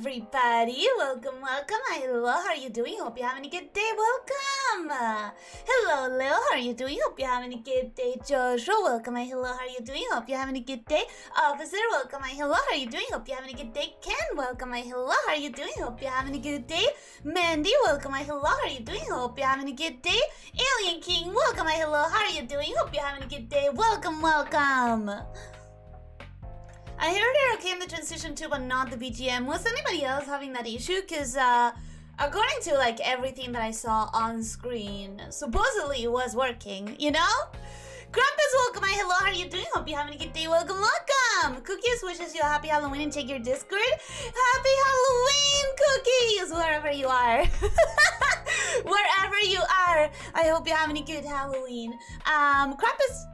everybody. Welcome. Hello, how are you doing? Hope you're having a good day. Welcome. Hello, Leo. How are you doing? Hope you're having a good day. Joshua, welcome. Hello, how are you doing? Hope you're having a good day. Officer, welcome. Hello, how are you doing? Hope you're having a good day. Ken, welcome. Hello, how are you doing? Hope you're having a good day. Mandy, welcome. Hello, how are you doing? Hope you're having a good day. Alien King, welcome. Hello, how are you doing? Hope you're having a good day. Welcome. I heard it okay in the transition too, but not the BGM. Was anybody else having that issue? Because according to like everything that I saw on screen, supposedly it was working, you know? Krampus, welcome. Hello, how are you doing? Hope you're having a good day. Welcome. Cookies wishes you a happy Halloween and check your Discord. Happy Halloween, Cookies, wherever you are. Wherever you are. I hope you're having a good Halloween. Krampus.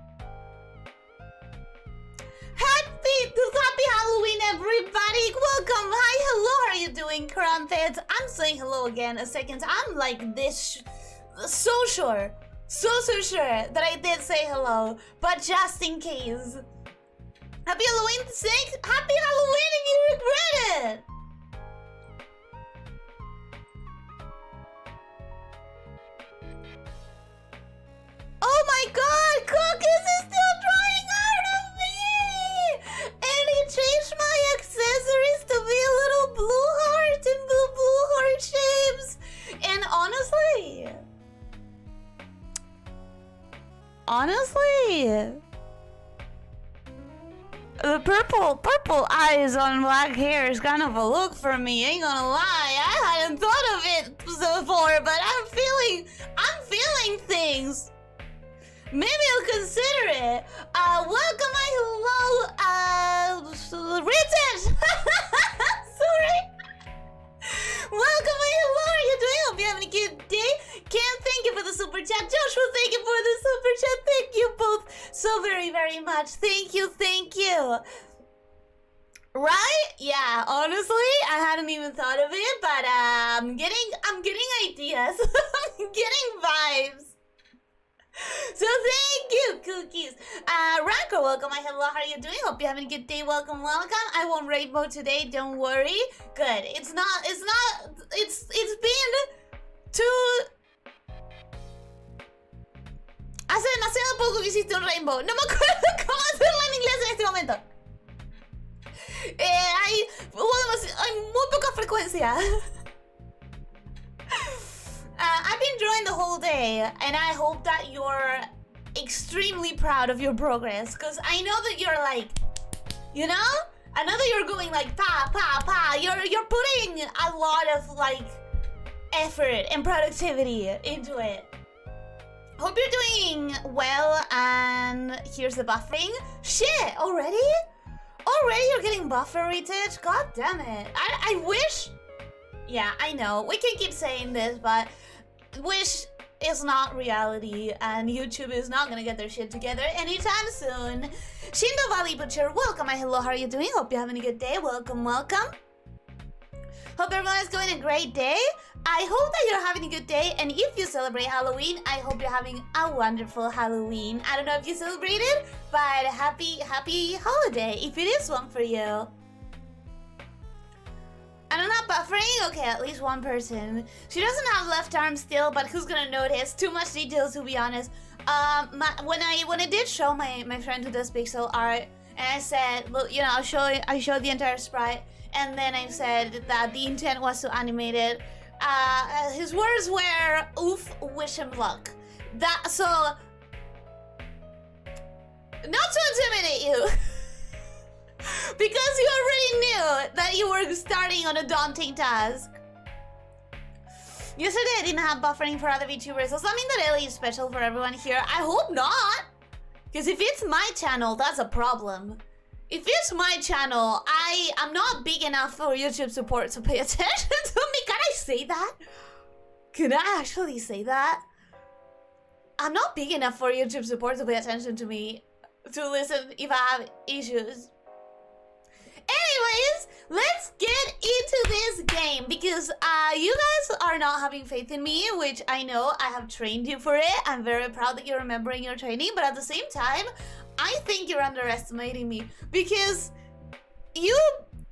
Happy Halloween, everybody! Welcome! Hi, hello, how are you doing, Crumpets? I'm saying hello again a second time. I'm like this, so sure that I did say hello, but just in case. Happy Halloween, Six! Happy Halloween if you regret it! Oh my god, Cookies is still drying out of me! And he changed my accessories to be a little blue heart and blue heart shapes. And honestly, the purple eyes on black hair is kind of a look for me. Ain't gonna lie, I hadn't thought of it before, but I'm feeling things. Maybe I'll consider it. Welcome, hello, Richard! Sorry. Welcome, hello, how are you doing? Hope you're having a good day. Ken, thank you for the super chat. Joshua, thank you for the super chat. Thank you both so very much. Thank you. Right? Yeah, honestly, I hadn't even thought of it, but I'm getting ideas. I'm getting vibes. So thank you, Cookies. Ranko, welcome. Hello, how are you doing? Hope you're having a good day. Welcome. I won't rainbow today, don't worry. Good. It's been too... Hace demasiado poco que hiciste un rainbow. No me acuerdo cómo hacerlo en inglés en este momento. Hay muy poca frecuencia. I've been drawing the whole day, and I hope that you're extremely proud of your progress, because I know that you're like, you know? I know that you're going like pa. You're putting a lot of like effort and productivity into it. Hope you're doing well, and here's the buffering. Shit, already? Already you're getting buffer rated? God damn it. I wish... Yeah, I know. We can keep saying this, but wish is not reality, and YouTube is not gonna get their shit together anytime soon. Shindo Valley Butcher, welcome. Hello, how are you doing? Hope you're having a good day. Welcome. Hope everyone is going a great day. I hope that you're having a good day, and if you celebrate Halloween, I hope you're having a wonderful Halloween. I don't know if you celebrated, but happy holiday if it is one for you. And I'm not buffering? Okay, at least one person. She doesn't have left arm still, but who's gonna notice? Too much details, to be honest. When I did show my friend who does pixel art, and I said, well, you know, I showed the entire sprite, and then I said that the intent was to animate it. His words were, "Oof, wish him luck." So, not to intimidate you. Because you already knew that you were starting on a daunting task. Yesterday I didn't have buffering for other VTubers. Does that mean that Ellie is special for everyone here? I hope not! Because if it's my channel, that's a problem. If it's my channel, I'm not big enough for YouTube support to pay attention to me. Can I say that? Can I actually say that? I'm not big enough for YouTube support to pay attention to me, to listen if I have issues. Anyways, let's get into this game, because you guys are not having faith in me, which I know. I have trained you for it. I'm very proud that you're remembering your training, but at the same time, I think you're underestimating me, because you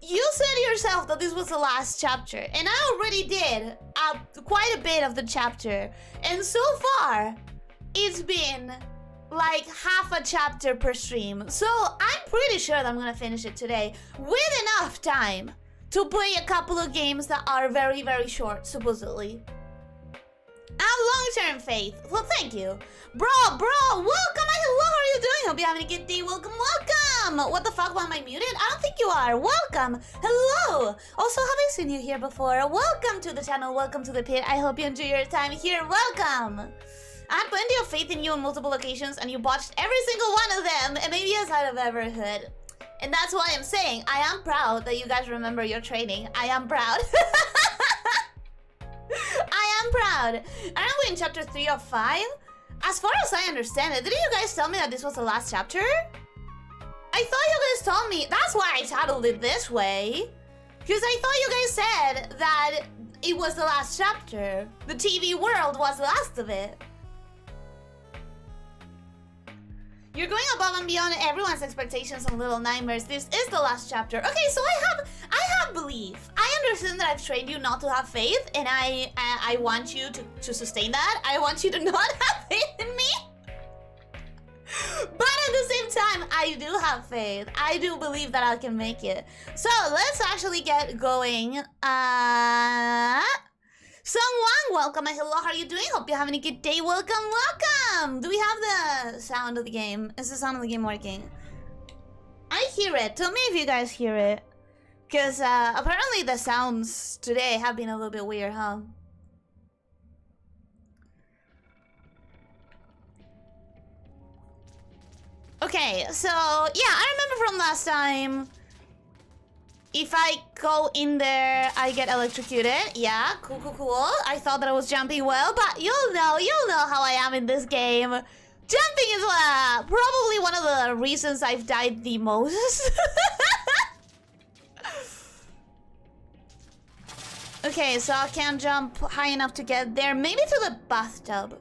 You said yourself that this was the last chapter, and I already did quite a bit of the chapter. And so far, it's been like half a chapter per stream. So I'm pretty sure that I'm gonna finish it today with enough time to play a couple of games that are very, very short, supposedly. I have long-term faith. Well, thank you. Bro, welcome. Hello, how are you doing? Hope you're having a good day. Welcome. What the fuck, why am I muted? I don't think you are. Welcome. Hello. Also, have I seen you here before? Welcome to the channel. Welcome to the pit. I hope you enjoy your time here. Welcome. I had plenty of faith in you on multiple occasions, and you botched every single one of them, and maybe as I've ever heard. And that's why I'm saying I am proud that you guys remember your training. I am proud. I am proud. Aren't we in chapter 3 of 5? As far as I understand it, didn't you guys tell me that this was the last chapter? I thought you guys told me. That's why I titled it this way. Because I thought you guys said that it was the last chapter. The TV world was the last of it. You're going above and beyond everyone's expectations on Little Nightmares. This is the last chapter. Okay, so I have belief. I understand that I've trained you not to have faith, and I want you to sustain that. I want you to not have faith in me. But at the same time, I do have faith. I do believe that I can make it. So let's actually get going. Sungwon, welcome and hello, how are you doing? Hope you're having a good day. Welcome. Do we have the sound of the game? Is the sound of the game working? I hear it. Tell me if you guys hear it. Because apparently the sounds today have been a little bit weird, huh? Okay, so yeah, I remember from last time, if I go in there, I get electrocuted. Yeah, cool. I thought that I was jumping well, but you'll know how I am in this game. Jumping is probably one of the reasons I've died the most. Okay, so I can't jump high enough to get there. Maybe to the bathtub.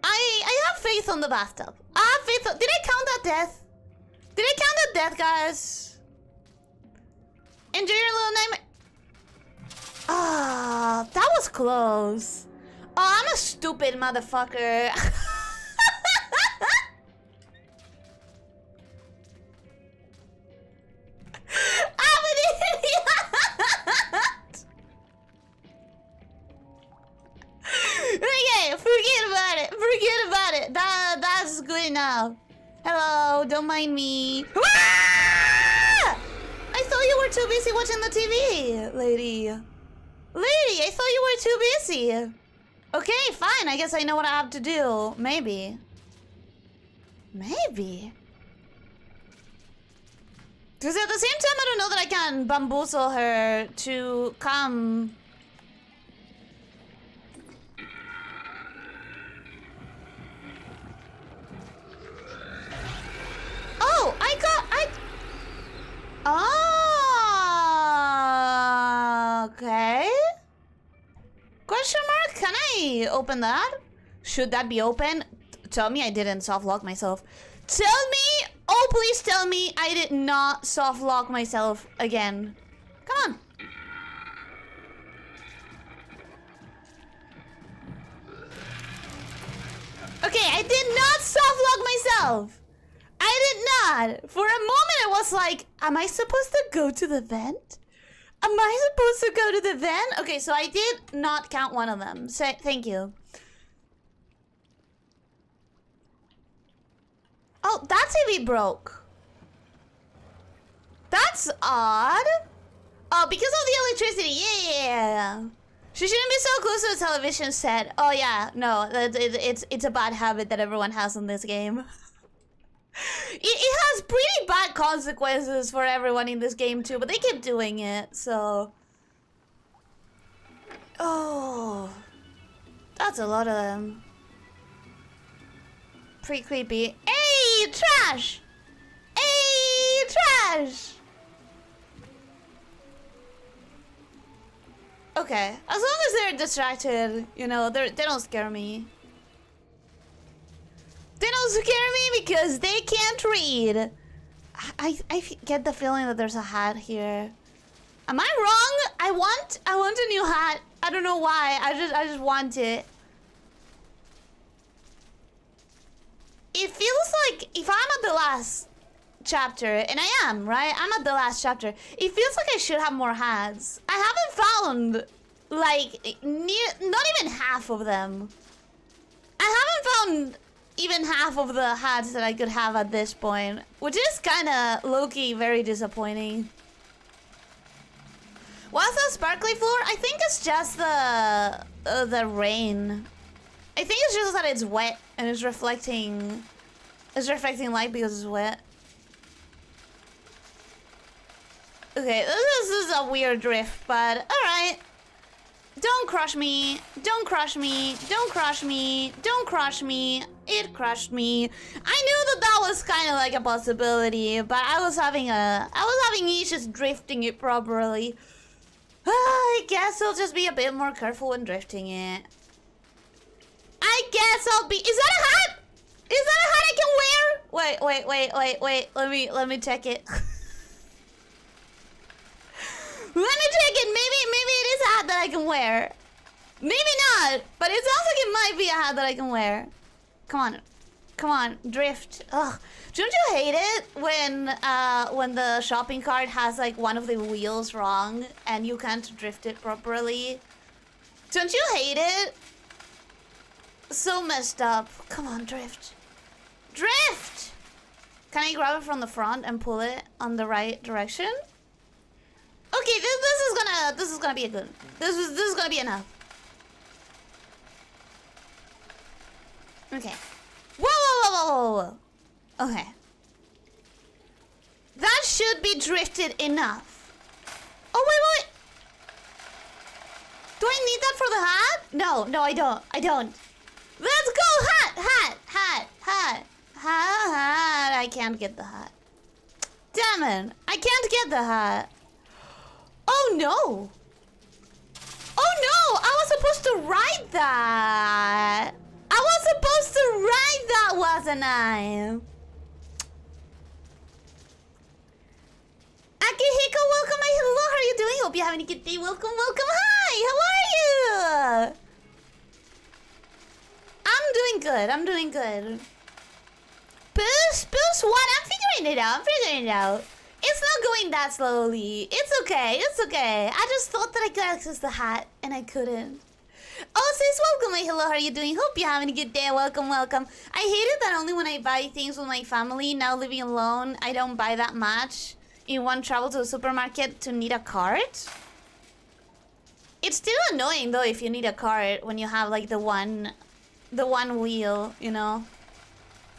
I have faith on the bathtub. I have faith. Did I count that death? Did I count that death, guys? Enjoy your little nightmare. Ah, that was close. Oh, I'm a stupid motherfucker. I'm an idiot. Okay, forget about it. That's good enough. Hello, don't mind me. I thought you were too busy watching the TV, lady. I thought you were too busy. Okay, fine. I guess I know what I have to do. Maybe. Because at the same time, I don't know that I can bamboozle her to come. Oh, okay. Question mark? Can I open that? Should that be open? Tell me I didn't soft lock myself. Tell me! Oh, please tell me I did not soft lock myself again. Come on. Okay, I did not soft lock myself. I did not. For a moment, it was like, am I supposed to go to the vent? Am I supposed to go to the vent? Okay, so I did not count one of them. So, thank you. Oh, that TV broke. That's odd. Oh, because of the electricity. Yeah. She shouldn't be so close to a television set. Oh, yeah. No, it's a bad habit that everyone has in this game. It has pretty bad consequences for everyone in this game too, but they keep doing it, so... Oh... That's a lot of them. Pretty creepy. Hey, trash! Hey, trash! Okay, as long as they're distracted, you know, they don't scare me. They don't scare me because they can't read. I get the feeling that there's a hat here. Am I wrong? I want a new hat. I don't know why. I just want it. It feels like if I'm at the last chapter, and I am, right? I'm at the last chapter. It feels like I should have more hats. I haven't found, like, not even half of them. I haven't found even half of the hats that I could have at this point, which is kind of low-key very disappointing. What's that sparkly floor? I think it's just the rain. I think it's just that it's wet and it's reflecting light because it's wet. Okay, this is a weird drift, but alright. Don't crush me. Don't crush me. Don't crush me. Don't crush me. It crushed me. I knew that was kind of like a possibility, but I was having issues drifting it properly. I guess I'll just be a bit more careful when drifting it. I guess I'll be. Is that a hat? Is that a hat I can wear? Wait. Let me check it. Let me check it. Maybe it is a hat that I can wear. Maybe not, but it sounds like it might be a hat that I can wear. Come on, drift. Ugh. Don't you hate it when the shopping cart has like one of the wheels wrong and you can't drift it properly? Don't you hate it? So messed up. Come on, drift. Drift! Can I grab it from the front and pull it on the right direction? Okay, this is gonna be a good. This is gonna be enough. Okay. Whoa. Okay. That should be drifted enough. Oh wait. Do I need that for the hat? No, I don't. Let's go, hat. I can't get the hat. Damn it, I can't get the hat. Oh no, I was supposed to ride that. Wasn't I? Akihiko, welcome. Hello, how are you doing? Hope you're having a good day. Welcome. Hi, how are you? I'm doing good. Boost, what? I'm figuring it out. It's not going that slowly. It's okay. I just thought that I could access the hat, and I couldn't. Oh, sis, welcome. Hello, how are you doing? Hope you're having a good day. Welcome. I hate it that only when I buy things with my family, now living alone, I don't buy that much. You want to travel to the supermarket to need a cart? It's still annoying, though, if you need a cart when you have, like, the one wheel, you know?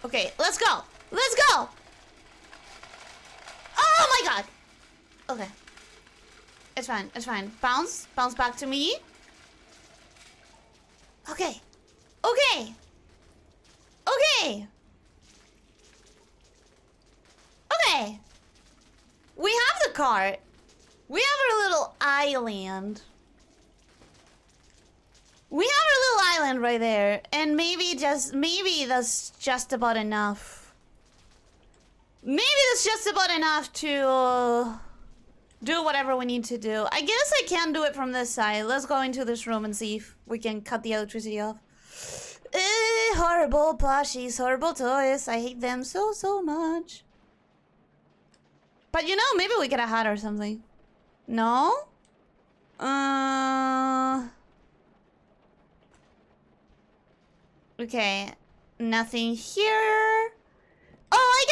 Okay, let's go. Oh, my God. Okay. It's fine. Bounce back to me. Okay. We have the cart. We have our little island. Right there. And maybe that's just about enough. To do whatever we need to do. I guess I can do it from this side. Let's go into this room and see if we can cut the electricity off. Horrible plushies, horrible toys. I hate them so much. But you know, maybe we get a hat or something. No? Okay. Nothing here. Oh, I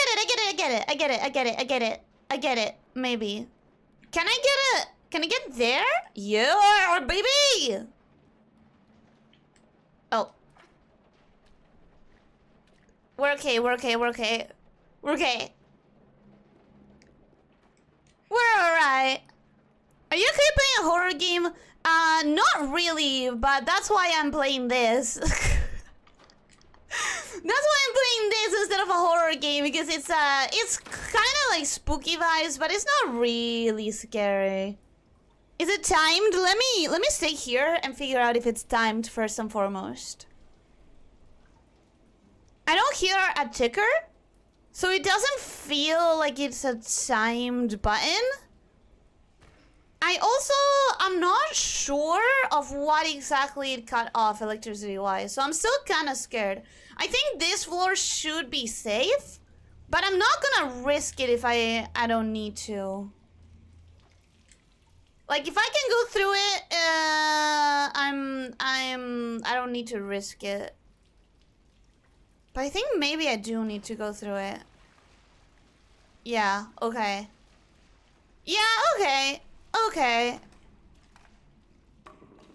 get it. Maybe. Can I get there? Yeah, baby! Oh. We're okay. We're alright. Are you okay playing a horror game? Not really, but that's why I'm playing this. That's why I'm playing this instead of a horror game, because it's kind of like spooky vibes, but it's not really scary. Is it timed? Let me stay here and figure out if it's timed first and foremost. I don't hear a ticker, so it doesn't feel like it's a timed button. I I'm not sure of what exactly it cut off electricity-wise, so I'm still kind of scared. I think this floor should be safe, but I'm not gonna risk it if I don't need to. Like, if I can go through it, I don't need to risk it. But I think maybe I do need to go through it. Yeah, okay. Yeah, okay. Okay.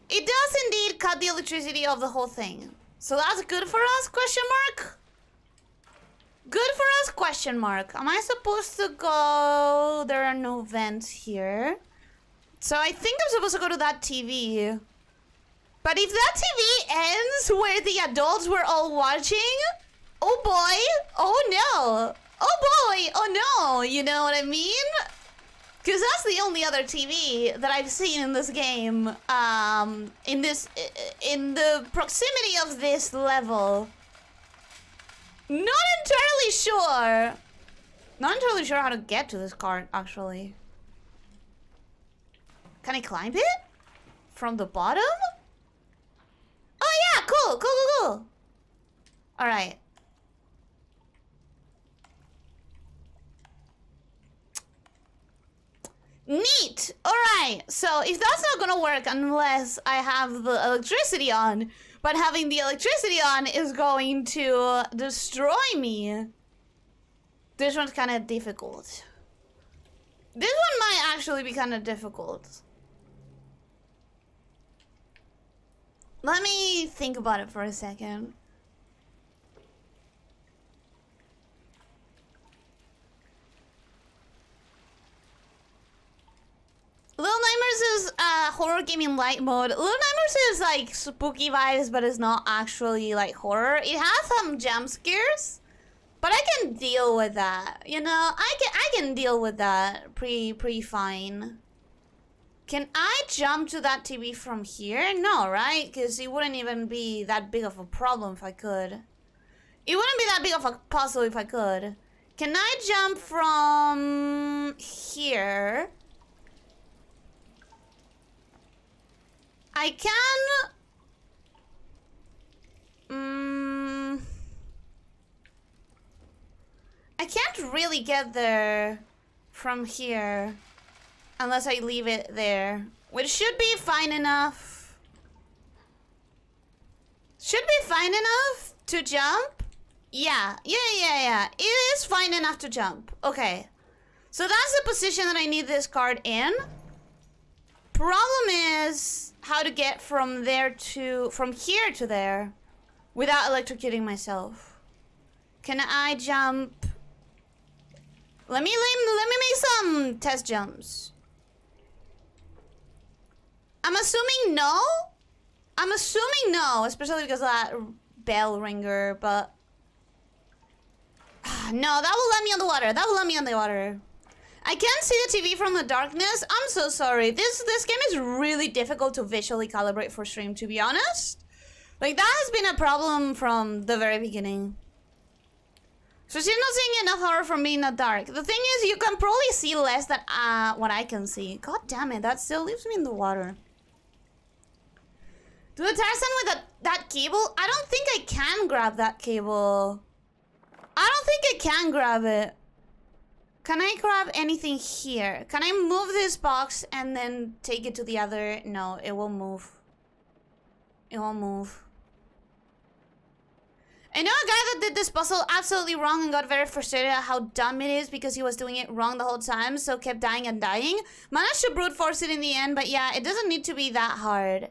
It does indeed cut the electricity of the whole thing. So that's good for us, question mark? Good for us, question mark. Am I supposed to go... There are no vents here. So I think I'm supposed to go to that TV. But if that TV ends where the adults were all watching... Oh boy! Oh no! Oh boy! Oh no! You know what I mean? Because that's the only other TV that I've seen in this game. In the proximity of this level. Not entirely sure. Not entirely sure how to get to this cart, actually. Can I climb it? From the bottom? Oh yeah, cool, cool, cool, cool. Alright. Neat! Alright, so if that's not gonna work unless I have the electricity on, but having the electricity on is going to destroy me. This one's kind of difficult. This one might actually be kind of difficult. Let me think about it for a second. Little Nightmares is horror gaming light mode. Little Nightmares is like spooky vibes, but it's not actually like horror. It has some jump scares, but I can deal with that. You know, I can deal with that pretty fine. Can I jump to that TV from here? No, right? Because it wouldn't even be that big of a problem if I could. It wouldn't be that big of a puzzle if I could. Can I jump from here? I can... I can't really get there from here unless I leave it there, which should be fine enough. Should be fine enough to jump? Yeah. It is fine enough to jump. Okay. So that's the position that I need this card in. Problem is how to get from there to from here to there without electrocuting myself. Can I jump? Let me make some test jumps. I'm assuming no. I'm assuming no, especially because of that bell ringer, but no, that will let me on the water. That will let me on the water. I can't see the TV from the darkness. I'm so sorry. This game is really difficult to visually calibrate for stream, to be honest. Like, that has been a problem from the very beginning. So she's not seeing enough horror from being in the dark. The thing is, you can probably see less than what I can see. God damn it, that still leaves me in the water. Do the Tarzan with that cable? I don't think I can grab that cable. I don't think I can grab it. Can I grab anything here? Can I move this box and then take it to the other? No, it won't move. It won't move. I know a guy that did this puzzle absolutely wrong and got very frustrated at how dumb it is because he was doing it wrong the whole time, so kept dying and dying. Managed to brute force it in the end, but yeah, it doesn't need to be that hard.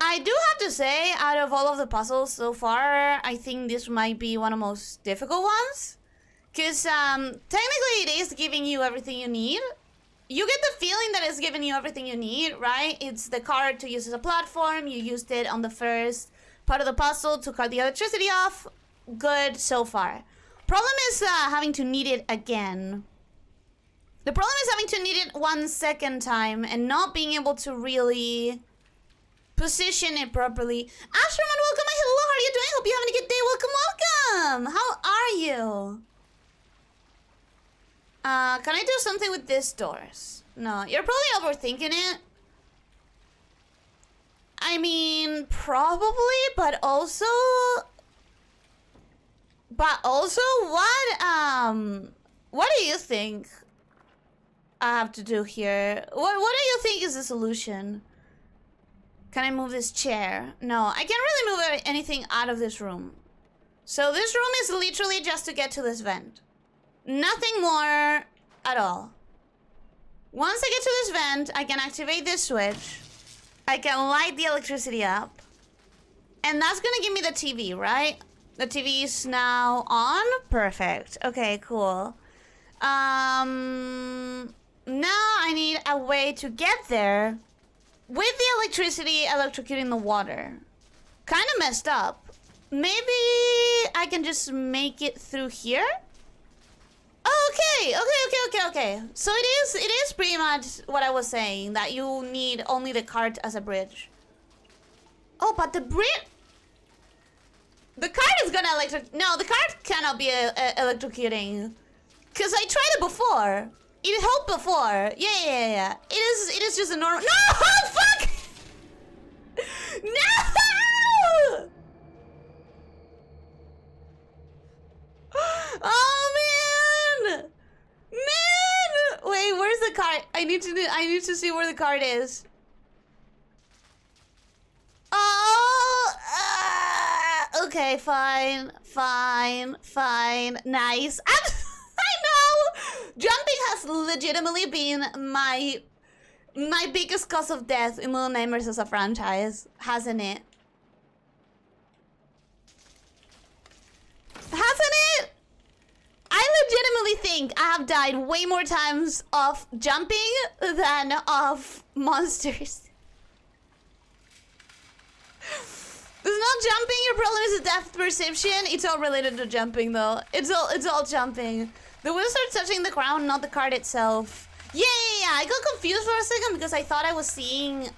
I do have to say, out of all of the puzzles so far, I think this might be one of the most difficult ones. Because technically it is giving you everything you need. You get the feeling that it's giving you everything you need, right? It's the card to use as a platform. You used it on the first part of the puzzle to cut the electricity off. Good so far. Problem is having to need it again. The problem is having to need it one second time and not being able to really position it properly. Asherman, welcome. Hello, how are you doing? Hope you're having a good day. Welcome, welcome. How are you? Can I do something with these doors? No, you're probably overthinking it. I mean, probably, but also, what do you think I have to do here? What do you think is the solution? Can I move this chair? No, I can't really move anything out of this room. So this room is literally just to get to this vent. Nothing more at all. Once I get to this vent, I can activate this switch. I can light the electricity up. And that's gonna give me the TV, right? The TV is now on? Perfect. Okay, cool. Now I need a way to get there with the electricity electrocuting the water. Kind of messed up. Maybe I can just make it through here? Okay. So it is pretty much what I was saying, that you need only the cart as a bridge. Oh, but the cart is gonna no, the cart cannot be electrocuting. Cause I tried it before. It helped before. Yeah. It is just a normal. No, fuck! No! Oh man! Wait, where's the cart? I need to see where the cart is. Oh, okay, fine. Nice. I know. Jumping has legitimately been my biggest cause of death in Little Nightmares as a franchise, hasn't it? Hasn't it? I legitimately think I have died way more times of jumping than of monsters. It's not jumping, your problem is the depth perception. It's all related to jumping though. It's all jumping. The wheels are touching the ground, not the cart itself. Yeah. I got confused for a second because I thought I was seeing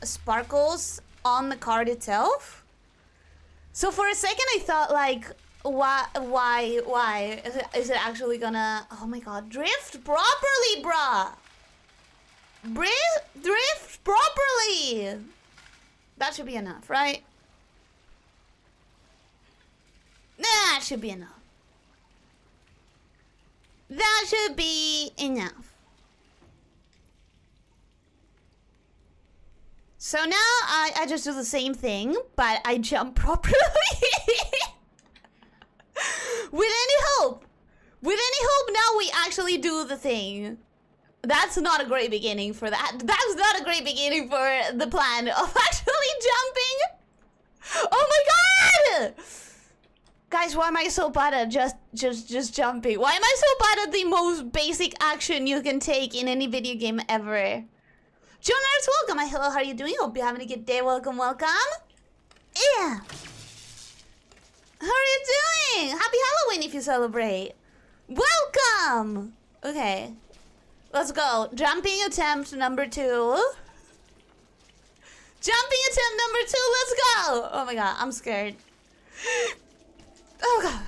sparkles on the cart itself. So for a second I thought like, why? Is it actually gonna, oh my god, drift properly, bruh. Drift properly. That should be enough, right? That should be enough. That should be enough. So now I just do the same thing, but I jump properly. With any hope, now we actually do the thing. That's not a great beginning for that. That's not a great beginning for the plan of actually jumping. Oh my god! Guys, why am I so bad at just jumping? Why am I so bad at the most basic action you can take in any video game ever? Joners, welcome. Hello, how are you doing? Hope you're having a good day. Welcome. Yeah. How are you doing? Happy Halloween if you celebrate. Welcome. Okay. Let's go. Jumping attempt number 2. Jumping attempt number 2. Let's go. Oh my god, I'm scared. Oh god.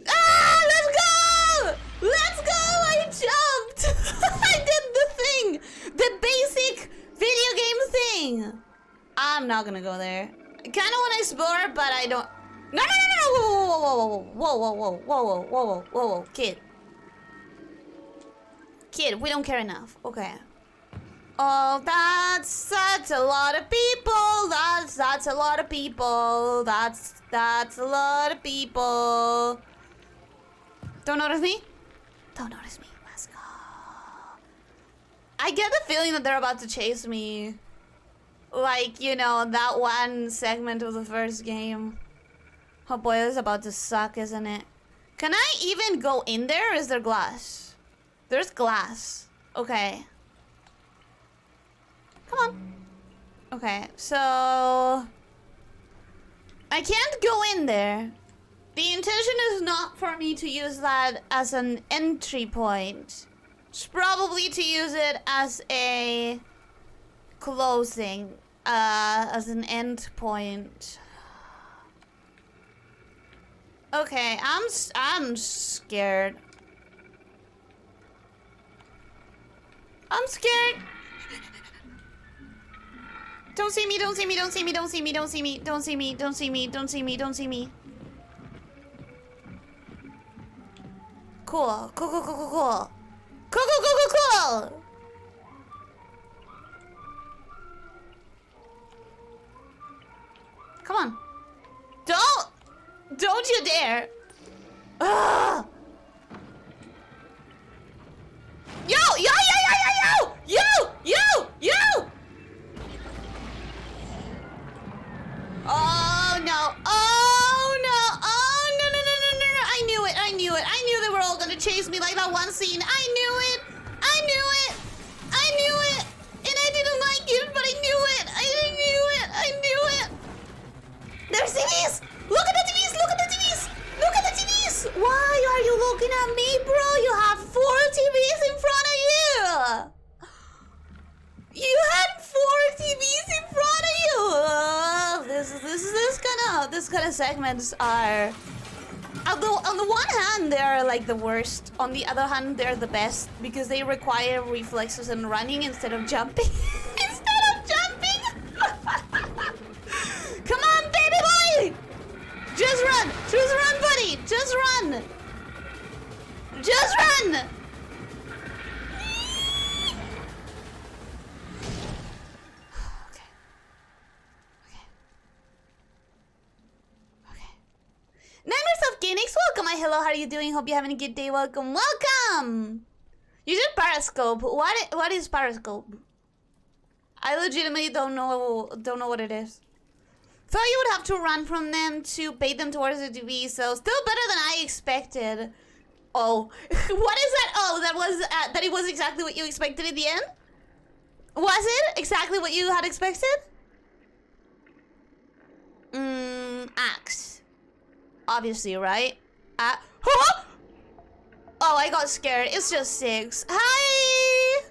Ah, let's go! Let's go! I jumped! I did the thing! The basic video game thing! I'm not gonna go there. I kinda wanna explore, but I don't... No! Whoa, kid. Kid, we don't care enough. Okay. Oh, that's a lot of people. That's a lot of people. That's a lot of people. Don't notice me? Don't notice me. Let's go. I get the feeling that they're about to chase me. Like, you know, that one segment of the first game. Oh boy, this is about to suck, isn't it? Can I even go in there? Or is there glass? There's glass. Okay. Come on. Okay, so... I can't go in there. The intention is not for me to use that as an entry point. It's probably to use it as a closing, as an end point. Okay, I'm scared. I'm scared. Don't see me, don't see me, don't see me, don't see me, don't see me, don't see me, don't see me, don't see me, don't see me. Cool, cool, cool, cool, cool, cool. Cool, cool, cool, cool, cool. Come on. Don't you dare. Ugh. Yo, yo, yo, yo, yo, yo, yo, yo, yo. Oh no, oh no, oh no, no, no, no, no, no. I knew it, I knew it. I knew they were all gonna chase me like that one scene. I knew it, I knew it, I knew it. And I didn't like it, but I knew it, I knew it, I knew it. There's TVs! Look at the TVs! Look at the TVs! Look at the TVs! Why are you looking at me, bro? You have 4 TVs in front of you! You had 4 TVs in front of you! This kind of segments are... On the one hand, they're like the worst. On the other hand, they're the best because they require reflexes and running instead of jumping. Instead of jumping! Come on, baby boy! Just run! Just run, buddy! Just run! Just run! Okay. Members of Phoenix, welcome. Hi, hello, how are you doing? Hope you're having a good day. Welcome, welcome! You did Periscope. What is Periscope? I legitimately don't know what it is. Thought you would have to run from them to bait them towards the TV, so still better than I expected. Oh, what is that? Oh, that it was exactly what you expected in the end? Was it exactly what you had expected? Axe. Obviously, right? Huh? Oh, I got scared. It's just 6. Hi!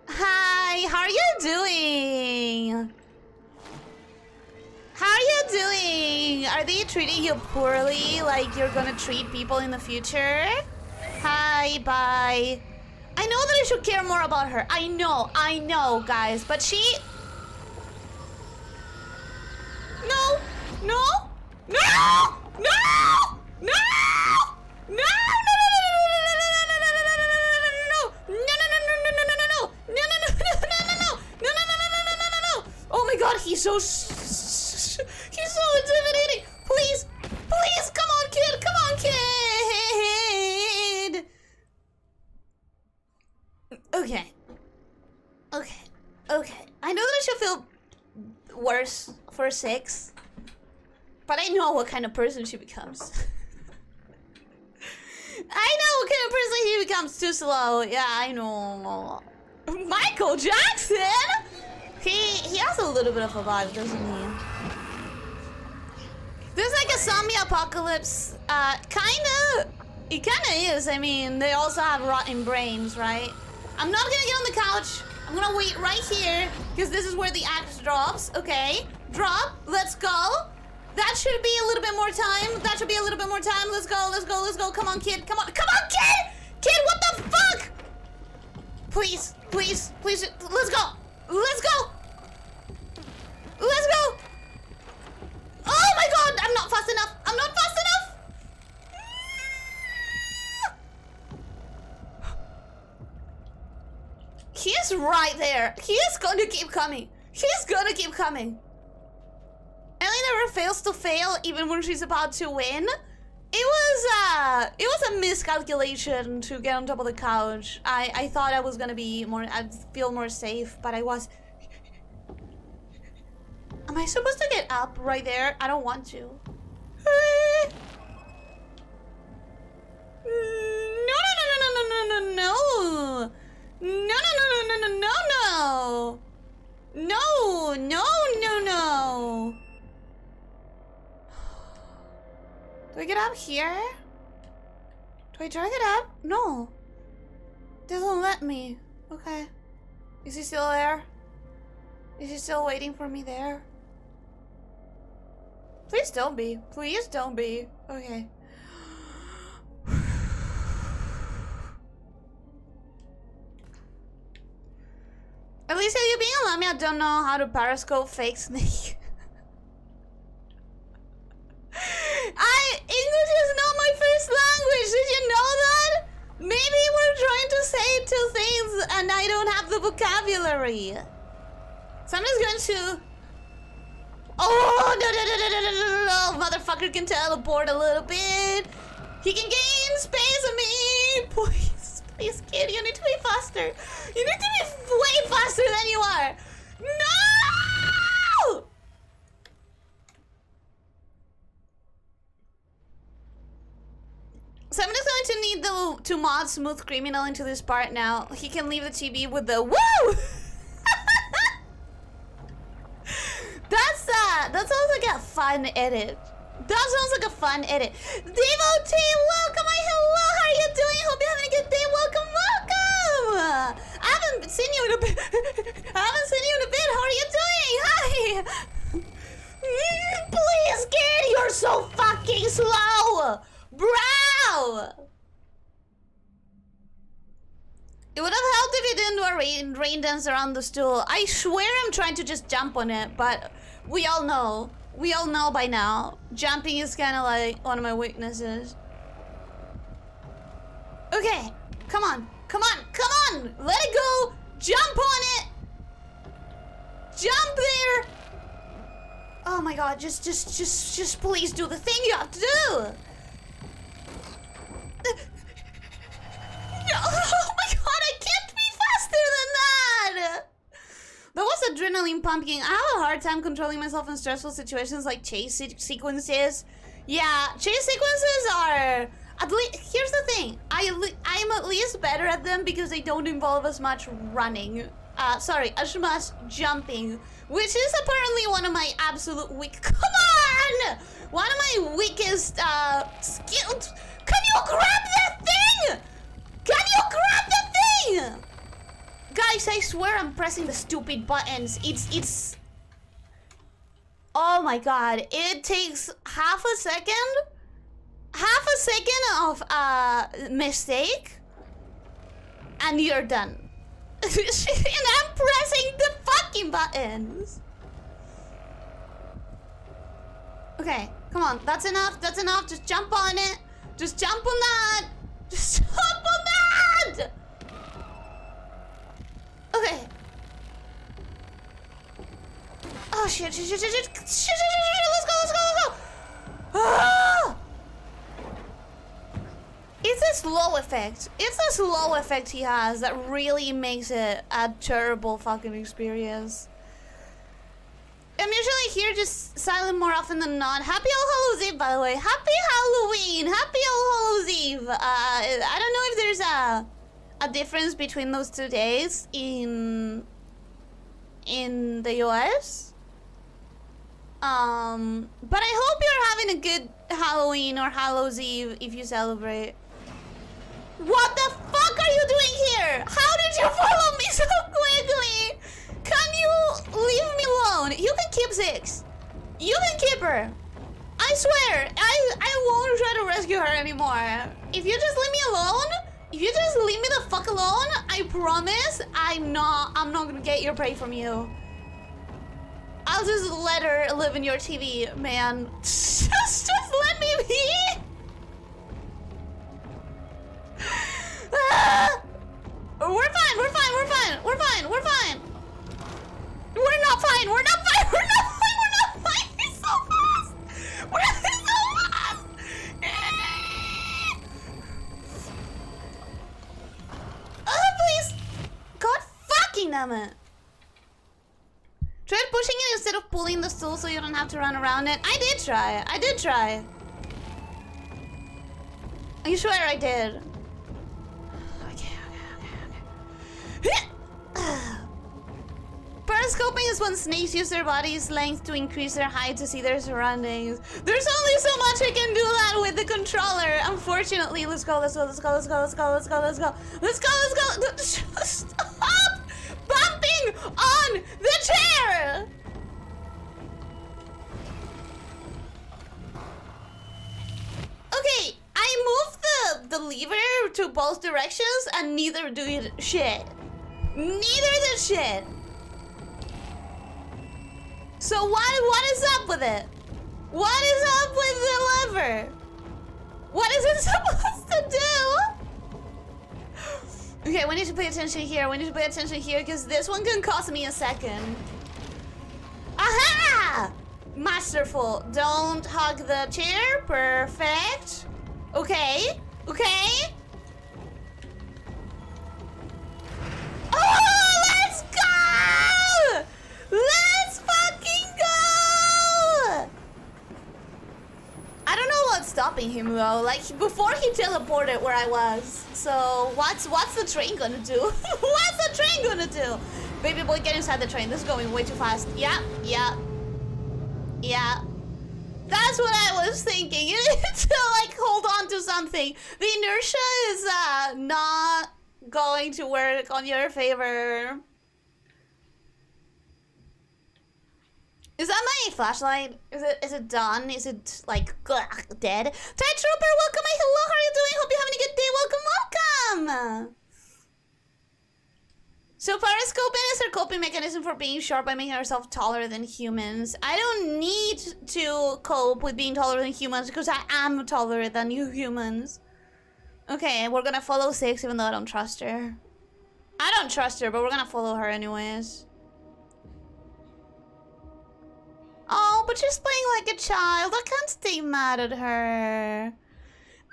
Hi, how are you doing? How are you doing? Are they treating you poorly, like you're gonna treat people in the future? Hi, bye. I know that I should care more about her. I know, guys, but she... No! No! No! No! No! No! Oh my god, he's so intimidating. Please, please, come on, kid, come on, kid. Okay. I know that I should feel worse for 6, but I know what kind of person she becomes. I know what kind of person he becomes. Too slow. Yeah, I know. Michael Jackson? He has a little bit of a vibe, doesn't he? There's like a zombie apocalypse. It kinda is. I mean, they also have rotten brains, right? I'm not gonna get on the couch. I'm gonna wait right here because this is where the axe drops. Okay, drop. Let's go. That should be a little bit more time. That should be a little bit more time. Let's go, let's go, let's go. Come on, kid. Come on, kid! Kid, what the fuck? Please, please, please. Let's go. Let's go. Let's go. Oh my god, I'm not fast enough. I'm not fast enough. He is right there. He is going to keep coming. He's gonna keep coming. Ellie never fails to fail, even when she's about to win. It was a miscalculation to get on top of the couch. I thought I was gonna be more, I'd feel more safe, but I was. Am I supposed to get up right there? I don't want to. No, no, no, no, no, no, no, no. No, no, no, no, no, no, no, no. No, no, no, no. Do I get up here? Do I try to get up? No. Doesn't let me. Okay. Is he still there? Is he still waiting for me there? Please don't be. Please don't be. Okay. Elyssia, you being a lamia don't know how to periscope fake snake. English is not my first language, did you know that? Maybe we're trying to say two things and I don't have the vocabulary. So I'm just going to... Oh, no, motherfucker can teleport a little bit. He can gain space on me. Please, kid, you need to be faster. You need to be way faster than you are. No! So I'm just going to need to mod Smooth Criminal into this part now. He can leave the TV with the woo! That sounds like a fun edit. That sounds like a fun edit. Devotee, welcome! Hello, how are you doing? Hope you're having a good day. Welcome, welcome! I haven't seen you in a bit. How are you doing? Hi! Please, kid, you're so fucking slow! Bro! It would have helped if you didn't do a rain dance around the stool. I swear I'm trying to just jump on it, but we all know. We all know by now. Jumping is kind of like one of my weaknesses. Okay, come on. Let it go. Jump on it. Jump there. Oh my god, just please do the thing you have to do. Oh my god, I can't be faster than that! That was adrenaline pumping. I have a hard time controlling myself in stressful situations like chase sequences. Yeah, chase sequences are... At least, here's the thing. I'm at least better at them because they don't involve as much running. As much jumping. Which is apparently one of my absolute weak... Come on! One of my weakest, skills... Can you grab that thing? Can you grab the thing? Guys, I swear I'm pressing the stupid buttons. It's... Oh my god. It takes half a second of mistake and you're done. And I'm pressing the fucking buttons. Okay, come on. That's enough. Just jump on it. Just jump on that. Just jump on that! Okay. Oh shit. Let's go. Ah! It's a slow effect he has that really makes it a terrible fucking experience. I'm usually here just silent more often than not. Happy All Hallows Eve, by the way. Happy Halloween! Happy All Hallows Eve! I don't know if there's a difference between those 2 days in the US. But I hope you're having a good Halloween or Hallows Eve if you celebrate. What the fuck are you doing here? How did you follow me so quickly? Can you leave me alone? You can keep Six. You can keep her. I swear, I won't try to rescue her anymore. If you just leave me alone, if you just leave me the fuck alone, I promise I'm not gonna get your prey from you. I'll just let her live in your TV, man. Just let me be. We're fine. We're not fine. He's so fast. Oh, please. God fucking damn it. Try pushing it instead of pulling the stool so you don't have to run around it. I did try. I swear I did. Okay. Periscoping is when snakes use their body's length to increase their height to see their surroundings. There's only so much I can do that with the controller. Unfortunately, let's go. Stop bumping on the chair. Okay, I moved the lever to both directions and neither did shit. Neither did shit. So what is up with it? What is up with the lever? What is it supposed to do? Okay, we need to pay attention here. We need to pay attention here because this one can cost me a second. Aha! Masterful. Don't hug the chair. Perfect. Okay. Okay. Oh, let's go! Let's fucking go! I don't know what's stopping him though. Like before he teleported where I was. So what's the train gonna do? What's the train gonna do? Baby boy, get inside the train. This is going way too fast. Yeah, yeah. Yeah. That's what I was thinking. You need to like hold on to something. The inertia is not going to work on your favor. Is that my flashlight? Is it done? Is it like dead? Tide Trooper, welcome. Hello, how are you doing? Hope you're having a good day. Welcome, welcome. So periscoping is her coping mechanism for being short by making herself taller than humans. I don't need to cope with being taller than humans because I am taller than you humans. Okay, we're gonna follow 6 even though I don't trust her. I don't trust her, but we're gonna follow her anyways. Oh, but she's playing like a child. I can't stay mad at her.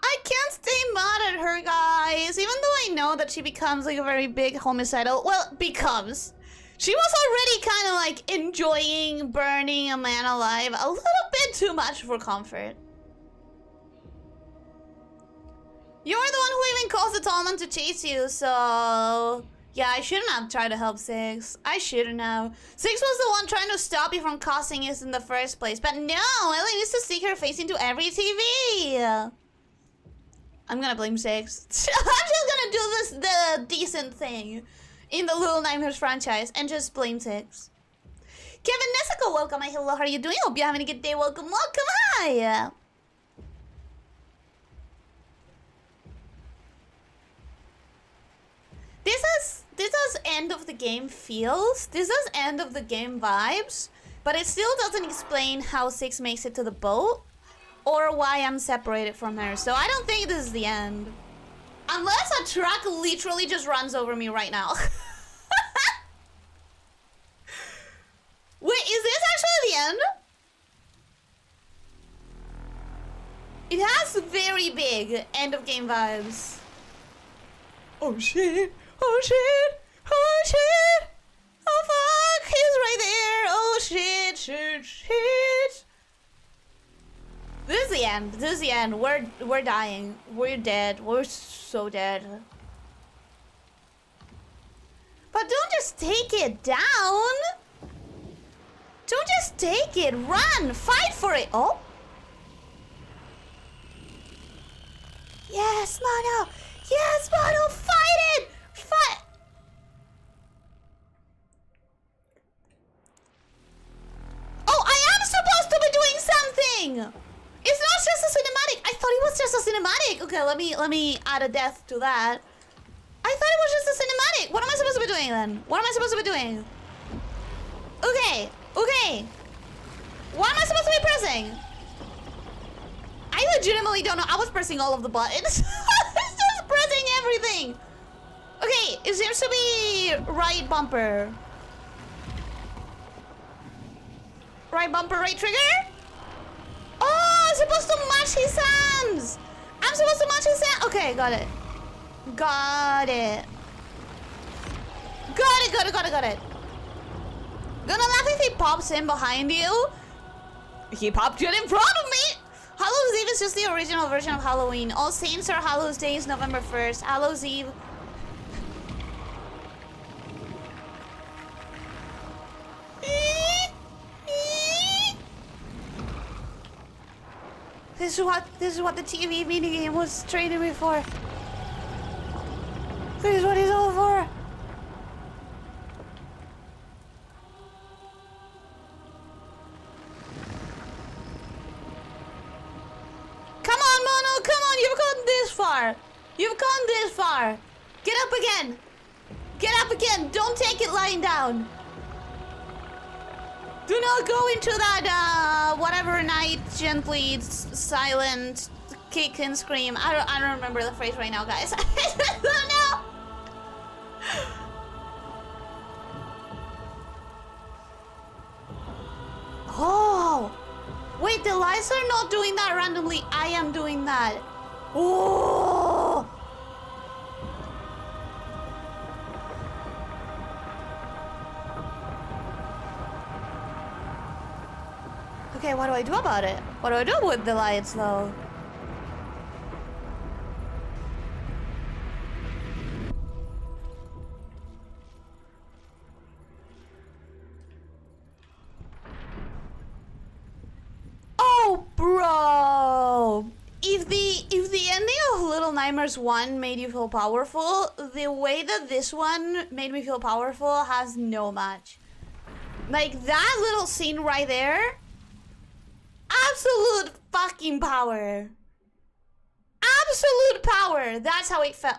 I can't stay mad at her, guys. Even though I know that she becomes like a very big homicidal. Well, becomes. She was already kind of like enjoying burning a man alive a little bit too much for comfort. You're the one who even caused the tall man to chase you, so... Yeah, I shouldn't have tried to help 6. I shouldn't have. 6 was the one trying to stop you from causing it in the first place. But no, Ellie needs to stick her face into every TV. I'm gonna blame 6. I'm just gonna do the decent thing in the Little Nightmares franchise and just blame 6. Kevin Nessico, welcome. Hello, how are you doing? Hope you're having a good day. Welcome, welcome. Hi. This has end of the game feels. This has end of the game vibes. But it still doesn't explain how 6 makes it to the boat. Or why I'm separated from her. So I don't think this is the end. Unless a truck literally just runs over me right now. Wait, is this actually the end? It has very big end of game vibes. Oh shit. Oh shit! Oh shit! Oh fuck! He's right there! Oh shit! Shit! Shit! This is the end. This is the end. We're dying. We're dead. We're so dead. But don't just take it down. Don't just take it. Run! Fight for it! Oh! Yes, Mono! Yes, Mono! Fight it! Fight! Oh, I am supposed to be doing something! It's not just a cinematic. I thought it was just a cinematic. Okay, let me add a death to that. I thought it was just a cinematic. What am I supposed to be doing then? What am I supposed to be doing? Okay, okay. What am I supposed to be pressing? I legitimately don't know. I was pressing all of the buttons. I was just pressing everything. Okay, it seems to be right bumper. Right bumper, right trigger? Oh, I'm supposed to match his hands. I'm supposed to match his hands. Okay, got it. Got it. Got it, got it, got it, got it. Gonna laugh if he pops in behind you. He popped right in front of me. Hallows Eve is just the original version of Halloween. All Saints are Hallows Day is November 1st. Hallows Eve. This is what the TV minigame was training me for. This is what it's all for. Come on, Mono, come on, you've gone this far. You've gone this far. Get up again. Get up again. Don't take it lying down. Do not go into that, whatever night, gently, silent, kick and scream. I don't remember the phrase right now, guys. I don't know. Oh! Wait, the lights are not doing that randomly. I am doing that. Oh! Okay, what do I do about it? What do I do with the lights, though? Oh, bro! If the ending of Little Nightmares 1 made you feel powerful, the way that this one made me feel powerful has no match. Like, that little scene right there, absolute fucking power. Absolute power. That's how it felt.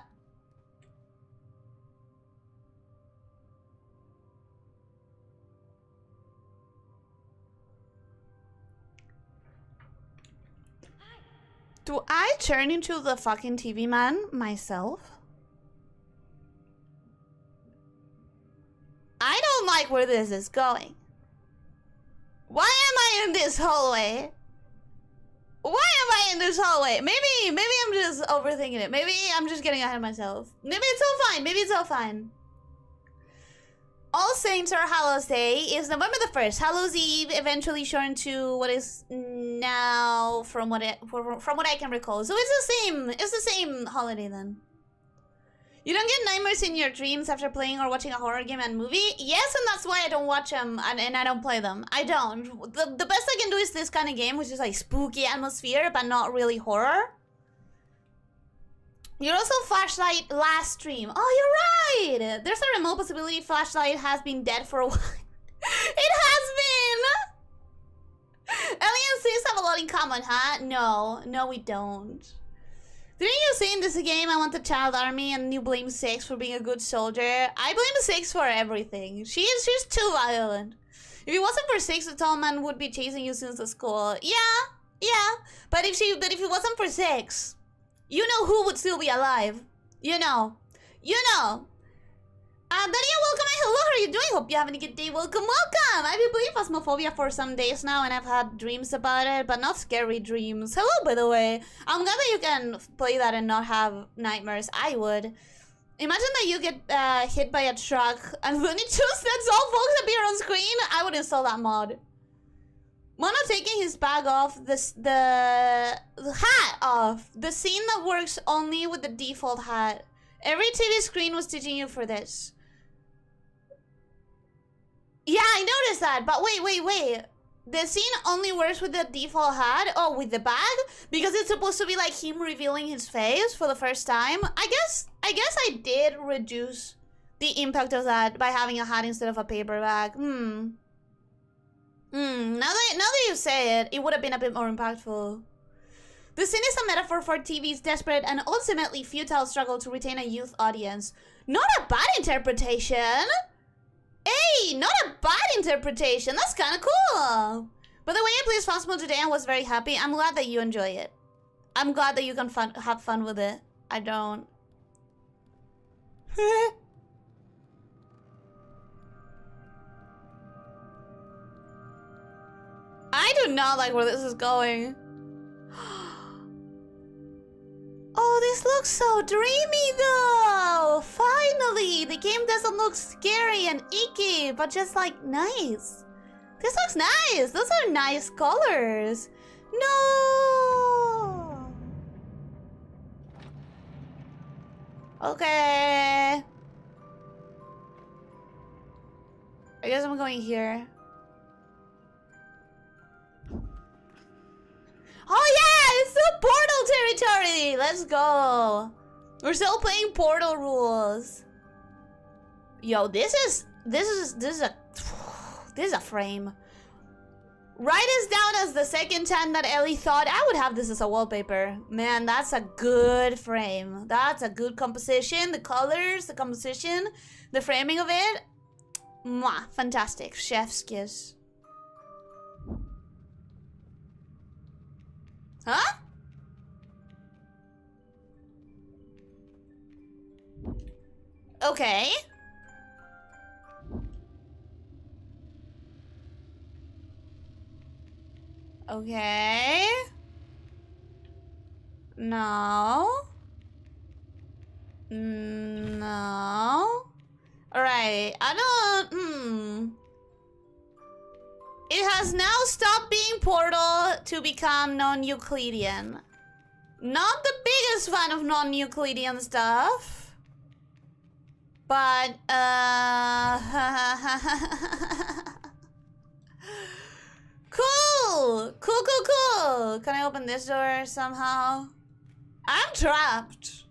Do I turn into the fucking TV man myself? I don't like where this is going. Why am I in this hallway? Why am I in this hallway? Maybe I'm just overthinking it. Maybe I'm just getting ahead of myself. Maybe it's all fine. Maybe it's all fine. All Saints or Hallows Day is November the 1st. Hallows Eve eventually shortened to what is now from what I can recall. So it's the same holiday then. You don't get nightmares in your dreams after playing or watching a horror game and movie? Yes, and that's why I don't watch them and I don't play them. I don't. The best I can do is this kind of game, which is like spooky atmosphere, but not really horror. You're also Flashlight last stream. Oh, you're right! There's a remote possibility Flashlight has been dead for a while. It has been! Ellie and Sis have a lot in common, huh? No, we don't. Didn't you say in this game I want the child army and you blame Six for being a good soldier? I blame Six for everything. She's too violent. If it wasn't for Six, the tall man would be chasing you since the school. Yeah. But if it wasn't for Six, you know who would still be alive. You know. Daniel, welcome and hello, how are you doing? Hope you're having a good day. Welcome. I've been playing Phasmophobia for some days now and I've had dreams about it, but not scary dreams. Hello, by the way. I'm glad that you can play that and not have nightmares. I would. Imagine that you get hit by a truck and when it just lets all folks appear on screen. I would install that mod. Mono taking his bag off, the hat off. The scene that works only with the default hat. Every TV screen was teaching you for this. Yeah, I noticed that, but wait. The scene only works with the default hat? Oh, with the bag? Because it's supposed to be like him revealing his face for the first time. I guess I did reduce the impact of that by having a hat instead of a paper bag. Now that you say it, it would have been a bit more impactful. The scene is a metaphor for TV's desperate and ultimately futile struggle to retain a youth audience. Not a bad interpretation! Hey, not a bad interpretation. That's kind of cool. By the way, I played Phasmo today and was very happy. I'm glad that you enjoy it. I'm glad that you can have fun with it. I don't. I do not like where this is going. Oh, this looks so dreamy though! Finally! The game doesn't look scary and icky, but just like nice. This looks nice! Those are nice colors! No! Okay. I guess I'm going here. Oh yeah, it's the Portal territory. Let's go. We're still playing Portal rules. Yo, this is a frame. Write this down as the second time that Ellie thought I would have this as a wallpaper. Man, that's a good frame. That's a good composition. The colors, the composition, the framing of it. Mwah, fantastic. Chef's kiss. Huh? Okay. Okay. No. No. Alright. I don't... It has now stopped being Portal to become non-Euclidean. Not the biggest fan of non-Euclidean stuff. But, Cool! Cool, cool, cool! Can I open this door somehow? I'm trapped.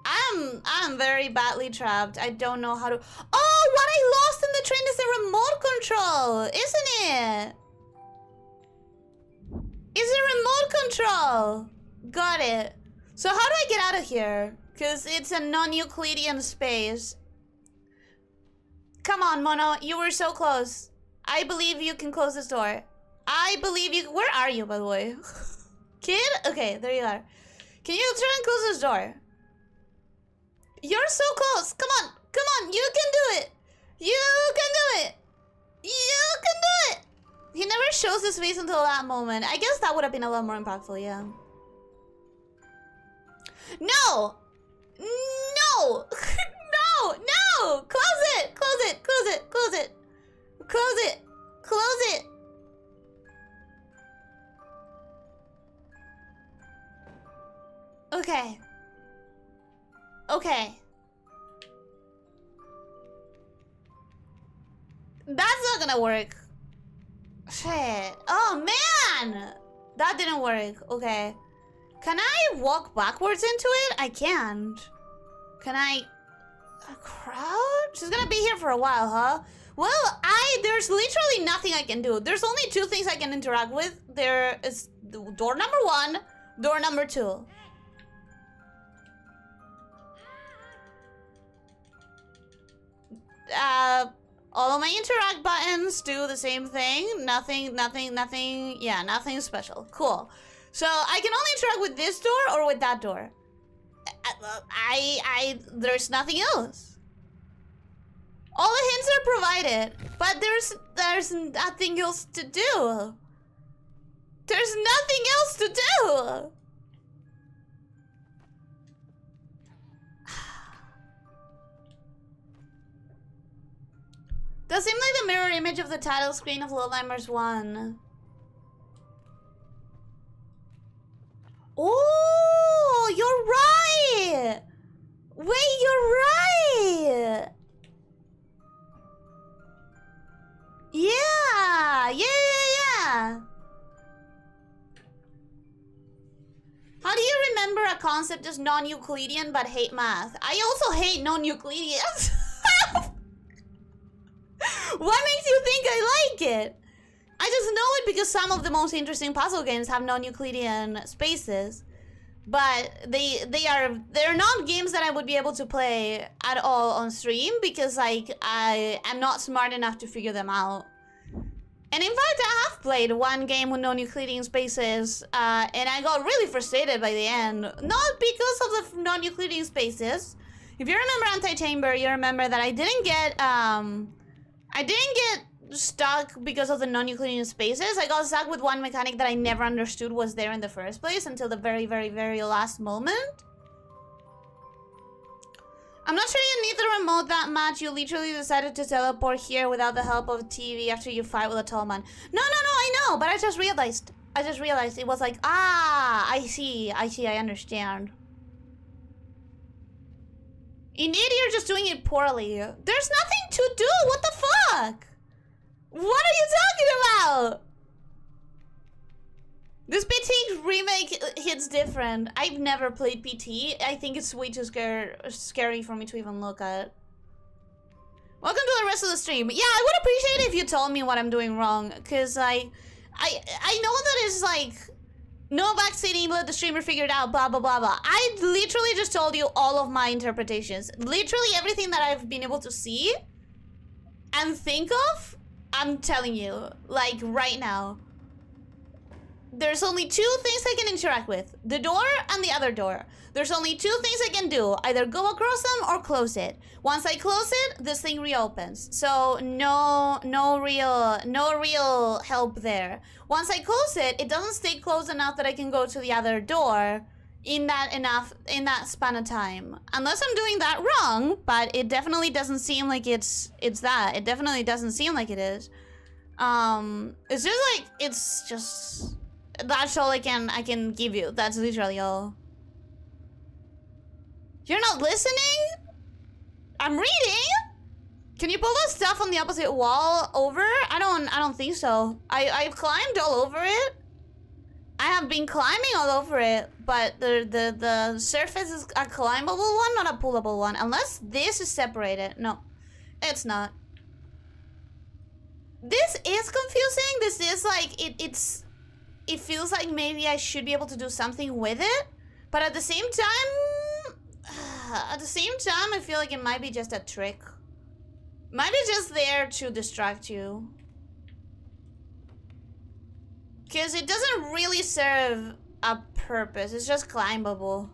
I'm very badly trapped. I don't know how to... Oh, what I lost in the train is the remote control, isn't it? It's a remote control. Got it. So how do I get out of here? Because it's a non-Euclidean space. Come on, Mono. You were so close. I believe you can close this door. I believe you... Where are you, by the way? Kid? Okay, there you are. Can you try and close this door? You're so close. Come on. Come on. You can do it. You can do it. You can do it. He never shows his face until that moment. I guess that would have been a lot more impactful, yeah. No. No. No. No. Close it. Close it. Close it. Close it. Close it. Close it. Okay. Okay. That's not gonna work. Shit. Oh, man! That didn't work. Okay. Can I walk backwards into it? I can't. Can I... A crowd? She's gonna be here for a while, huh? Well, there's literally nothing I can do. There's only two things I can interact with. There is door number 1, door number 2. All of my interact buttons do the same thing. Nothing, yeah, nothing special. Cool. So I can only interact with this door or with that door. There's nothing else. All the hints are provided, but there's nothing else to do. There's nothing else to do. Does seem like the mirror image of the title screen of Lowlimers 1. Oh, you're right. Wait, you're right. Yeah. How do you remember a concept as non-Euclidean but hate math? I also hate non-Euclideans. What makes you think I like it? I just know it because some of the most interesting puzzle games have non-Euclidean spaces. But they're not games that I would be able to play at all on stream because like I am not smart enough to figure them out. And in fact, I have played one game with non-Euclidean spaces, and I got really frustrated by the end. Not because of the non-Euclidean spaces. If you remember Anti-Chamber, you remember that I didn't get stuck because of the non-Euclidean spaces. I got stuck with one mechanic that I never understood was there in the first place until the very, very, very last moment. I'm not sure you need the remote that much. You literally decided to teleport here without the help of TV after you fight with a tall man. No, I know, but I just realized it was like, I see, I understand. Indeed, you're just doing it poorly. There's nothing to do, what the fuck? What are you talking about? This PT remake hits different. I've never played PT. I think it's way too scary for me to even look at. Welcome to the rest of the stream. Yeah, I would appreciate it if you told me what I'm doing wrong. Because I know that it's like, no backseating, let the streamer figure it out, blah, blah, blah, blah. I literally just told you all of my interpretations. Literally everything that I've been able to see and think of, I'm telling you, like right now. There's only two things I can interact with. The door and the other door. There's only two things I can do. Either go across them or close it. Once I close it, this thing reopens. So no real help there. Once I close it, it doesn't stay close enough that I can go to the other door in that span of time. Unless I'm doing that wrong, but it definitely doesn't seem like it's that. It definitely doesn't seem like it is. It's just like, it's just, that's all I can give you. That's literally all. You're not listening? I'm reading? Can you pull the stuff on the opposite wall over? I don't think so. I've climbed all over it. I have been climbing all over it, but the surface is a climbable one, not a pullable one. Unless this is separated. No, it's not. This is confusing. This is like, it feels like maybe I should be able to do something with it. But at the same time, I feel like it might be just a trick. Might be just there to distract you. Because it doesn't really serve a purpose. It's just climbable.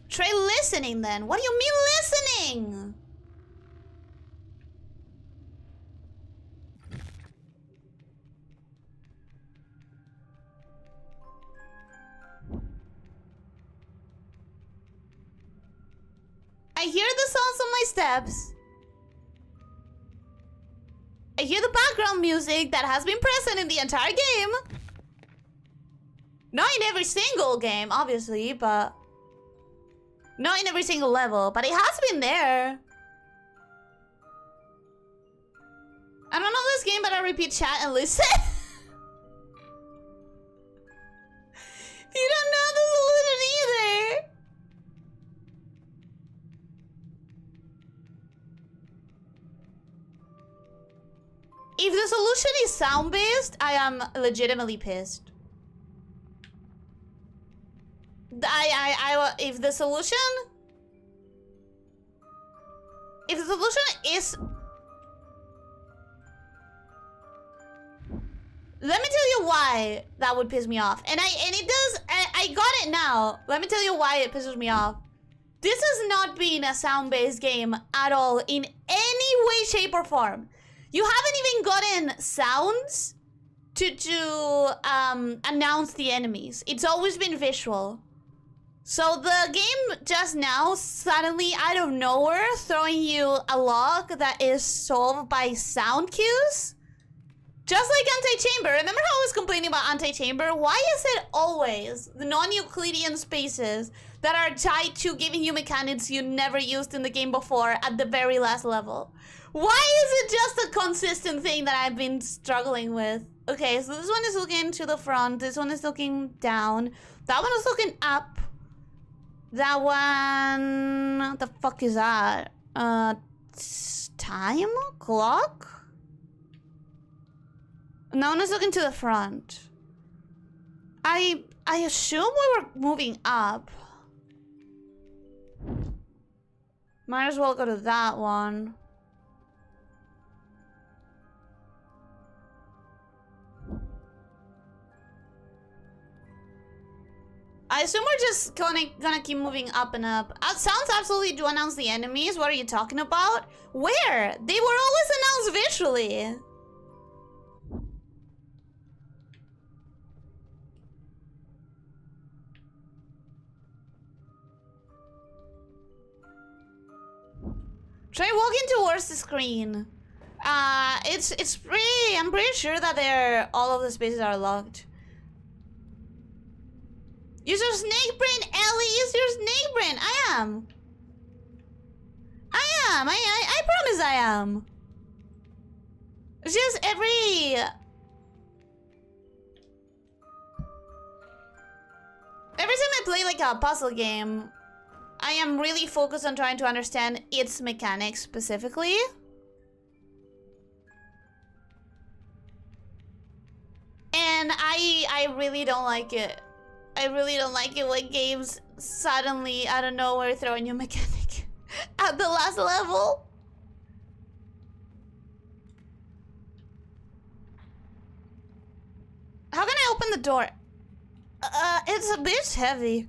Try listening then. What do you mean listening? I hear the sounds of my steps. I hear the background music that has been present in the entire game. Not in every single game, obviously, but... Not in every single level, but it has been there. I don't know this game, but I repeat chat and listen. You don't know the solution either. If the solution is sound-based, I am legitimately pissed. If the solution is... Let me tell you why that would piss me off. And it does, I got it now. Let me tell you why it pisses me off. This has not been a sound-based game at all in any way, shape, or form. You haven't even gotten sounds to announce the enemies. It's always been visual. So the game just now, suddenly out of nowhere, throwing you a log that is solved by sound cues? Just like anti-chamber. Remember how I was complaining about anti-chamber? Why is it always the non-Euclidean spaces that are tied to giving you mechanics you never used in the game before at the very last level? Why is it just a consistent thing that I've been struggling with? Okay, so this one is looking to the front. This one is looking down. That one is looking up. That one... What the fuck is that? Time? Clock? And that one is looking to the front. I assume we were moving up. Might as well go to that one. I assume we're just gonna keep moving up and up. Sounds absolutely do announce the enemies. What are you talking about? Where? They were always announced visually. Try walking towards the screen. It's pretty. I'm pretty sure that all of the spaces are locked. Use your snake brain, Ellie. Use your snake brain. I am. I promise I am. It's just every time I play like a puzzle game, I am really focused on trying to understand its mechanics specifically. And I really don't like it. I really don't like it when games suddenly, out of nowhere, throw a new mechanic at the last level. How can I open the door? It's a bit heavy.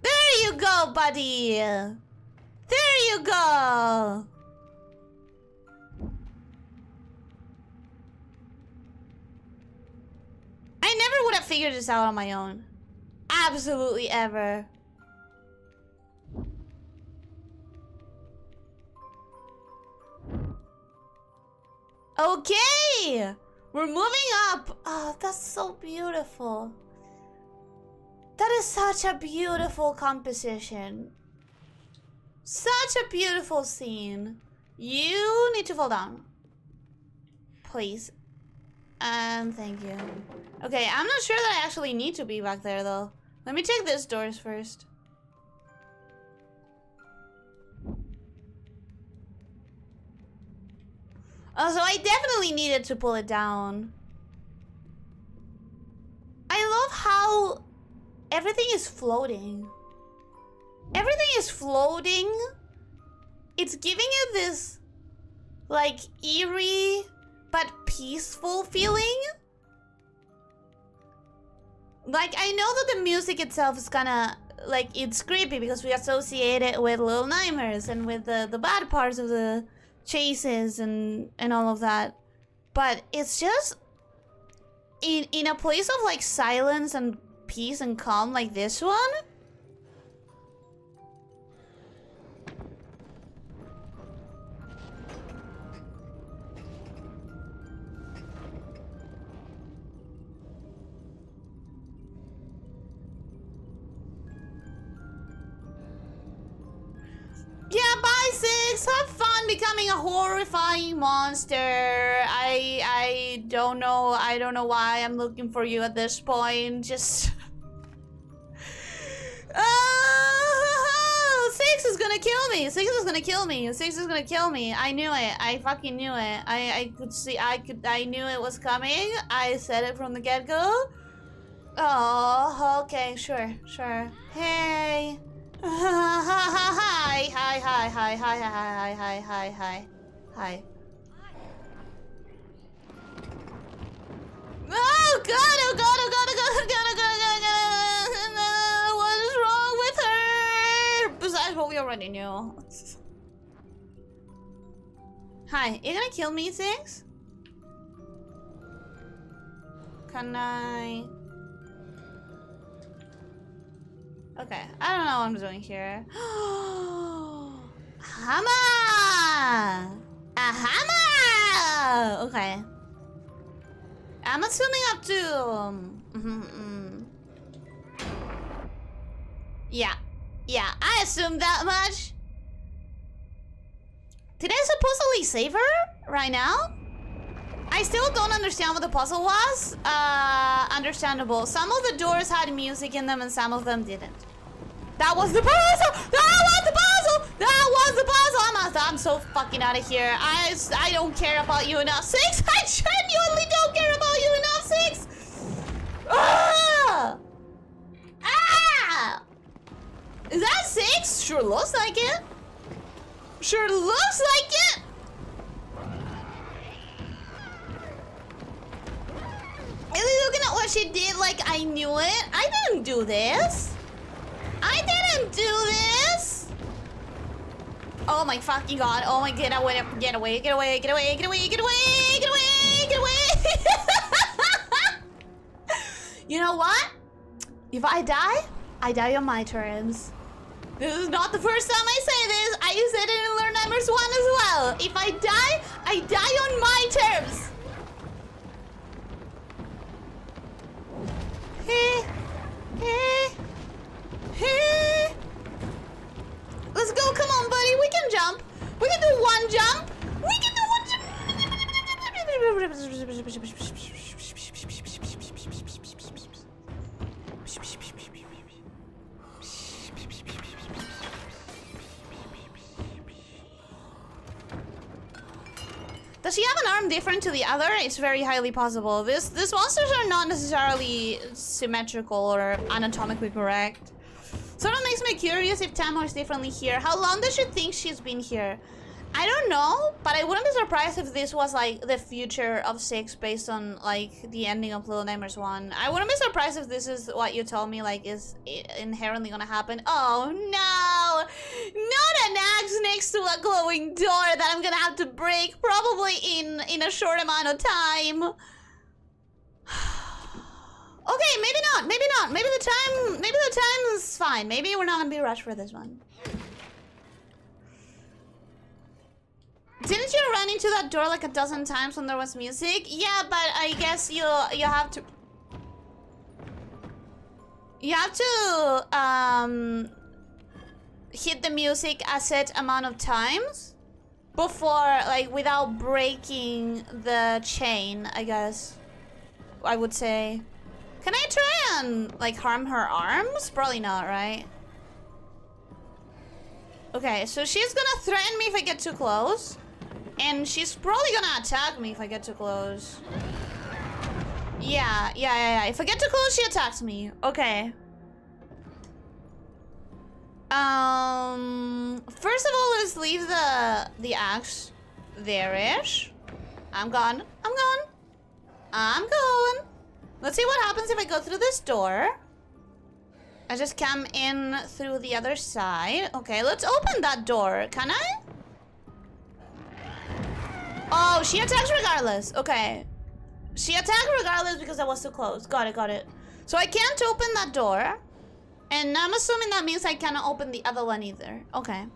There you go, buddy. There you go. I never would have figured this out on my own. Absolutely ever. Okay! We're moving up! Oh, that's so beautiful. That is such a beautiful composition. Such a beautiful scene. You need to fall down. Please. And thank you. Okay, I'm not sure that I actually need to be back there though. Let me check these doors first. Oh, so I definitely needed to pull it down. I love how everything is floating. Everything is floating. It's giving you this, like, eerie but peaceful feeling. Like, I know that the music itself is kinda, like, it's creepy because we associate it with little nightmares and with the bad parts of the chases and all of that. But it's just in a place of, like, silence and peace and calm like this one. Yeah, bye, Six. Have fun becoming a horrifying monster. I don't know. I don't know why I'm looking for you at this point. Just Six is gonna kill me. Six is gonna kill me. Six is gonna kill me. I knew it. I fucking knew it. I could see. I knew it was coming. I said it from the get-go. Oh, okay. Sure. Hey. Hi. Oh god, what is wrong with her? Besides what we already knew. Hi, you gonna kill me, Six? Can I? Okay, I don't know what I'm doing here. Hammer! A hammer! Okay. I'm assuming up to... Yeah, I assumed that much. Did I supposedly save her right now? I still don't understand what the puzzle was. Understandable. Some of the doors had music in them and some of them didn't. That was the puzzle! That was the puzzle! That was the puzzle! I'm so fucking out of here. I don't care about you enough. Six? I genuinely don't care about you enough, Six! Ah! Ah! Is that Six? Sure looks like it. Sure looks like it! Looking at what she did, like I knew it. I didn't do this. I didn't do this. Oh my fucking god. Oh my, get away. You know what? If I die on my terms. This is not the first time I say this. I said it in Learn Nightmares 1 as well. If I die on my terms. Hey. Let's go, come on, buddy. We can jump. We can do one jump. We can do one jump. Does she have an arm different to the other? It's very highly possible. These monsters are not necessarily symmetrical or anatomically correct. Sort of makes me curious if Tamo is differently here. How long does she think she's been here? I don't know, but I wouldn't be surprised if this was like the future of 6 based on like the ending of Little Nightmares 1. I wouldn't be surprised if this is what you told me like is inherently gonna happen. Oh no! Not an axe next to a glowing door that I'm gonna have to break probably in a short amount of time. Okay, maybe not, maybe not. Maybe the time is fine. Maybe we're not gonna be rushed for this one. Didn't you run into that door like a dozen times when there was music? Yeah, but I guess you have to... You have to, hit the music a set amount of times before, like, without breaking the chain, I guess. I would say. Can I try and, like, harm her arms? Probably not, right? Okay, so she's gonna threaten me if I get too close. And she's probably gonna attack me if I get too close. Yeah. If I get too close, she attacks me. Okay. First of all, let's leave the axe there-ish. I'm gone. Let's see what happens if I go through this door. I just come in through the other side. Okay, let's open that door. Can I? Oh, she attacks regardless. Okay. She attacked regardless because I was too close. Got it. So I can't open that door. And I'm assuming that means I cannot open the other one either. Okay.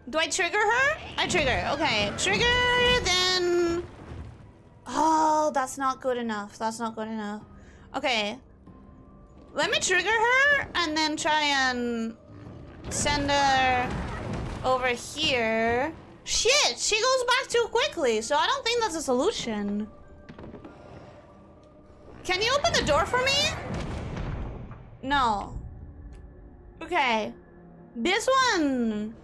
Do I trigger her? I trigger. Okay. Trigger, then... Oh, that's not good enough. Okay. Let me trigger her and then try and send her over here. Shit, she goes back too quickly, so I don't think that's a solution. Can you open the door for me? No. Okay. This one's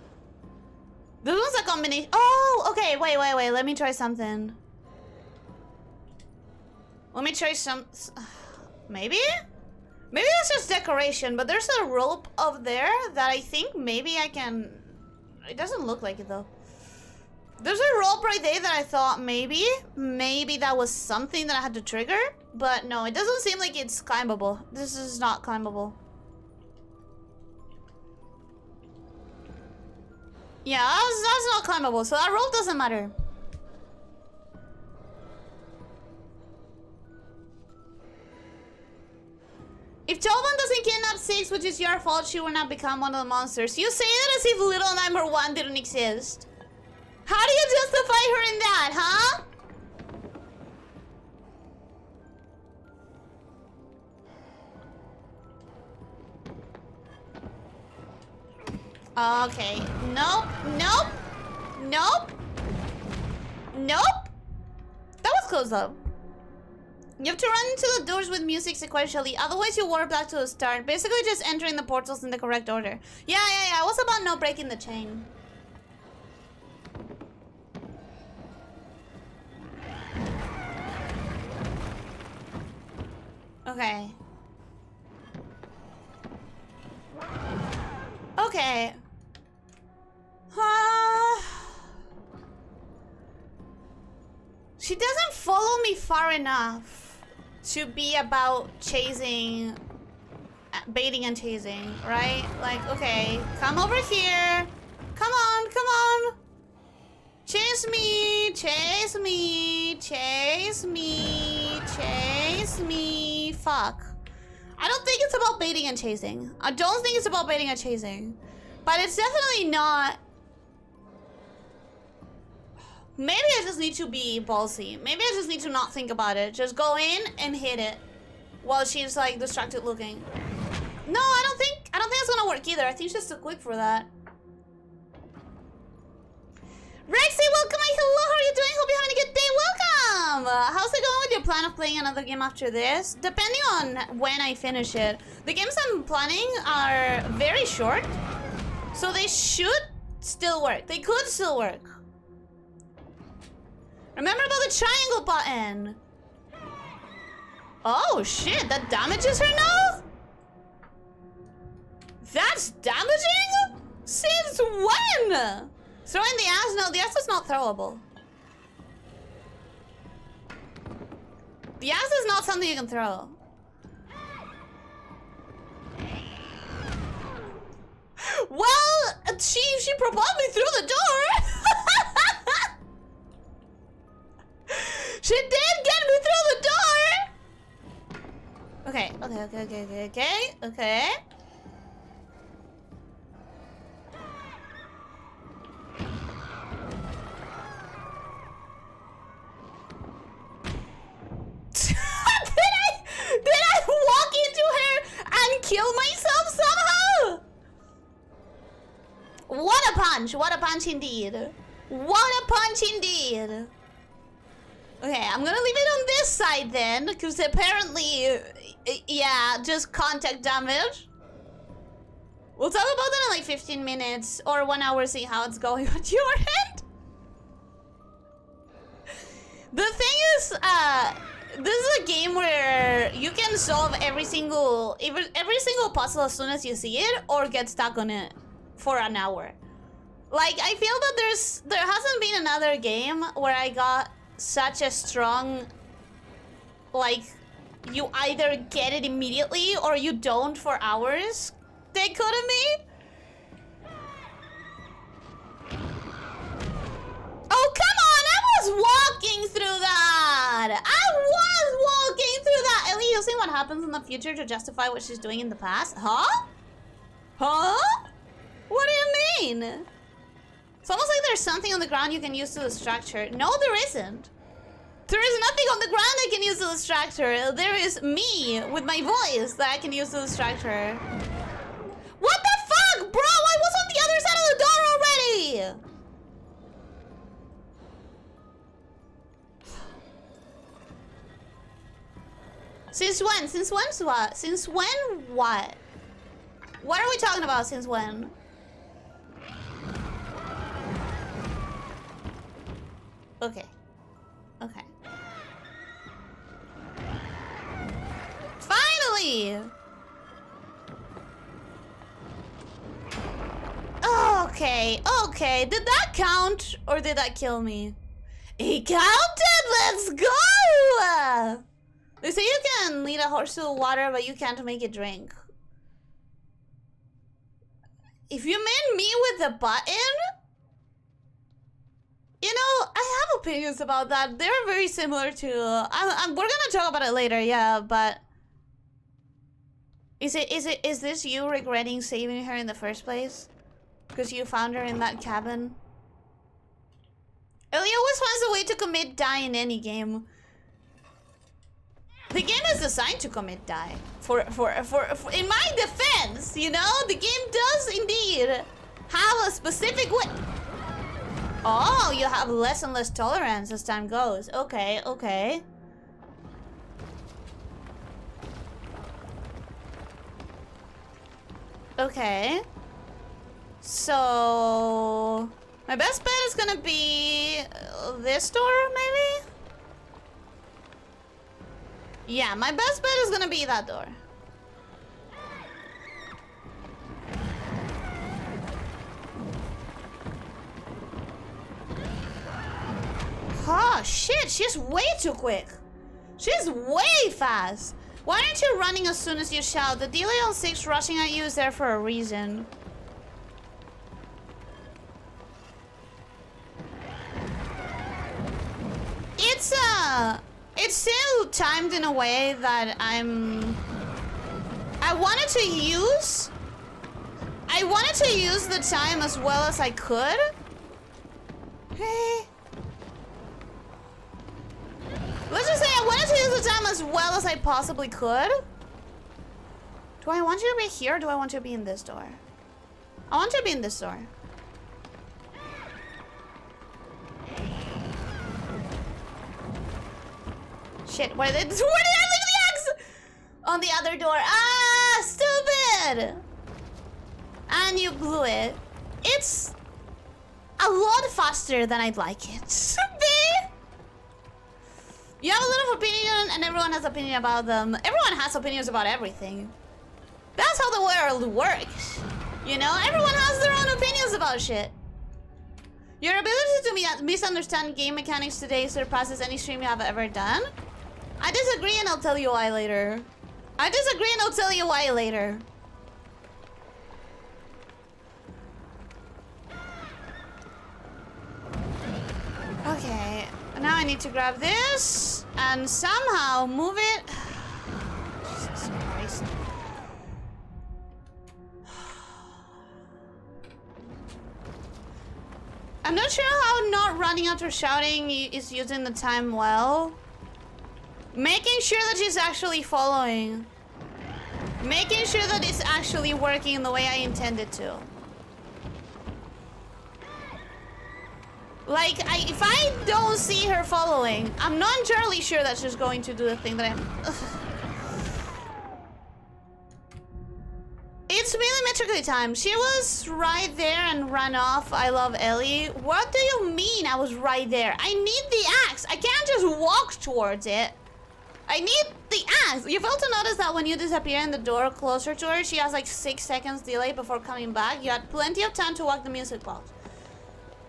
a combination. Oh, okay, wait. Let me try something. Let me try some... Maybe? Maybe that's just decoration, but there's a rope up there that I think maybe I can... It doesn't look like it, though. There's a rope right there that I thought maybe that was something that I had to trigger. But no, it doesn't seem like it's climbable. This is not climbable. Yeah, that's not climbable, so that rope doesn't matter. If Tobin doesn't kidnap 6, which is your fault, she will not become one of the monsters. You say that as if Little Nightmare 1 didn't exist. How do you justify her in that, huh? Okay. Nope. That was close, though. You have to run into the doors with music sequentially, otherwise you warp back to the start. Basically just entering the portals in the correct order. Yeah. I was about not breaking the chain. Okay. She doesn't follow me far enough to be about chasing, baiting and chasing, right? Like, okay, come over here. Come on. Chase me. Fuck. I don't think it's about baiting and chasing. But it's definitely not... Maybe I just need to be ballsy. Maybe I just need to not think about it. Just go in and hit it while she's like distracted looking. No, I don't think it's gonna work either. I think she's too quick for that. Rexy, welcome. Hello, how are you doing? Hope you're having a good day. Welcome. How's it going with your plan of playing another game after this? Depending on when I finish it. The games I'm planning are very short, so they should still work. They could still work. Remember about the triangle button. Oh shit, that damages her now? That's damaging? Since when? Throwing the ass? No, the ass is not throwable. The ass is not something you can throw. Well, she propelled me through the door. She did get me through the door. Okay. Did I walk into her and kill myself somehow? What a punch indeed. What a punch indeed. Okay, I'm gonna leave it on this side then, because apparently, yeah, just contact damage. We'll talk about that in like 15 minutes or 1 hour, see how it's going on your end. The thing is, this is a game where you can solve every single puzzle as soon as you see it, or get stuck on it for an hour. Like, I feel that there hasn't been another game where I got such a strong, like, you either get it immediately or you don't for hours dichotomy. Oh, come on! I was walking through that! Ellie, you see what happens in the future to justify what she's doing in the past? Huh? Huh? What do you mean? It's almost like there's something on the ground you can use to distract her. No, there isn't. There is nothing on the ground I can use to distract her. There is me with my voice that I can use to distract her. What the fuck, bro? I was on the other side of the door already! Since when? Since when's what? Since when what? What are we talking about since when? Okay. Okay. Finally! Okay, okay. Did that count or did that kill me? It counted! Let's go! They say you can lead a horse to the water, but you can't make it drink. If you mean me with the button? You know, I have opinions about that. They're very similar to... we're gonna talk about it later, yeah, but... Is this you regretting saving her in the first place? Because you found her in that cabin? Ellie always finds a way to commit die in any game. The game is designed to commit die. For in my defense, you know, the game does indeed have a specific way. Oh, you have less and less tolerance as time goes. Okay, okay. Okay. So... my best bet is gonna be... this door, maybe? Yeah, my best bet is gonna be that door. Oh, shit, she's way too quick. She's way fast. Why aren't you running as soon as you shout? The delay on 6 rushing at you is there for a reason. It's still timed in a way that I wanted to use the time as well as I could. Hey. Let's just say I wanted to use the time as well as I possibly could. Do I want you to be here or do I want you to be in this door? I want you to be in this door. Shit, where did I leave the axe? On the other door. Ah, stupid! And you blew it. It's a lot faster than I'd like it to be. You have a lot of opinion and everyone has opinion about them. Everyone has opinions about everything. That's how the world works. You know, everyone has their own opinions about shit. Your ability to misunderstand game mechanics today surpasses any stream you have ever done. I disagree and I'll tell you why later. I disagree and I'll tell you why later. Okay, now I need to grab this and somehow move it. Jesus Christ. I'm not sure how not running after shouting is using the time well. Making sure that she's actually following. Making sure that it's actually working the way I intended to. Like, if I don't see her following, I'm not entirely sure that she's going to do the thing that I'm... Ugh. It's millimetrically timed. She was right there and ran off. I love Ellie. What do you mean I was right there? I need the axe. I can't just walk towards it. I need the axe. You failed to notice that when you disappear in the door closer to her, she has like 6 seconds delay before coming back. You had plenty of time to walk the music box.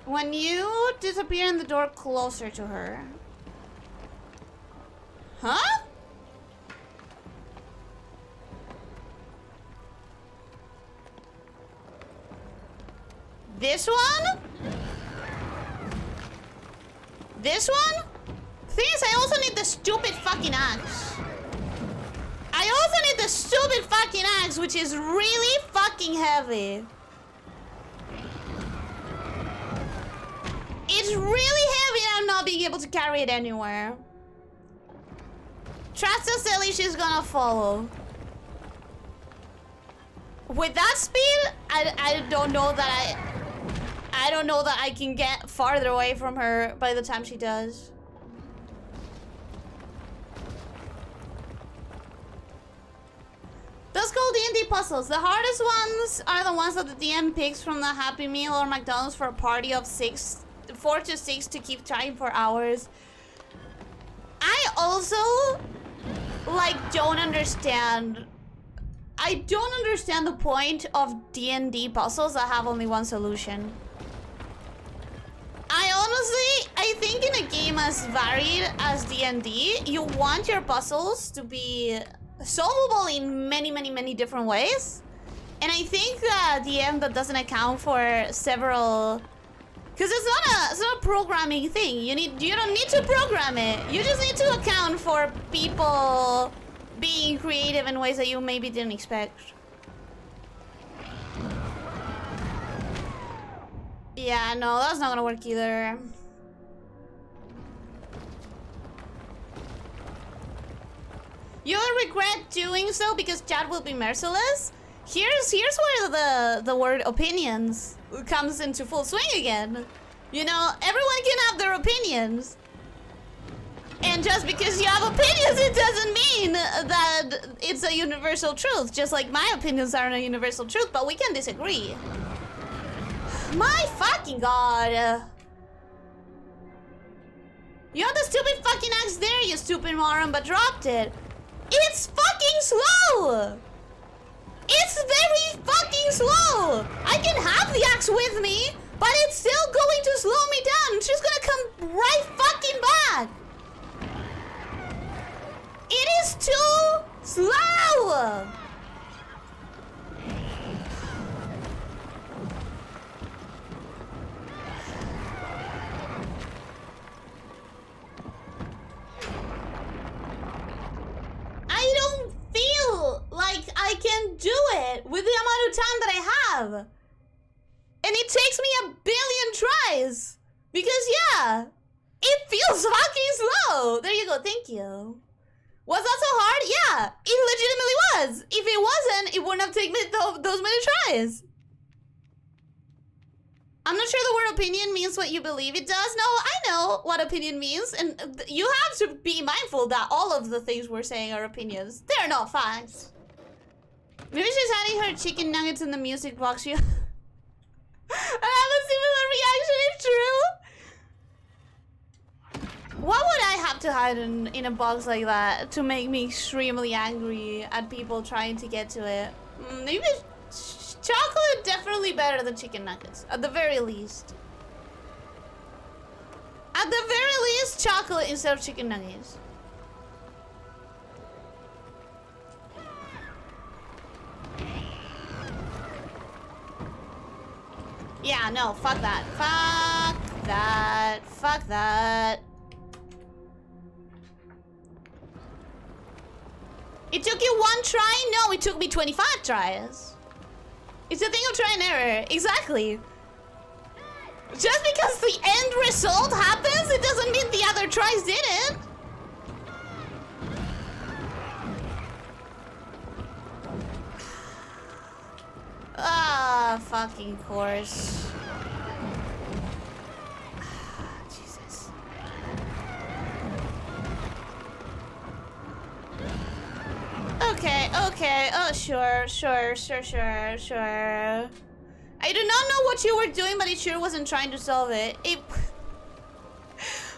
When you disappear in the door closer to her. Huh? This one? This one? Thing is, I also need the stupid fucking axe. I also need the stupid fucking axe, which is really fucking heavy. It's really heavy and I'm not being able to carry it anywhere. Trust us, Ellie, she's gonna follow. With that speed, I don't know that I don't know that I can get farther away from her by the time she does. Those called D&D puzzles. The hardest ones are the ones that the DM picks from the Happy Meal or McDonald's for a party of 4 to 6 to keep trying for hours. I also, like, don't understand. I don't understand the point of D&D puzzles that have only one solution. I think in a game as varied as D&D, you want your puzzles to be solvable in many, many, many different ways. And I think the DM that doesn't account for several... Because it's not a programming thing. You don't need to program it. You just need to account for people being creative in ways that you maybe didn't expect. Yeah, no, that's not gonna work either. You'll regret doing so because chat will be merciless. Here's where the word opinions comes into full swing again. You know, everyone can have their opinions. And just because you have opinions, it doesn't mean that it's a universal truth. Just like my opinions aren't a universal truth, but we can disagree. My fucking god. You had the stupid fucking axe there, you stupid moron, but dropped it. It's fucking slow! It's very fucking slow! I can have the axe with me, but it's still going to slow me down. She's gonna come right fucking back. It is too slow! I don't feel like I can do it with the amount of time that I have. And it takes me a billion tries. Because yeah, it feels fucking slow. There you go, thank you. Was that so hard? Yeah, it legitimately was. If it wasn't, it wouldn't have taken me those many tries. I'm not sure the word opinion means what you believe it does. No, I know what opinion means. And you have to be mindful that all of the things we're saying are opinions. They're not facts. Maybe she's hiding her chicken nuggets in the music box. You I have a similar reaction, it's true. What would I have to hide in a box like that to make me extremely angry at people trying to get to it? Maybe chocolate definitely better than chicken nuggets, at the very least. At the very least, chocolate instead of chicken nuggets. Yeah, no, fuck that. Fuck that. Fuck that. It took you 1 try? No, it took me 25 tries. It's a thing of try and error. Exactly. Just because the end result happens, it doesn't mean the other tries didn't. Ah, fucking course. Jesus. Okay, okay. Oh, sure. I do not know what you were doing, but it sure wasn't trying to solve it.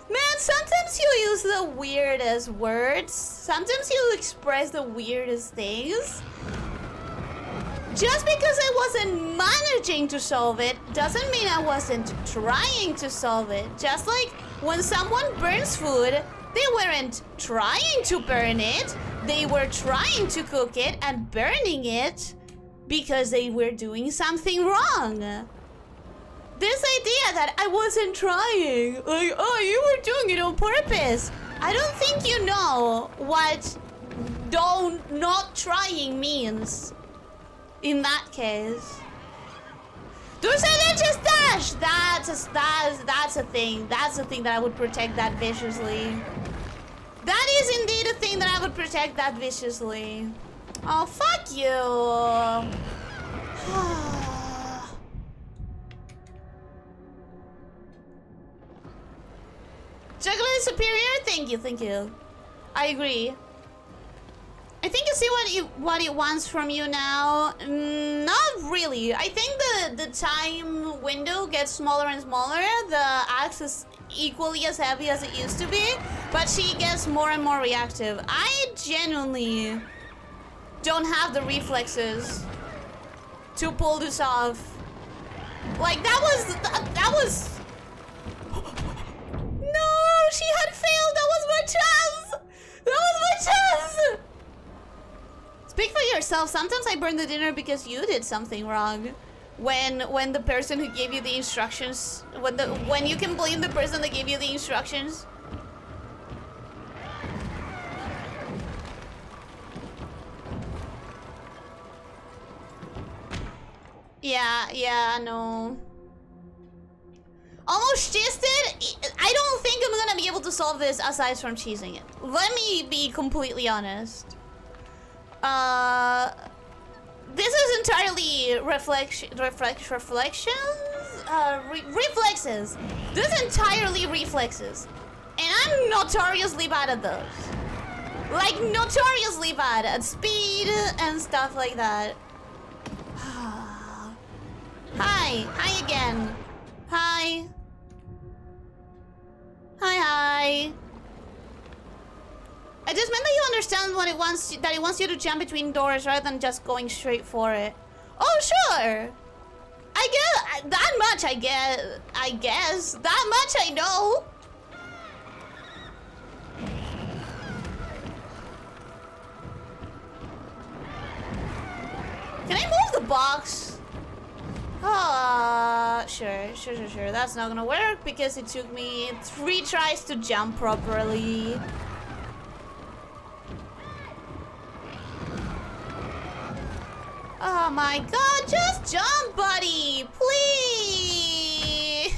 Man, sometimes you use the weirdest words. Sometimes you express the weirdest things. Just because I wasn't managing to solve it doesn't mean I wasn't trying to solve it. Just like when someone burns food, they weren't trying to burn it. They were trying to cook it and burning it because they were doing something wrong. This idea that I wasn't trying, like, oh, you were doing it on purpose. I don't think you know what not trying means. In that case, do say just dash. That's a thing. That's a thing that I would protect that viciously. That is indeed a thing that I would protect that viciously. Oh, fuck you. Chocolate is superior. Thank you. I agree. I think you see what it wants from you now. Not really. I think the time window gets smaller and smaller. The axe is equally as heavy as it used to be, but she gets more and more reactive. I genuinely don't have the reflexes to pull this off. Like that was. No, she had failed. That was my chance. That was my chance. Speak for yourself. Sometimes I burn the dinner because you did something wrong. When the person who gave you the instructions, when you can blame the person that gave you the instructions. Yeah, no. Almost cheesed it. I don't think I'm gonna be able to solve this aside from cheesing it. Let me be completely honest. This is entirely reflexes. This is entirely reflexes, and I'm notoriously bad at those. Like notoriously bad at speed and stuff like that. Hi again. Hi. I just meant that you understand what it wants, that it wants you to jump between doors rather than just going straight for it. Oh, sure. I get that much. I guess that much I know. Can I move the box? Sure. That's not gonna work because it took me 3 tries to jump properly. Oh my god, just jump, buddy! Please!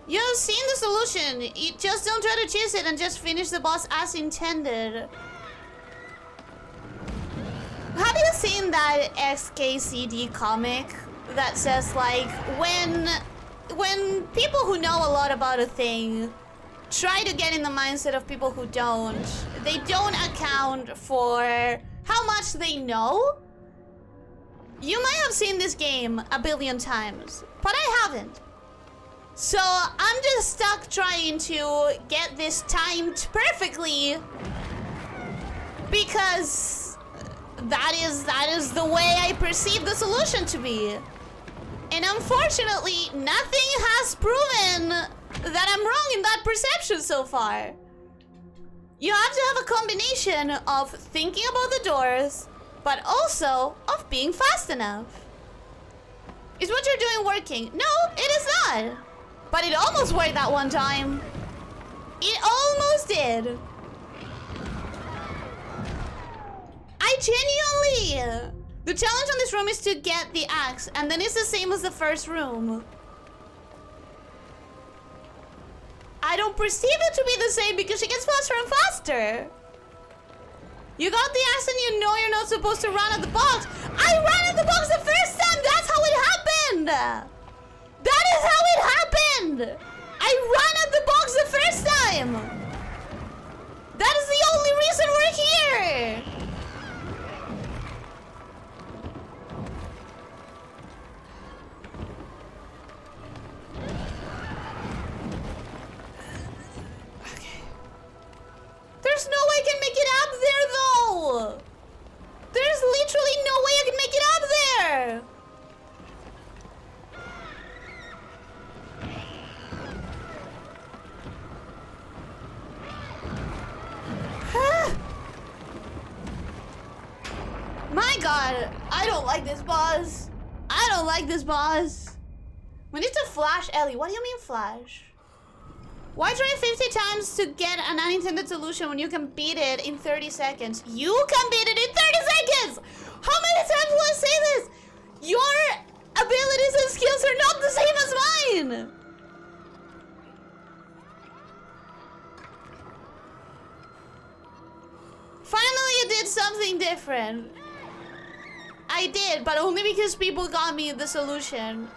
You've seen the solution. You just don't try to chase it and just finish the boss as intended. Have you seen that XKCD comic that says, like, when people who know a lot about a thing try to get in the mindset of people who don't, they don't account for how much they know? You might have seen this game a billion times, but I haven't. So I'm just stuck trying to get this timed perfectly because that is the way I perceive the solution to be. And unfortunately, nothing has proven that I'm wrong in that perception so far. You have to have a combination of thinking about the doors, but also of being fast enough. Is what you're doing working? No, it is not. But it almost worked that one time. It almost did. I genuinely... The challenge on this room is to get the axe, and then it's the same as the first room. I don't perceive it to be the same because she gets faster and faster. You got the axe and you know you're not supposed to run at the box. I ran at the box the first time! That's how it happened! That is how it happened! I ran at the box the first time! That is the only reason we're here! There's no way I can make it up there, though! There's literally no way I can make it up there! My god, I don't like this boss. I don't like this boss. We need to flash Ellie. What do you mean flash? Why try 50 times to get an unintended solution when you can beat it in 30 seconds? You can beat it in 30 seconds! How many times will I say this? Your abilities and skills are not the same as mine! Finally, you did something different. I did, but only because people got me the solution.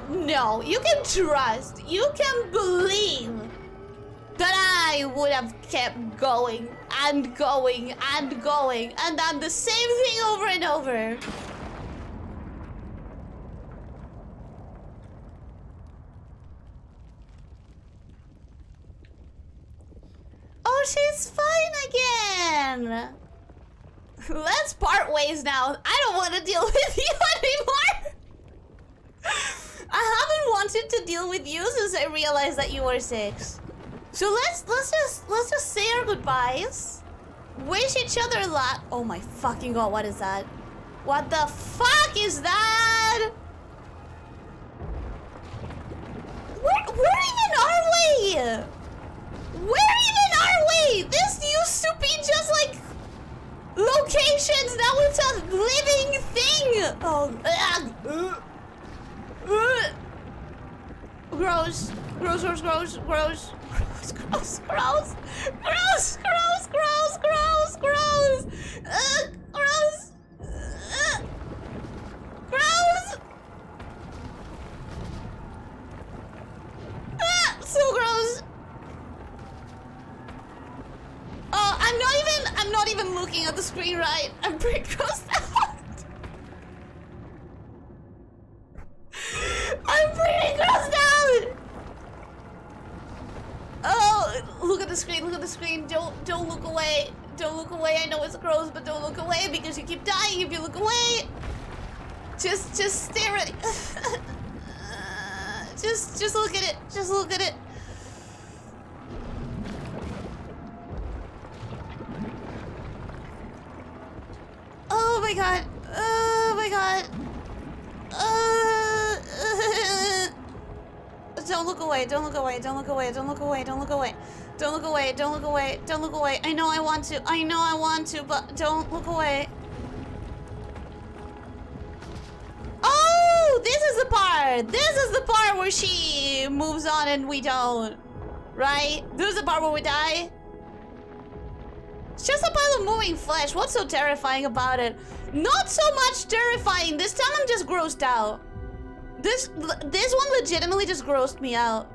No, you can trust, you can believe that I would have kept going and going and going and done the same thing over and over. Oh, she's fine again. Let's part ways now. I don't want to deal with you anymore. I haven't wanted to deal with you since I realized that you were 6. So let's just say our goodbyes. Wish each other luck. Oh my fucking god, what is that? What the fuck is that? Where even are we? Where even are we? This used to be just like locations. Now it's a living thing. Oh, gross, gross, gross, gross, gross, gross, gross, gross, gross, gross, gross, gross, gross, gross, gross. So gross. Oh, I'm not even looking at the screen right. I'm pretty grossed out. I'm pretty grossed out. Oh, look at the screen, look at the screen. Don't look away. Don't look away. I know it's gross, but don't look away because you keep dying if you look away. Just stare at it. Just look at it. Just look at it. Oh my god. Oh my god. Don't look away. Don't look away. Don't look away. Don't look away. Don't look away. Don't look away. Don't look away. Don't look away. I know I want to. I know I want to, but don't look away. Oh, this is the part. This is the part where she moves on and we don't. Right? This is the part where we die. It's just a pile of moving flesh. What's so terrifying about it? Not so much terrifying. This time I'm just grossed out. This one legitimately just grossed me out.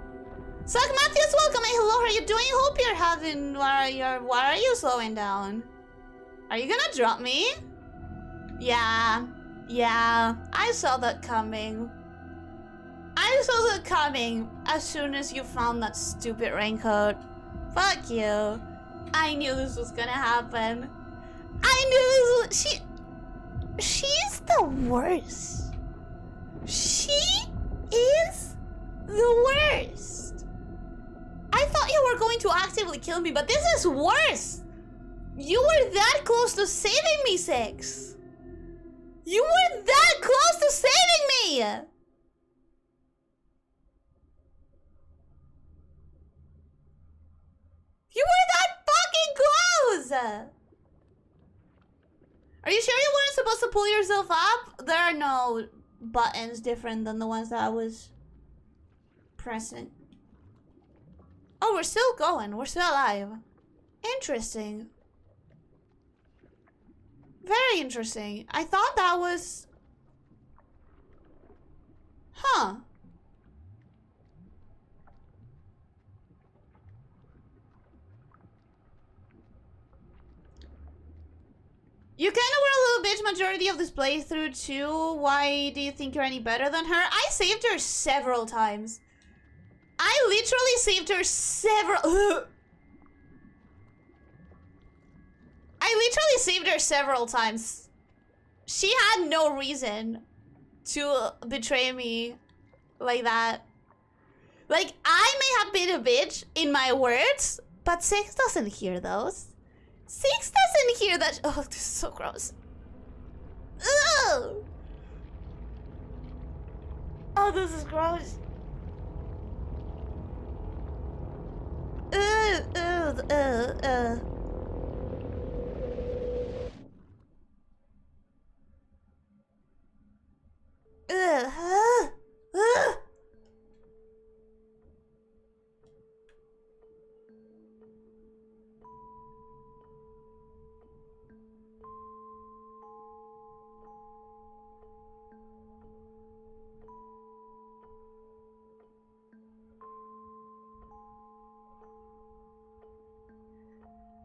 Suck Matthews, welcome. Hey, hello, how are you doing? Hope you're having... Why are you slowing down? Are you gonna drop me? Yeah. Yeah. I saw that coming. I saw that coming as soon as you found that stupid raincoat. Fuck you. I knew this was gonna happen. I knew this was... She's the worst. She is the worst. I thought you were going to actively kill me, but this is worse. You were that close to saving me, Six. You were that close to saving me. You were that fucking close. Are you sure you weren't supposed to pull yourself up? There are no buttons different than the ones that I was pressing. Oh, we're still going. We're still alive. Interesting. Very interesting. I thought that was... Huh. You kinda were a little bitch majority of this playthrough too. Why do you think you're any better than her? I saved her several times. I literally saved her several... I literally saved her several times. She had no reason to betray me like that. Like, I may have been a bitch in my words, but Six doesn't hear those. Six doesn't hear that. Oh, this is so gross. Ugh. Oh, this is gross. Ugh, ugh, ugh, ugh.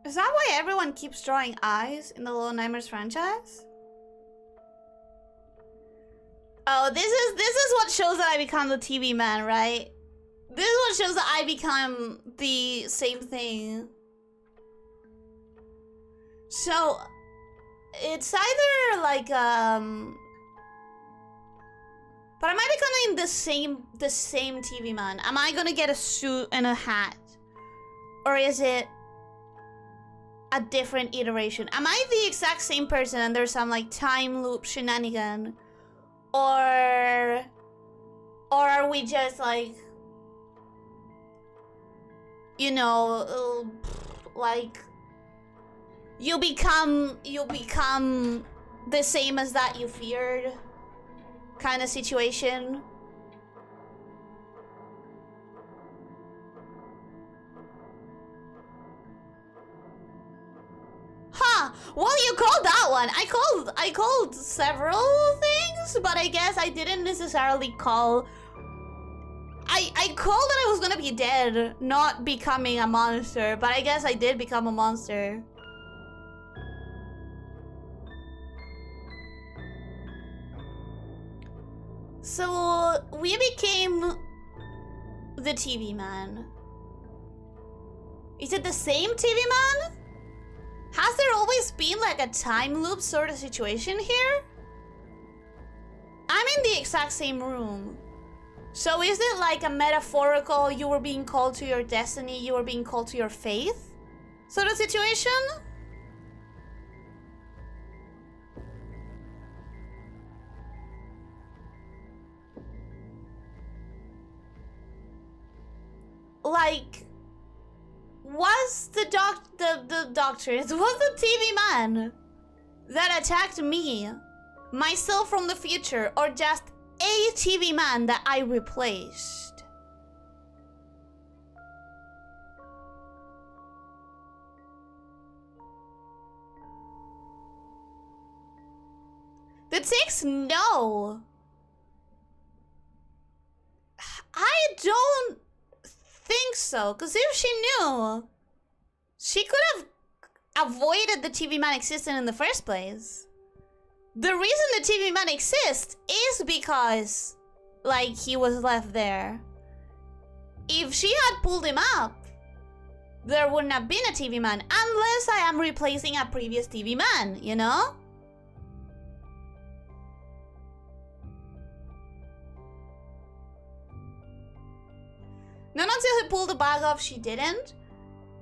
Is that why everyone keeps drawing eyes in the Little Nightmares franchise? Oh, this is what shows that I become the TV man, right? This is what shows that I become the same thing. So, it's either like, but am I becoming the same TV man? Am I gonna get a suit and a hat? Or is it a different iteration? Am I the exact same person and there's some like time loop shenanigan? Or are we just like, you know, like you become the same as that you feared kind of situation? Huh, well, you called that one. I called several things, but I guess I didn't necessarily call... I called that I was gonna be dead, not becoming a monster, but I guess I did become a monster. So, we became the TV man. Is it the same TV man? Has there always been like a time loop sort of situation here? I'm in the exact same room. So is it like a metaphorical, you were being called to your destiny, you were being called to your faith sort of situation? Like, was the doctor, was the TV man that attacked me, myself from the future, or just a TV man that I replaced? Did Six know? I don't think so, because if she knew, she could have avoided the TV man existing in the first place. The reason the TV man exists is because, like, he was left there. If she had pulled him up, there wouldn't have been a TV man, unless I am replacing a previous TV man, you know? Not until he pulled the bag off, she didn't.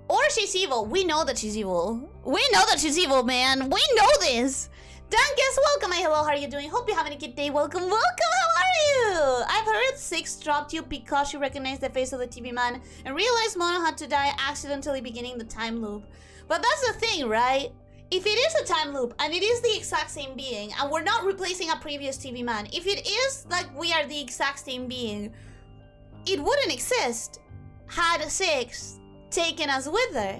Or she's evil. We know that she's evil. We know that she's evil, man. We know this. Dunkes, welcome. Hello, how are you doing? Hope you're having a good day. Welcome, welcome. How are you? I've heard Six dropped you because she recognized the face of the TV man and realized Mono had to die accidentally beginning the time loop. But that's the thing, right? If it is a time loop and it is the exact same being and we're not replacing a previous TV man, if it is like we are the exact same being, it wouldn't exist had Six taken us with her.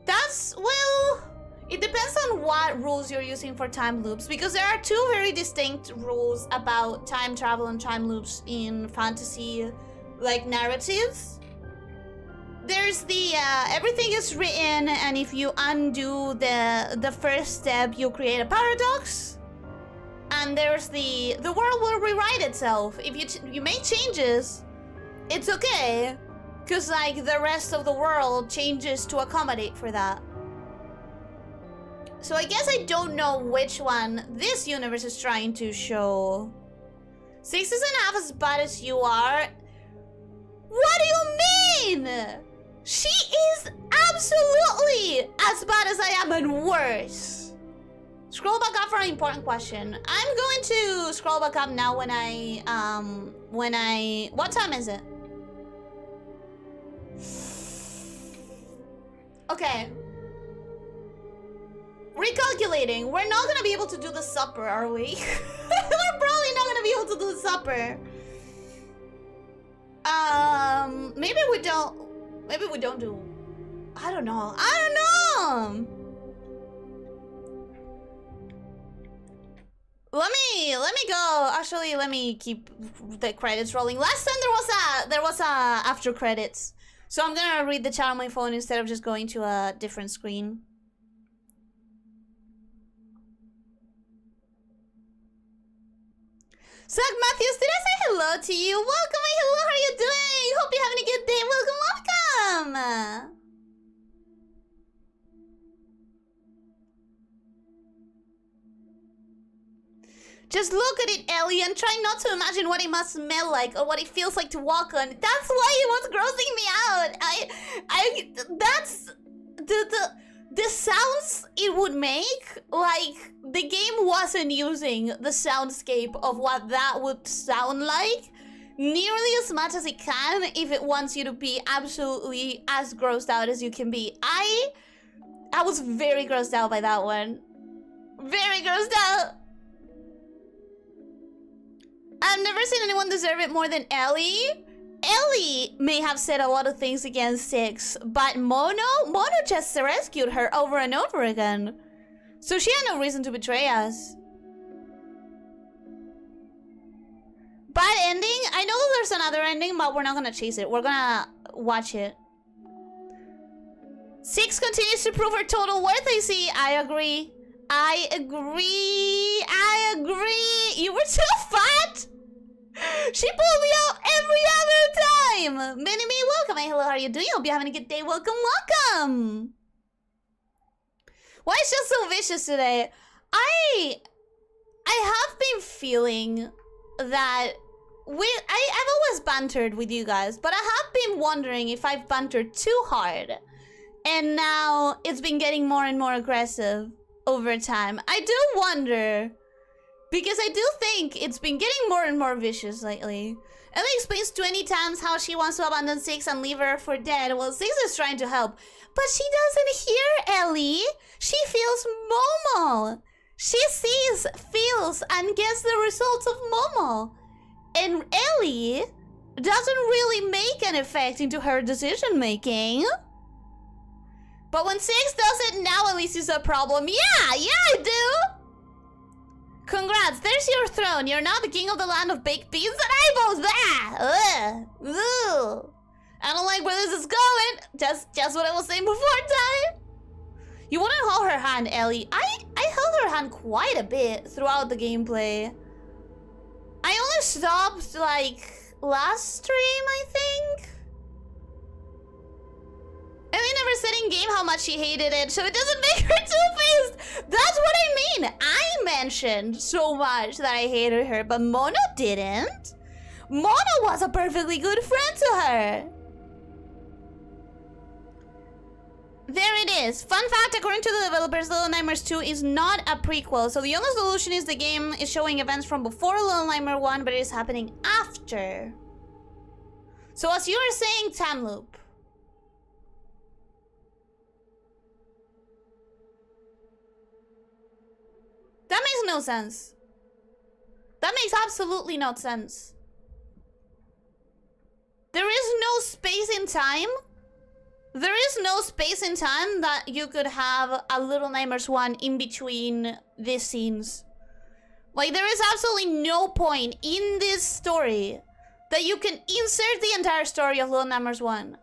That's, well, it depends on what rules you're using for time loops, because there are two very distinct rules about time travel and time loops in fantasy, like, narratives. There's the everything is written, and if you undo the first step, you create a paradox. And there's the world will rewrite itself. If you make changes, it's okay, because, like, the rest of the world changes to accommodate for that. So I guess I don't know which one this universe is trying to show. Six isn't half as bad as you are. What do you mean? She is absolutely as bad as I am and worse. Scroll back up for an important question. I'm going to scroll back up now when I what time is it? Okay. Recalculating. We're not gonna be able to do the supper, are we? We're probably not gonna be able to do the supper. Maybe we don't. Maybe we don't do. I don't know. I don't know. Let me go. Actually, let me keep the credits rolling. Last time there was a after credits, so I'm gonna read the chat on my phone instead of just going to a different screen. Zach Matthews, did I say hello to you? Welcome, hello, how are you doing? Hope you're having a good day. Welcome, welcome. Just look at it, Ellie, and try not to imagine what it must smell like or what it feels like to walk on. That's why it was grossing me out. That's the sounds it would make, like, the game wasn't using the soundscape of what that would sound like nearly as much as it can if it wants you to be absolutely as grossed out as you can be. I was very grossed out by that one. Very grossed out. I've never seen anyone deserve it more than Ellie. Ellie may have said a lot of things against Six, but Mono just rescued her over and over again. So she had no reason to betray us. Bad ending? I know that there's another ending, but we're not gonna chase it. We're gonna watch it. Six continues to prove her total worth, I see. I agree. I agree. I agree. You were too fat. She pulled me out every other time. Mini-me, welcome. Hey, hello, how are you doing? Hope you're having a good day. Welcome, welcome. Why is she so vicious today? I have been feeling that I've always bantered with you guys, but I have been wondering if I've bantered too hard. And now it's been getting more and more aggressive over time. I do wonder, because I do think it's been getting more and more vicious lately. Ellie explains 20 times how she wants to abandon Six and leave her for dead. Well, Six is trying to help, but she doesn't hear Ellie. She feels Momo. She sees, feels, and gets the results of Momo. And Ellie doesn't really make an effect into her decision making. But when Six does it, now Elyssia's a problem. Yeah, I do. Congrats, there's your throne. You're now the king of the land of baked beans and eyeballs. Ugh. I don't like where this is going. Just what I was saying before time. her hand, Ellie. I held her hand quite a bit throughout the gameplay. I only stopped, like, last stream, I think? Ellie never said in game how much she hated it, so it doesn't make her two-faced. That's what I mean. I mentioned so much that I hated her, but Mono didn't. Mono was a perfectly good friend to her. There it is. Fun fact, according to the developers, Little Nightmares 2 is not a prequel. So the only solution is the game is showing events from before Little Nightmare 1, but it is happening after. So as you were saying, time loop. That makes no sense. That makes absolutely no sense. There is no space in time. There is no space in time that you could have a Little Nightmares 1 in between these scenes. Like, there is absolutely no point in this story that you can insert the entire story of Little Nightmares 1.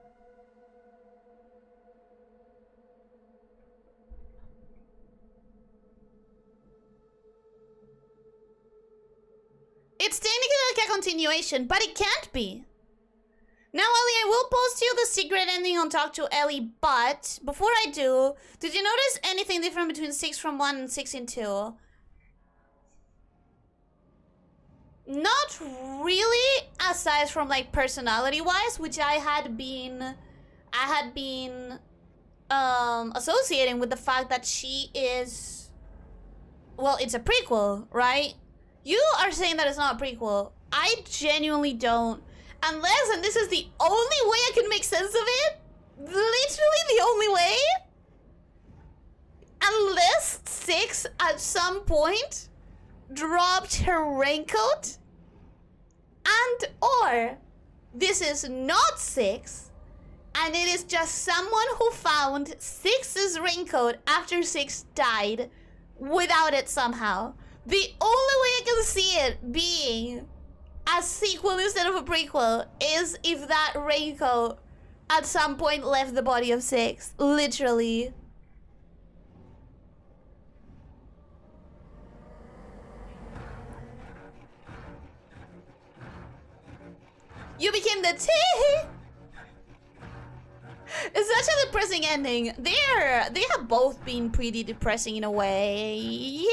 It's technically like a continuation, but it can't be. Now, Ellie, I will post you the secret ending on Talk to Ellie, but before I do, did you notice anything different between 6 from 1 and 6 in 2? Not really, aside from like personality-wise, which I had been associating with the fact that she is, well, it's a prequel, right? You are saying that it's not a prequel. I genuinely don't. Unless, and this is the only way I can make sense of it, literally the only way, unless 6 at some point dropped her raincoat, and or this is not 6, and it is just someone who found 6's raincoat after 6 died without it somehow. The only way I can see it being a sequel instead of a prequel is if that raincoat at some point left the body of 6. Literally. You became the tea. It's such a depressing ending. They have both been pretty depressing in a way.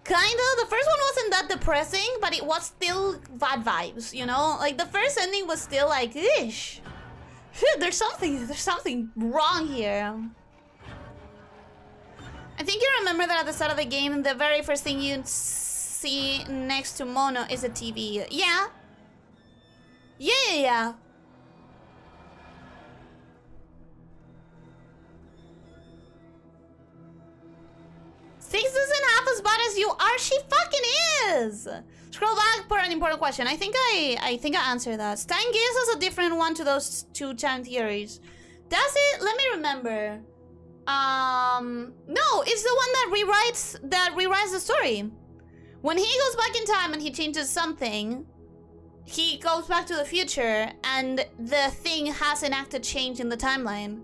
Kinda. The first one wasn't that depressing, but it was still bad vibes, you know? Like, the first ending was still like, ish. There's something wrong here. I think you remember that at the start of the game, the very first thing you see next to Mono is a TV. Yeah. Yeah. 6 isn't half as bad as you are. She fucking is. Scroll back for an important question. I think I answered that. Stein gives us a different one to those 2 time theories. Does it? Let me remember. No, it's the one that rewrites the story. When he goes back in time and he changes something, he goes back to the future and the thing has enacted change in the timeline.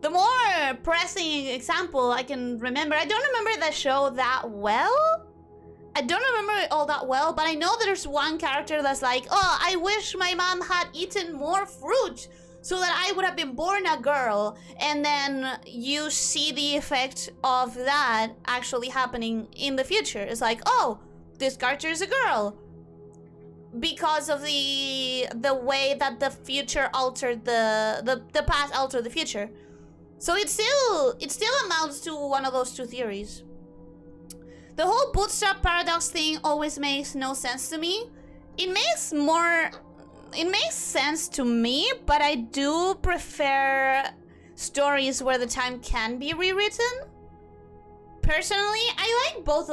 The more pressing example I can remember, I don't remember the show that well. I don't remember it all that well, but I know there's one character that's like, oh, I wish my mom had eaten more fruit so that I would have been born a girl. And then you see the effect of that actually happening in the future. It's like, oh, this character is a girl. Because of the way that the future altered the past altered the future. So it still amounts to one of those 2 theories. The whole bootstrap paradox thing always makes no sense to me. It makes sense to me, but I do prefer stories where the time can be rewritten. Personally, I like both.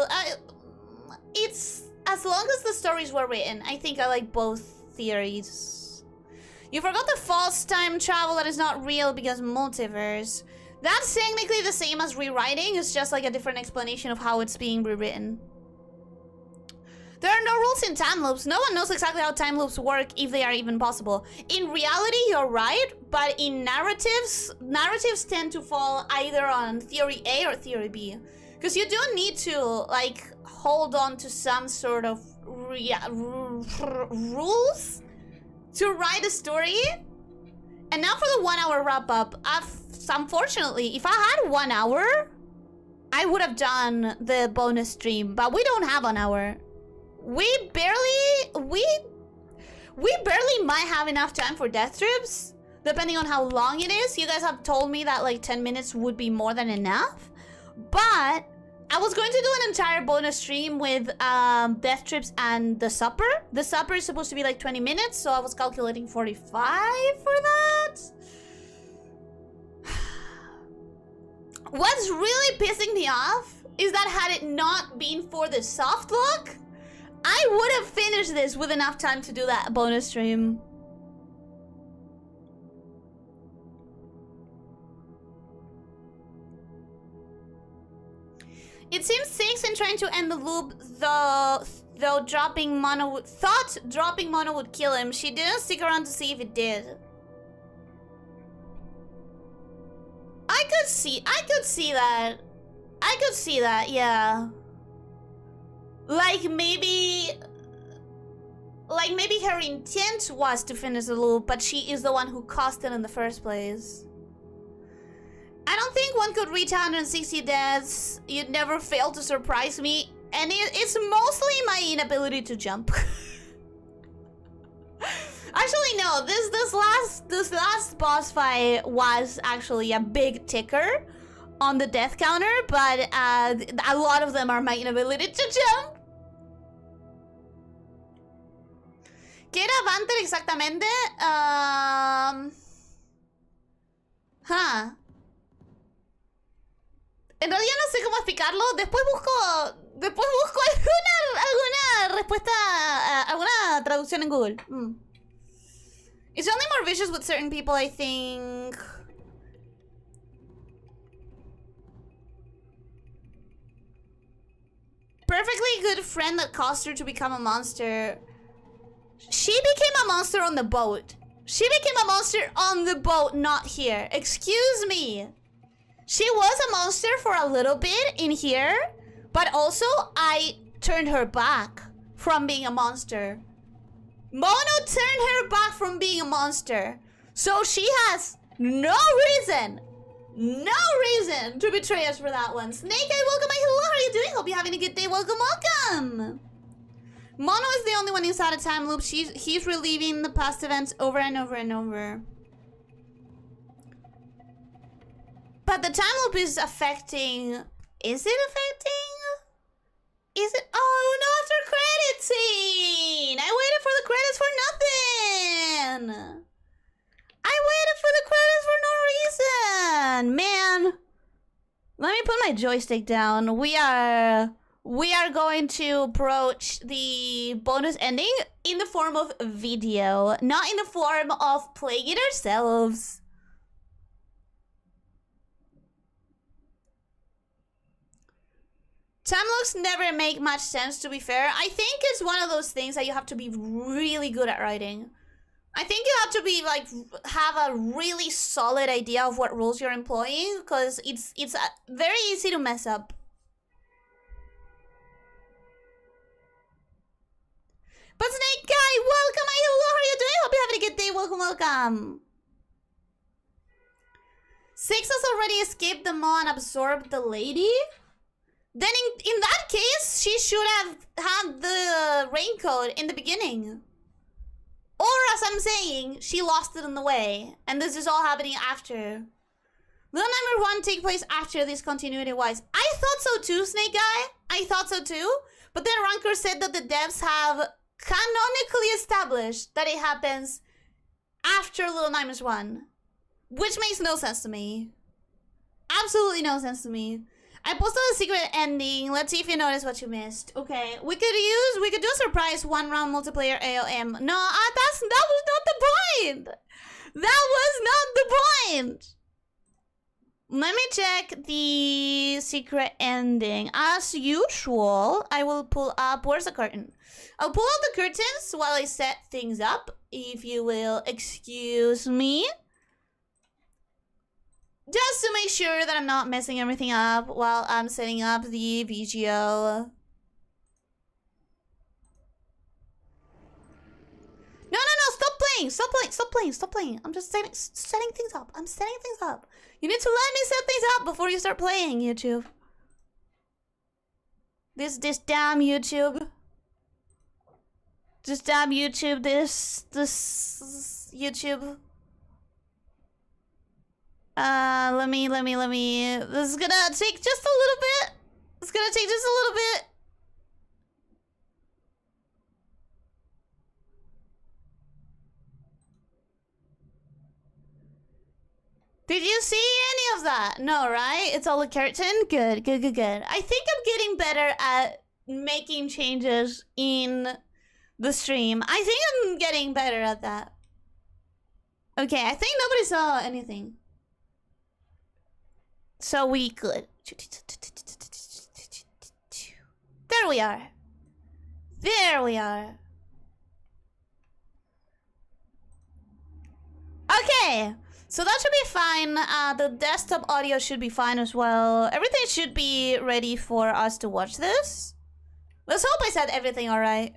It's as long as the stories were written, I think I like both theories. You forgot the false time travel that is not real because multiverse. That's technically the same as rewriting. It's just like a different explanation of how it's being rewritten. There are no rules in time loops. No one knows exactly how time loops work, if they are even possible. In reality, you're right, but in narratives tend to fall either on theory A or theory B. Because you do need to, like, hold on to some sort of rules to write a story. And now for the 1 hour wrap up. Unfortunately, if I had 1 hour, I would have done the bonus stream, but we don't have an hour. We barely might have enough time for death trips, depending on how long it is. You guys have told me that like 10 minutes would be more than enough, but I was going to do an entire bonus stream with death trips and the supper. The supper is supposed to be like 20 minutes, so I was calculating 45 for that. What's really pissing me off is that had it not been for the soft lock, I would have finished this with enough time to do that bonus stream. It seems Six in trying to end the loop, though dropping mono would kill him. She didn't stick around to see if it did. I could see that, yeah. Like maybe her intent was to finish the loop, but she is the one who caused it in the first place. I don't think one could reach 160 deaths. You'd never fail to surprise me, and it's mostly my inability to jump. Actually, no. This last boss fight was actually a big ticker on the death counter, but a lot of them are my inability to jump. ¿Qué era Banter exactamente? En realidad no sé cómo explicarlo. Después busco alguna respuesta, alguna traducción en Google. It's only more vicious with certain people, I think. Perfectly good friend that caused her to become a monster. She became a monster on the boat. She became a monster on the boat, not here. Excuse me. She was a monster for a little bit in here, but also I turned her back from being a monster. Mono turned her back from being a monster. So she has no reason to betray us for that one. Snake Eye, welcome. Hello, how are you doing? Hope you're having a good day. Welcome, welcome. Mono is the only one inside a time loop. He's reliving the past events over and over and over. But the time loop is affecting... Is it affecting? Is it? Oh, no, after credit scene! I waited for the credits for nothing! I waited for the credits for no reason! Man! Let me put my joystick down. We are going to approach the bonus ending in the form of video, not in the form of playing it ourselves. Time looks never make much sense, to be fair. I think it's one of those things that you have to be really good at writing. I think you have to be like have a really solid idea of what rules you're employing, because it's very easy to mess up. But Snake Guy, welcome! Hello, how are you doing? Hope you're having a good day. Welcome, welcome. Six has already escaped the maw and absorbed the lady. Then in that case, she should have had the raincoat in the beginning. Or, as I'm saying, she lost it on the way. And this is all happening after. Will number one take place after this continuity-wise? I thought so too, Snake Guy. I thought so too. But then Ranker said that the devs have canonically established that it happens after Little Nightmares 1. Which makes no sense to me. Absolutely no sense to me. I posted a secret ending. Let's see if you notice what you missed. Okay, we could do a surprise 1-round multiplayer AOM. No, that was not the point. That was not the point. Let me check the secret ending. As usual, I will pull up... Where's the curtain? I'll pull out the curtains while I set things up, if you will excuse me. Just to make sure that I'm not messing everything up while I'm setting up the VGO. No, stop playing, stop playing. I'm just setting things up. I'm setting things up. You need to let me set things up before you start playing, YouTube. This damn YouTube. This damn YouTube, this YouTube. Let me. This is gonna take just a little bit. It's gonna take just a little bit. Did you see any of that? No, right? It's all a curtain? Good. I think I'm getting better at making changes in the stream. I think I'm getting better at that. Okay, I think nobody saw anything. So we good. There we are. Okay. So that should be fine. The desktop audio should be fine as well. Everything should be ready for us to watch this. Let's hope I said everything alright.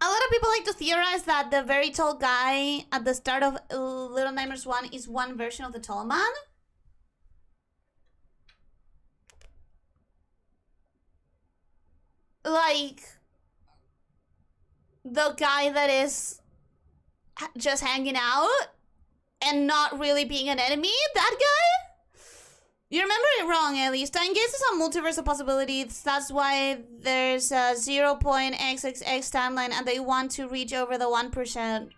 A lot of people like to theorize that the very tall guy at the start of Little Nightmares 1 is one version of the tall man. Like, the guy that is just hanging out and not really being an enemy, that guy? You remember it wrong, at least. In case it's a multiverse of possibilities, that's why there's a 0.xxx timeline and they want to reach over the 1%.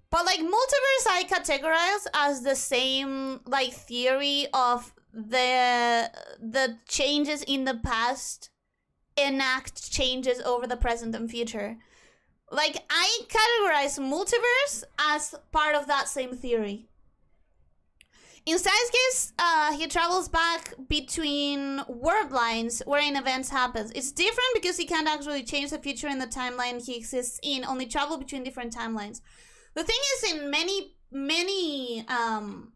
But like multiverse I categorize as the same like theory of the changes in the past enact changes over the present and future. Like, I categorize multiverse as part of that same theory. In Stein's case, he travels back between world lines wherein events happen. It's different because he can't actually change the future in the timeline he exists in, only travel between different timelines. The thing is, in many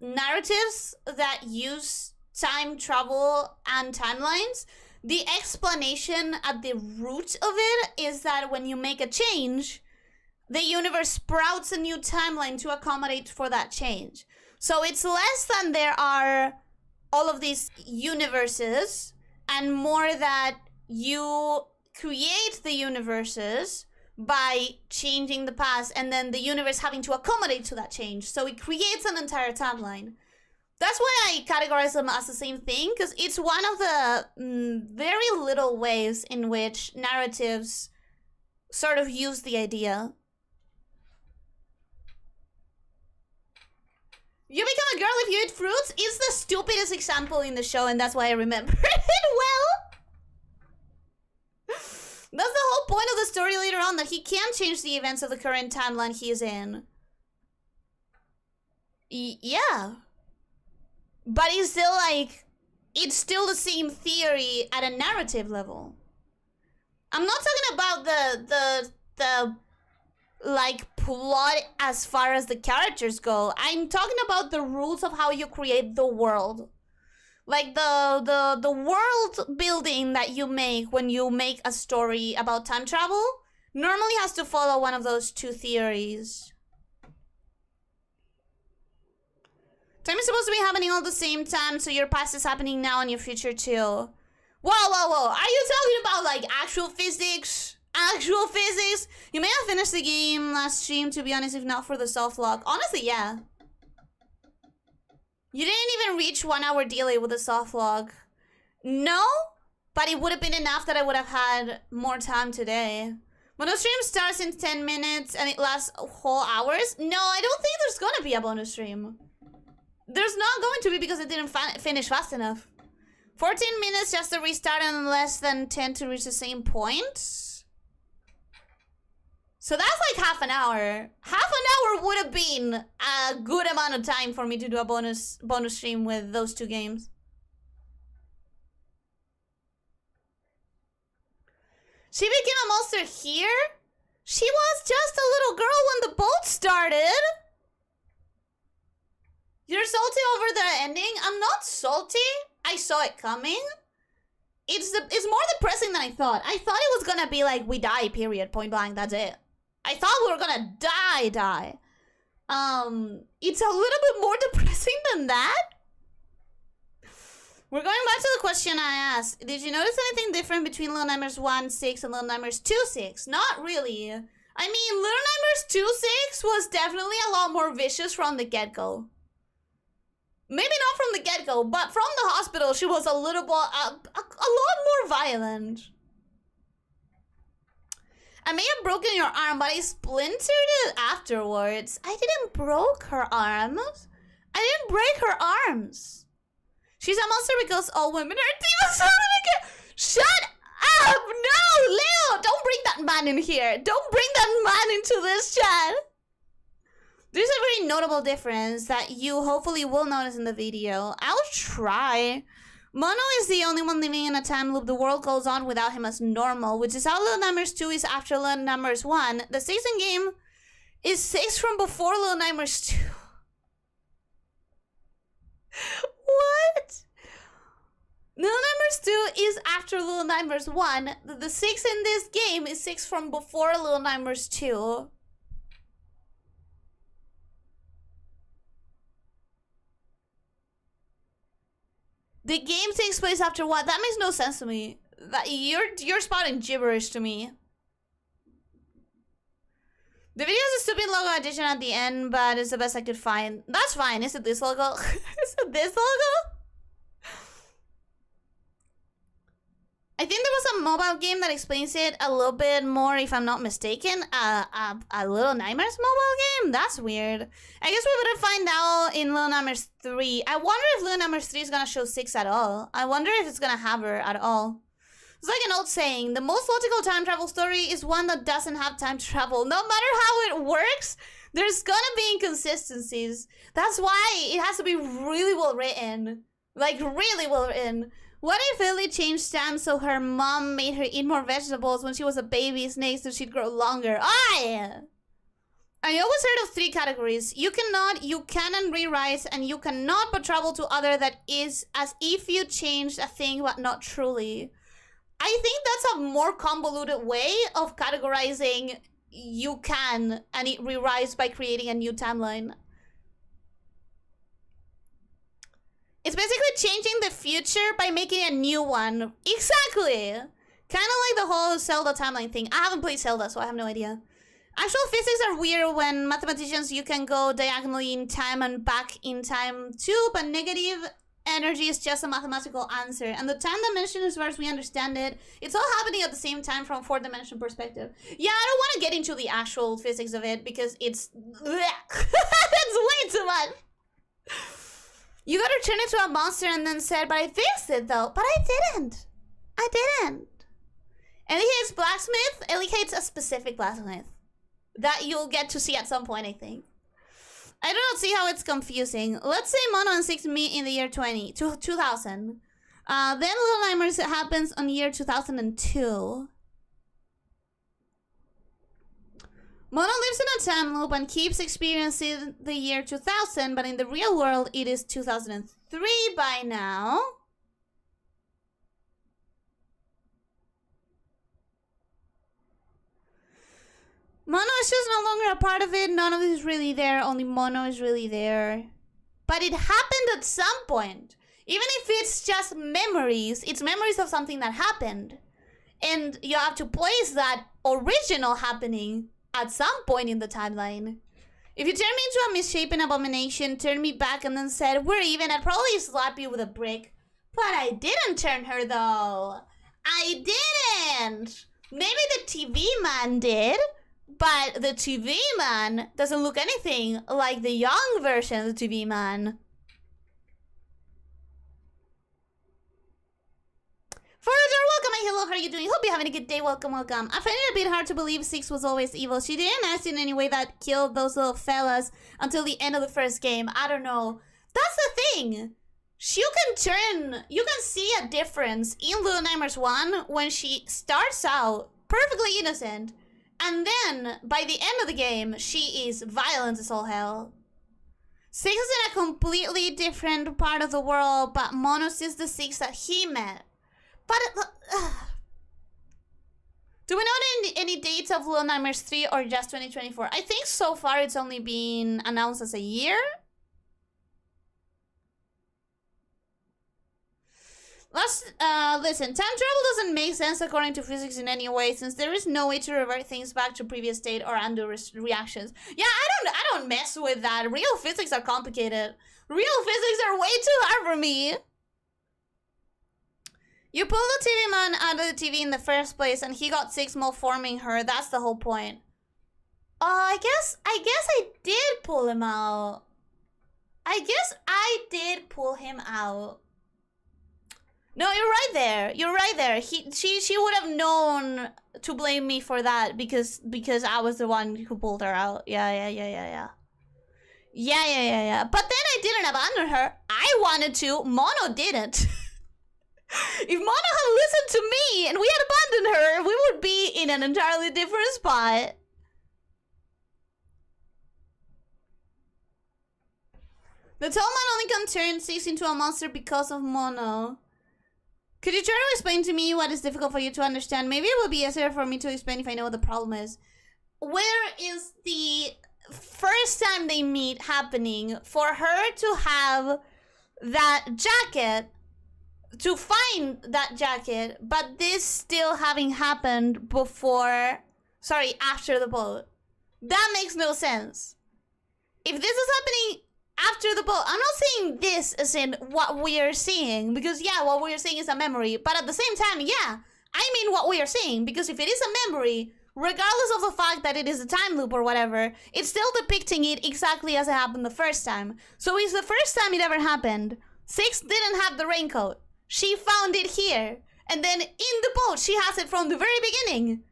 narratives that use time travel and timelines, the explanation at the root of it is that when you make a change, the universe sprouts a new timeline to accommodate for that change. So it's less than there are all of these universes and more that you create the universes by changing the past and then the universe having to accommodate to that change. So it creates an entire timeline. That's why I categorize them as the same thing, because it's one of the very little ways in which narratives sort of use the idea. You become a girl if you eat fruits? It's the stupidest example in the show, and that's why I remember it well. That's the whole point of the story later on, that he can't change the events of the current timeline he is in. Yeah. But it's still like, it's still the same theory at a narrative level. I'm not talking about the like plot as far as the characters go. I'm talking about the rules of how you create the world. Like the world building that you make when you make a story about time travel normally has to follow one of those two theories. Time is supposed to be happening all at the same time, so your past is happening now and your future too. Whoa. Are you talking about like actual physics? Actual physics? You may have finished the game last stream, to be honest, if not for the soft lock. Honestly, yeah. You didn't even reach 1 hour delay with the soft lock. No, but it would have been enough that I would have had more time today. Bonus stream starts in 10 minutes and it lasts whole hours? No, I don't think there's gonna be a bonus stream. There's not going to be because it didn't finish fast enough. 14 minutes just to restart and less than 10 to reach the same point. So that's like half an hour. Half an hour would have been a good amount of time for me to do a bonus stream with those two games. She became a monster here? She was just a little girl when the boat started. You're salty over the ending? I'm not salty. I saw it coming. It's more depressing than I thought. I thought it was gonna be like, we die, period, point blank, that's it. I thought we were gonna die. It's a little bit more depressing than that. We're going back to the question I asked. Did you notice anything different between Little Nightmares 1.6 and Little Nightmares 2.6? Not really. I mean, Little Nightmares 2.6 was definitely a lot more vicious from the get-go. Maybe not from the get-go, but from the hospital, she was a little bit, a lot more violent. I may have broken your arm, but I splintered it afterwards. I didn't broke her arms. I didn't break her arms. She's a monster because all women are demons. Shut up! No, Leo! Don't bring that man in here. Don't bring that man into this chat. There's a very notable difference that you hopefully will notice in the video. I'll try. Mono is the only one living in a time loop. The world goes on without him as normal, which is how Little Nightmares 2 is after Little Nightmares 1. The 6 in game is 6 from before Little Nightmares 2. What? Little Nightmares 2 is after Little Nightmares 1. The 6 in this game is 6 from before Little Nightmares 2. The game takes place after what? That makes no sense to me. That you're spouting gibberish to me. The video has a stupid logo addition at the end, but it's the best I could find. That's fine. Is it this logo? Is it this logo? I think there was a mobile game that explains it a little bit more, if I'm not mistaken. A Little Nightmares mobile game? That's weird. I guess we would find out in Little Nightmares 3. I wonder if Little Nightmares 3 is gonna show 6 at all. I wonder if it's gonna have her at all. It's like an old saying, the most logical time travel story is one that doesn't have time travel. No matter how it works, there's gonna be inconsistencies. That's why it has to be really well written. Like, really well written. What if Lily changed time so her mom made her eat more vegetables when she was a baby snake so she'd grow longer? I always heard of 3 categories. You cannot, you can and rewrite, and you cannot but travel to other that is as if you changed a thing but not truly. I think that's a more convoluted way of categorizing you can and it rewrites by creating a new timeline. It's basically changing the future by making a new one. Exactly! Kind of like the whole Zelda timeline thing. I haven't played Zelda, so I have no idea. Actual physics are weird when mathematicians, you can go diagonally in time and back in time too, but negative energy is just a mathematical answer. And the time dimension, as far as we understand it, it's all happening at the same time from 4-dimension perspective. Yeah, I don't want to get into the actual physics of it because it's... That's way too much! You got to turn into a monster and then said, but I fixed it though. But I didn't. I didn't. Ellie hates blacksmith. Ellie hates a specific blacksmith that you'll get to see at some point, I think. I do not see how it's confusing. Let's say Mono and 6 meet in the year 2000. Then Little Nightmares happens on year 2002. Mono lives in a time loop and keeps experiencing the year 2000, but in the real world, it is 2003 by now. Mono is just no longer a part of it. None of it is really there. Only Mono is really there. But it happened at some point. Even if it's just memories, it's memories of something that happened. And you have to place that original happening at some point in the timeline. If you turn me into a misshapen abomination, turn me back and then said, we're even, I'd probably slap you with a brick. But I didn't turn her though. I didn't. Maybe the TV man did. But the TV man doesn't look anything like the young version of the TV man. Forager, welcome. I Hi, hello, how are you doing? Hope you're having a good day. Welcome, welcome. I find it a bit hard to believe Six was always evil. She didn't act in any way that killed those little fellas until the end of the first game. I don't know. That's the thing. You can see a difference in Little Nightmares 1 when she starts out perfectly innocent, and then by the end of the game, she is violent as all hell. Six is in a completely different part of the world, but Monos is the Six that he met. But do we know any dates of Little Nightmares 3 or just 2024? I think so far it's only been announced as a year. Listen, time travel doesn't make sense according to physics in any way, since there is no way to revert things back to previous state or undo reactions. Yeah, I don't mess with that. Real physics are complicated. Real physics are way too hard for me. You pulled the TV man out of the TV in the first place, and he got Six malforming her. That's the whole point. I guess I did pull him out. I guess I did pull him out. No, you're right there. You're right there. She would have known to blame me for that because I was the one who pulled her out. Yeah. But then I didn't abandon her. I wanted to. Mono didn't. If Mono had listened to me and we had abandoned her, we would be in an entirely different spot. The tall man only can turn Six into a monster because of Mono. Could you try to explain to me what is difficult for you to understand? Maybe it would be easier for me to explain if I know what the problem is. Where is the first time they meet happening for her to have that jacket, to find that jacket, but this still having happened before, sorry, after the boat? That makes no sense. If this is happening after the boat, I'm not saying this as in what we are seeing, because yeah, what we are seeing is a memory, but at the same time, yeah, I mean what we are seeing, because if it is a memory, regardless of the fact that it is a time loop or whatever, it's still depicting it exactly as it happened the first time. So it's the first time it ever happened. Six didn't have the raincoat. She found it here, and then in the boat, she has it from the very beginning.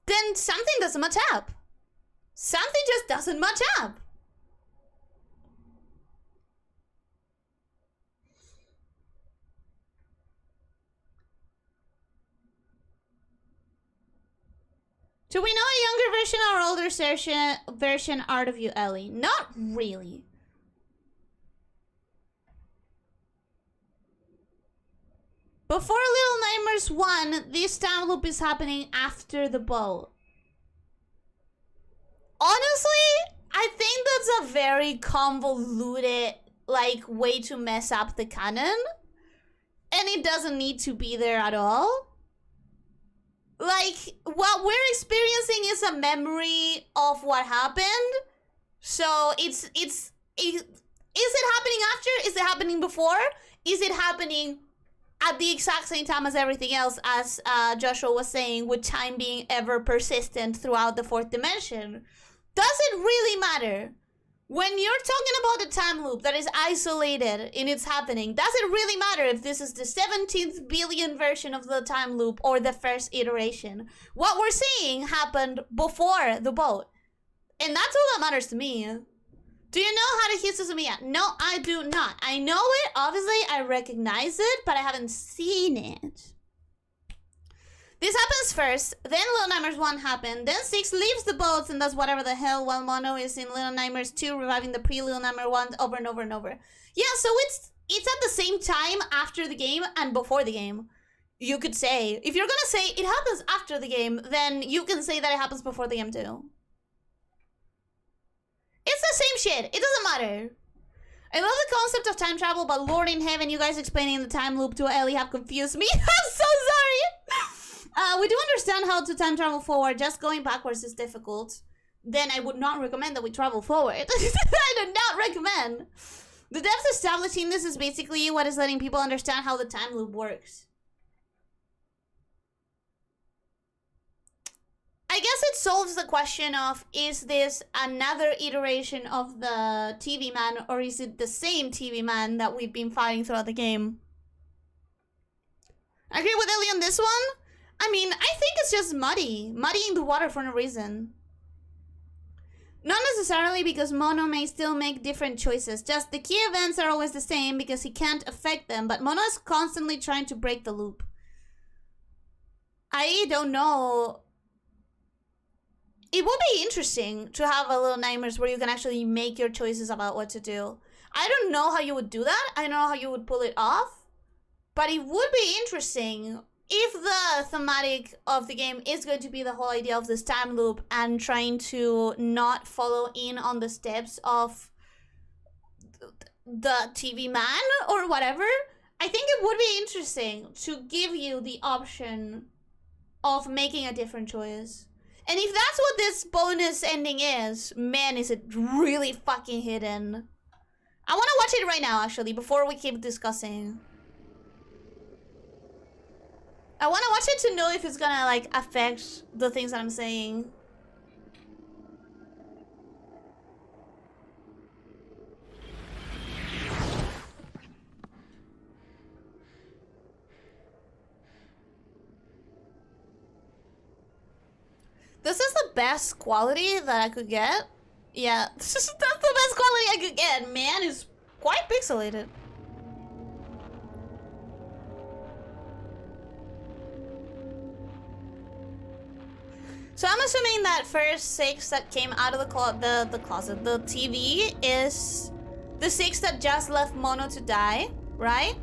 Then something doesn't match up. Something just doesn't match up. Do we know a younger version or older version art of you, Ellie? Not really. Before Little Nightmares 1, this time loop is happening after the boat. Honestly, I think that's a very convoluted, like, way to mess up the canon. And it doesn't need to be there at all. Like, what we're experiencing is a memory of what happened. So is it happening after? Is it happening before? Is it happening at the exact same time as everything else, as Joshua was saying, with time being ever persistent throughout the fourth dimension? Does it really matter? When you're talking about a time loop that is isolated in its happening, does it really matter if this is the 17th billion version of the time loop or the first iteration? What we're seeing happened before the boat. And that's all that matters to me. Do you know how to hit Suzumiya? No, I do not. I know it, obviously, I recognize it, but I haven't seen it. This happens first, then Little Nightmares 1 happened, then Six leaves the boats and does whatever the hell while Mono is in Little Nightmares 2 reviving the pre-Little Nightmare 1 over and over and over. Yeah, so it's at the same time after the game and before the game, you could say. If you're gonna say it happens after the game, then you can say that it happens before the game too. It's the same shit, it doesn't matter. I love the concept of time travel, but Lord in heaven, you guys explaining the time loop to Ellie have confused me. I'm so sorry! We do understand how to time travel forward, just going backwards is difficult. Then I would not recommend that we travel forward. I do not recommend. The depth establishing this is basically what is letting people understand how the time loop works. I guess it solves the question of, is this another iteration of the TV man, or is it the same TV man that we've been fighting throughout the game? I agree with Ellie on this one. I mean, I think it's just muddying the water for no reason. Not necessarily because Mono may still make different choices, just the key events are always the same because he can't affect them, but Mono is constantly trying to break the loop. I don't know. It would be interesting to have a little nightmares where you can actually make your choices about what to do. I don't know how you would do that. I don't know how you would pull it off. But it would be interesting if the thematic of the game is going to be the whole idea of this time loop and trying to not follow in on the steps of the TV man or whatever. I think it would be interesting to give you the option of making a different choice. And if that's what this bonus ending is, man, is it really fucking hidden. I want to watch it right now, actually, before we keep discussing. I want to watch it to know if it's gonna, like, affect the things that I'm saying. This is the best quality that I could get. Yeah, that's the best quality I could get. Man, it's quite pixelated. So I'm assuming that first 6 that came out of the closet, the TV, is the 6 that just left Mono to die, right?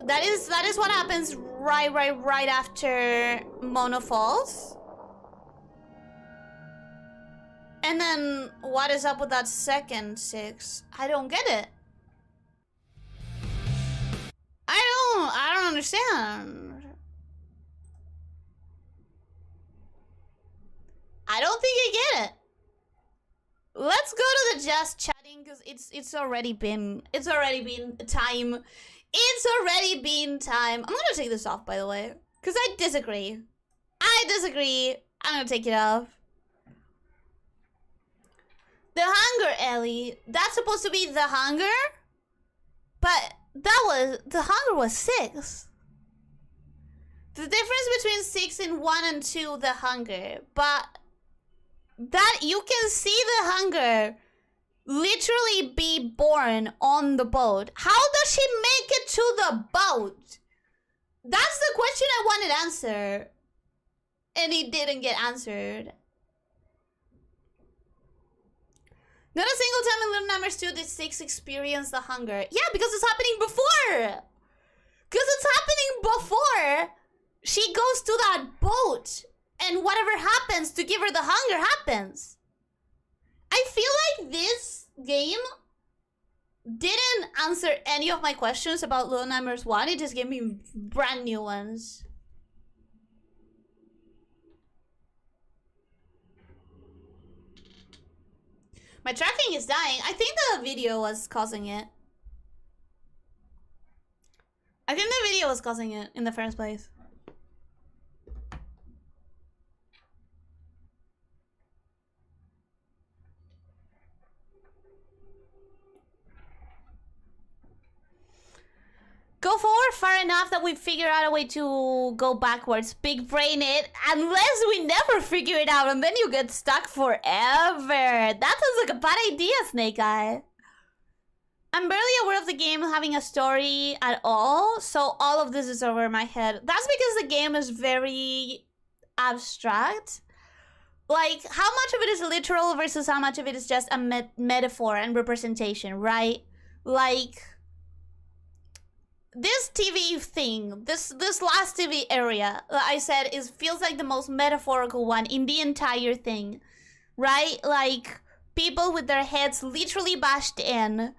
That is what happens right after Mono falls. And then what is up with that second 6? I don't get it. I don't understand. I don't think I get it. Let's go to the just chatting because it's already been time. It's already been time. I'm gonna take this off, by the way, because I disagree. I'm gonna take it off. The hunger, Ellie. That's supposed to be the hunger, but the hunger was 6. The difference between 6 and 1 and 2, the hunger, but that you can see the hunger literally be born on the boat. How does she make it to the boat? That's the question I wanted answered. And it didn't get answered. Not a single time in Little Nightmares 2 did 6 experience the hunger. Yeah, because it's happening before. Because it's happening before she goes to that boat. And whatever happens to give her the hunger happens. I feel like this game didn't answer any of my questions about Little Nightmares 1. It just gave me brand new ones. My tracking is dying. I think the video was causing it. I think the video was causing it in the first place. Go forward far enough that we figure out a way to go backwards. Big brain it. Unless we never figure it out and then you get stuck forever. That sounds like a bad idea, Snake Eye. I'm barely aware of the game having a story at all, so all of this is over my head. That's because the game is very abstract. Like, how much of it is literal versus how much of it is just a metaphor and representation, right? Like, this TV thing, this last TV area, I said, feels like the most metaphorical one in the entire thing, right? Like, people with their heads literally bashed in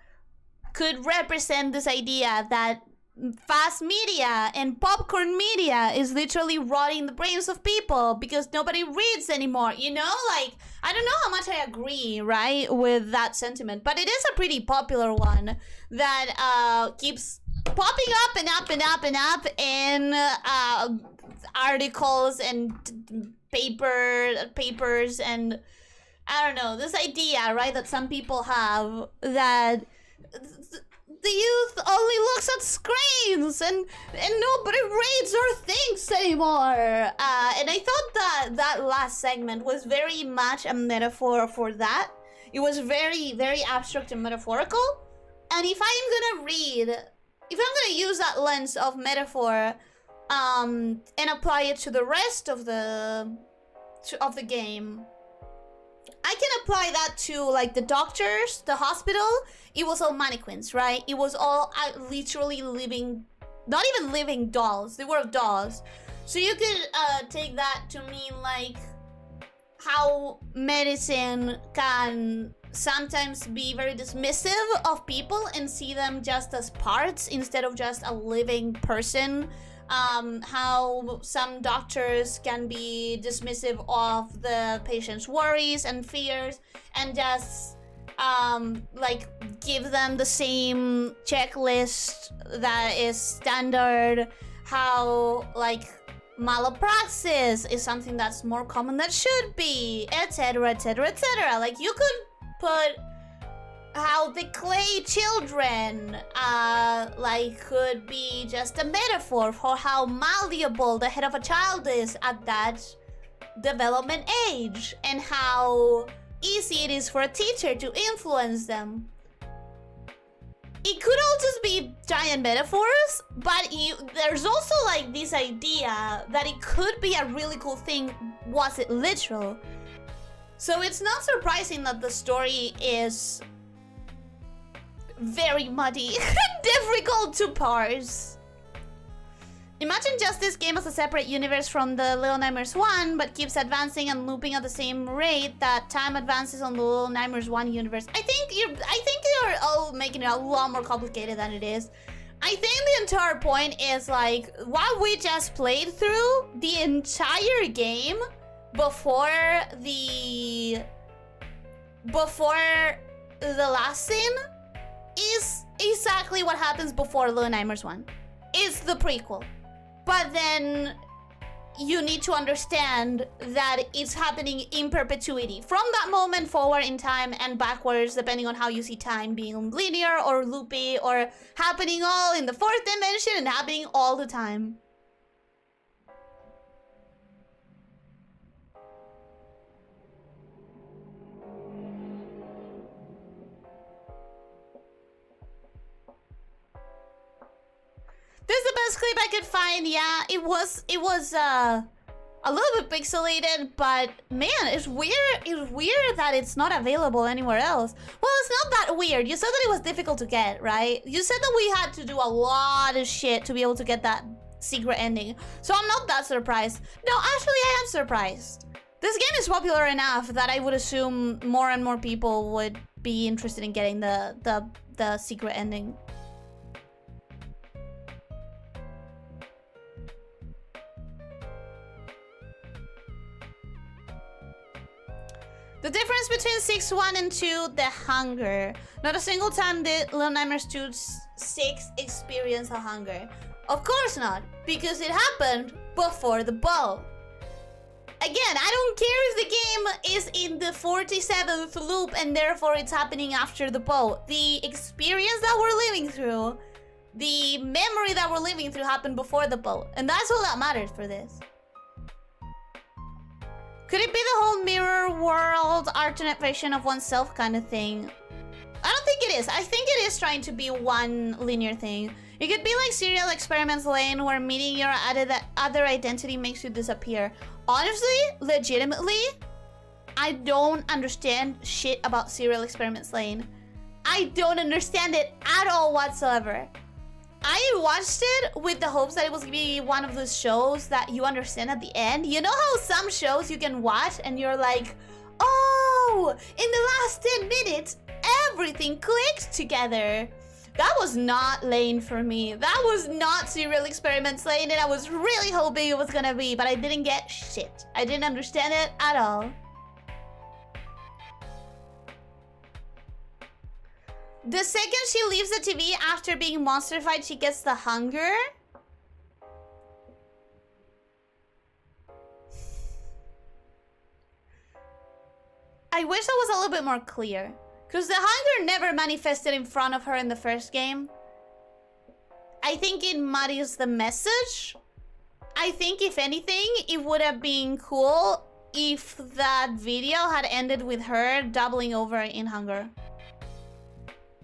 could represent this idea that fast media and popcorn media is literally rotting the brains of people because nobody reads anymore, you know? Like, I don't know how much I agree, right, with that sentiment, but it is a pretty popular one that keeps popping up and up and up and up in articles and papers and I don't know, this idea, right, that some people have that the youth only looks at screens and nobody reads or thinks anymore. And I thought that that last segment was very much a metaphor for that. It was very, very abstract and metaphorical. And if I'm gonna use that lens of metaphor, and apply it to the rest of the game, I can apply that to like the doctors, the hospital. It was all mannequins, right? It was all literally living, not even living dolls. They were dolls. So you could take that to mean like how medicine can sometimes be very dismissive of people and see them just as parts instead of just a living person. How some doctors can be dismissive of the patient's worries and fears and just like give them the same checklist that is standard. How like malapraxis is something that's more common than should be, etc, etc, etc. Like you could put how the clay children like could be just a metaphor for how malleable the head of a child is at that development age and how easy it is for a teacher to influence them. It could all just be giant metaphors, but there's also like this idea that it could be a really cool thing was it literal. So it's not surprising that the story is very muddy and difficult to parse. Imagine just this game as a separate universe from the Little Nightmares 1, but keeps advancing and looping at the same rate that time advances on the Little Nightmares 1 universe. I think you're all making it a lot more complicated than it is. I think the entire point is like what we just played through the entire game before the last scene is exactly what happens before Little Nightmares 1. It's the prequel. But then you need to understand that it's happening in perpetuity. From that moment forward in time and backwards, depending on how you see time being linear or loopy or happening all in the fourth dimension and happening all the time. This is the best clip I could find. Yeah, it was a little bit pixelated, but man, it's weird. It's weird that it's not available anywhere else. Well, it's not that weird. You said that it was difficult to get, right? You said that we had to do a lot of shit to be able to get that secret ending. So I'm not that surprised. No, actually, I am surprised. This game is popular enough that I would assume more and more people would be interested in getting the secret ending. The difference between 6-1 and 2, the hunger. Not a single time did Little Nightmares 2 6 experience a hunger. Of course not, because it happened before the bow. Again, I don't care if the game is in the 47th loop and therefore it's happening after the bow. The experience that we're living through, the memory that we're living through happened before the bow. And that's all that matters for this. Could it be the whole mirror world, alternate version of oneself kind of thing? I don't think it is. I think it is trying to be one linear thing. It could be like Serial Experiments Lane, where meeting your other identity makes you disappear. Honestly, legitimately, I don't understand shit about Serial Experiments Lane. I don't understand it at all whatsoever. I watched it with the hopes that it was gonna be one of those shows that you understand at the end. You know how some shows you can watch and you're like, oh, in the last 10 minutes, everything clicked together. That was not Lane for me. That was not Serial Experiments Lane, and I was really hoping it was gonna be, but I didn't get shit. I didn't understand it at all. The second she leaves the TV after being monstrified, she gets the hunger. I wish that was a little bit more clear. Because the hunger never manifested in front of her in the first game. I think it muddies the message. I think if anything, it would have been cool if that video had ended with her doubling over in hunger.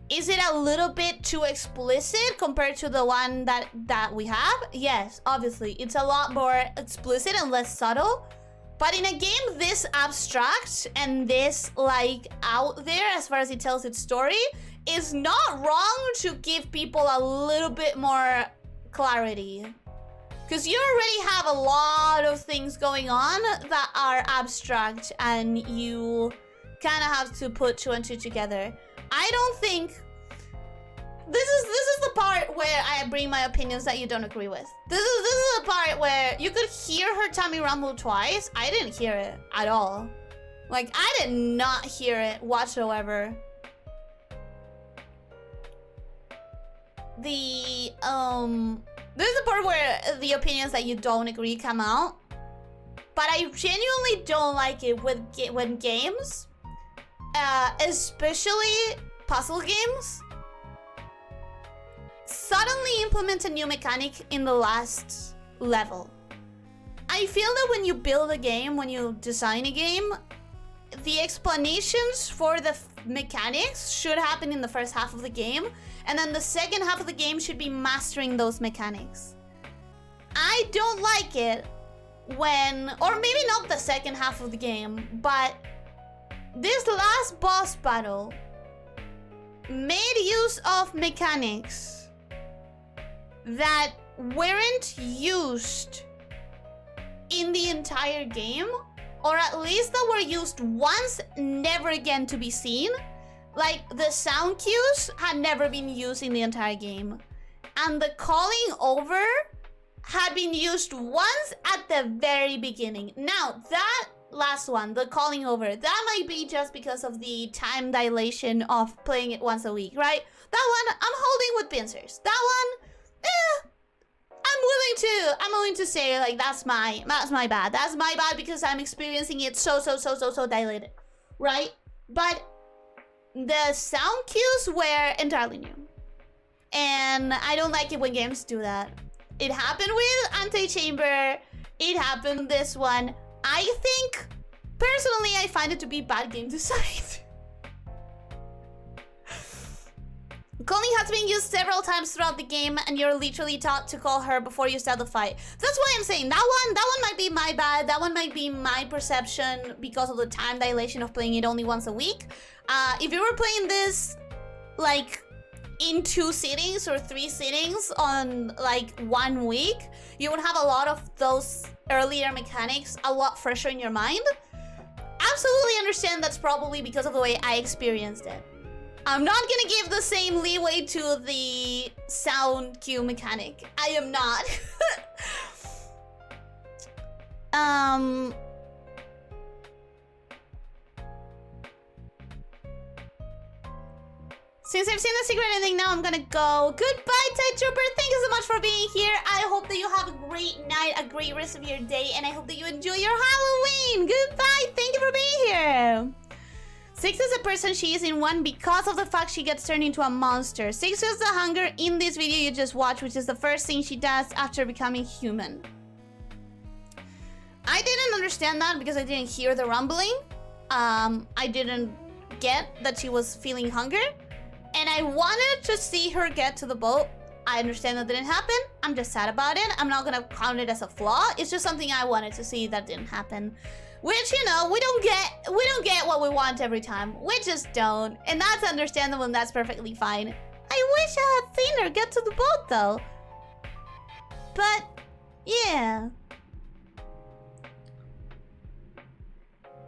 Is it a little bit too explicit compared to the one that we have? Yes, obviously. It's a lot more explicit and less subtle. But in a game this abstract and this, like, out there as far as it tells its story, it's not wrong to give people a little bit more clarity. Because you already have a lot of things going on that are abstract and you kind of have to put two and two together. I don't think... This is the part where I bring my opinions that you don't agree with. This is the part where you could hear her tummy rumble twice. I didn't hear it at all. Like, I did not hear it whatsoever. This is the part where the opinions that you don't agree come out. But I genuinely don't like it when games, especially puzzle games, suddenly implement a new mechanic in the last level. I feel that when you build a game, when you design a game, the explanations for the mechanics should happen in the first half of the game, and then the second half of the game should be mastering those mechanics. I don't like it when, or maybe not the second half of the game, but this last boss battle made use of mechanics that weren't used in the entire game, or at least that were used once, never again to be seen. Like, the sound cues had never been used in the entire game, and the calling over had been used once at the very beginning. Now, that last one, the calling over, that might be just because of the time dilation of playing it once a week, right? That one, I'm holding with pincers. That one, I'm willing to say, like, that's my bad. That's my bad because I'm experiencing it so dilated, right? But the sound cues were entirely new, and I don't like it when games do that. It happened with Antechamber. It happened this one. I think, personally, I find it to be bad game design. Calling has been used several times throughout the game, and you're literally taught to call her before you start the fight. That's why I'm saying that one might be my bad. That one might be my perception because of the time dilation of playing it only once a week. If you were playing this, like, in 2 sittings or 3 sittings on, like, 1 week, you would have a lot of those earlier mechanics a lot fresher in your mind. Absolutely understand that's probably because of the way I experienced it. I'm not gonna give the same leeway to the sound cue mechanic. I am not. Since I've seen the secret ending, now I'm gonna go. Goodbye, Trooper. Thank you so much for being here. I hope that you have a great night, a great rest of your day, and I hope that you enjoy your Halloween. Goodbye. Thank you for being here. 6 is the person she is in 1 because of the fact she gets turned into a monster. 6 is the hunger in this video you just watched, which is the first thing she does after becoming human. I didn't understand that because I didn't hear the rumbling. I didn't get that she was feeling hunger. And I wanted to see her get to the boat. I understand that didn't happen. I'm just sad about it. I'm not gonna count it as a flaw. It's just something I wanted to see that didn't happen. Which, you know, we don't get what we want every time. We just don't. And that's understandable and that's perfectly fine. I wish I had seen her get to the boat though. But, yeah.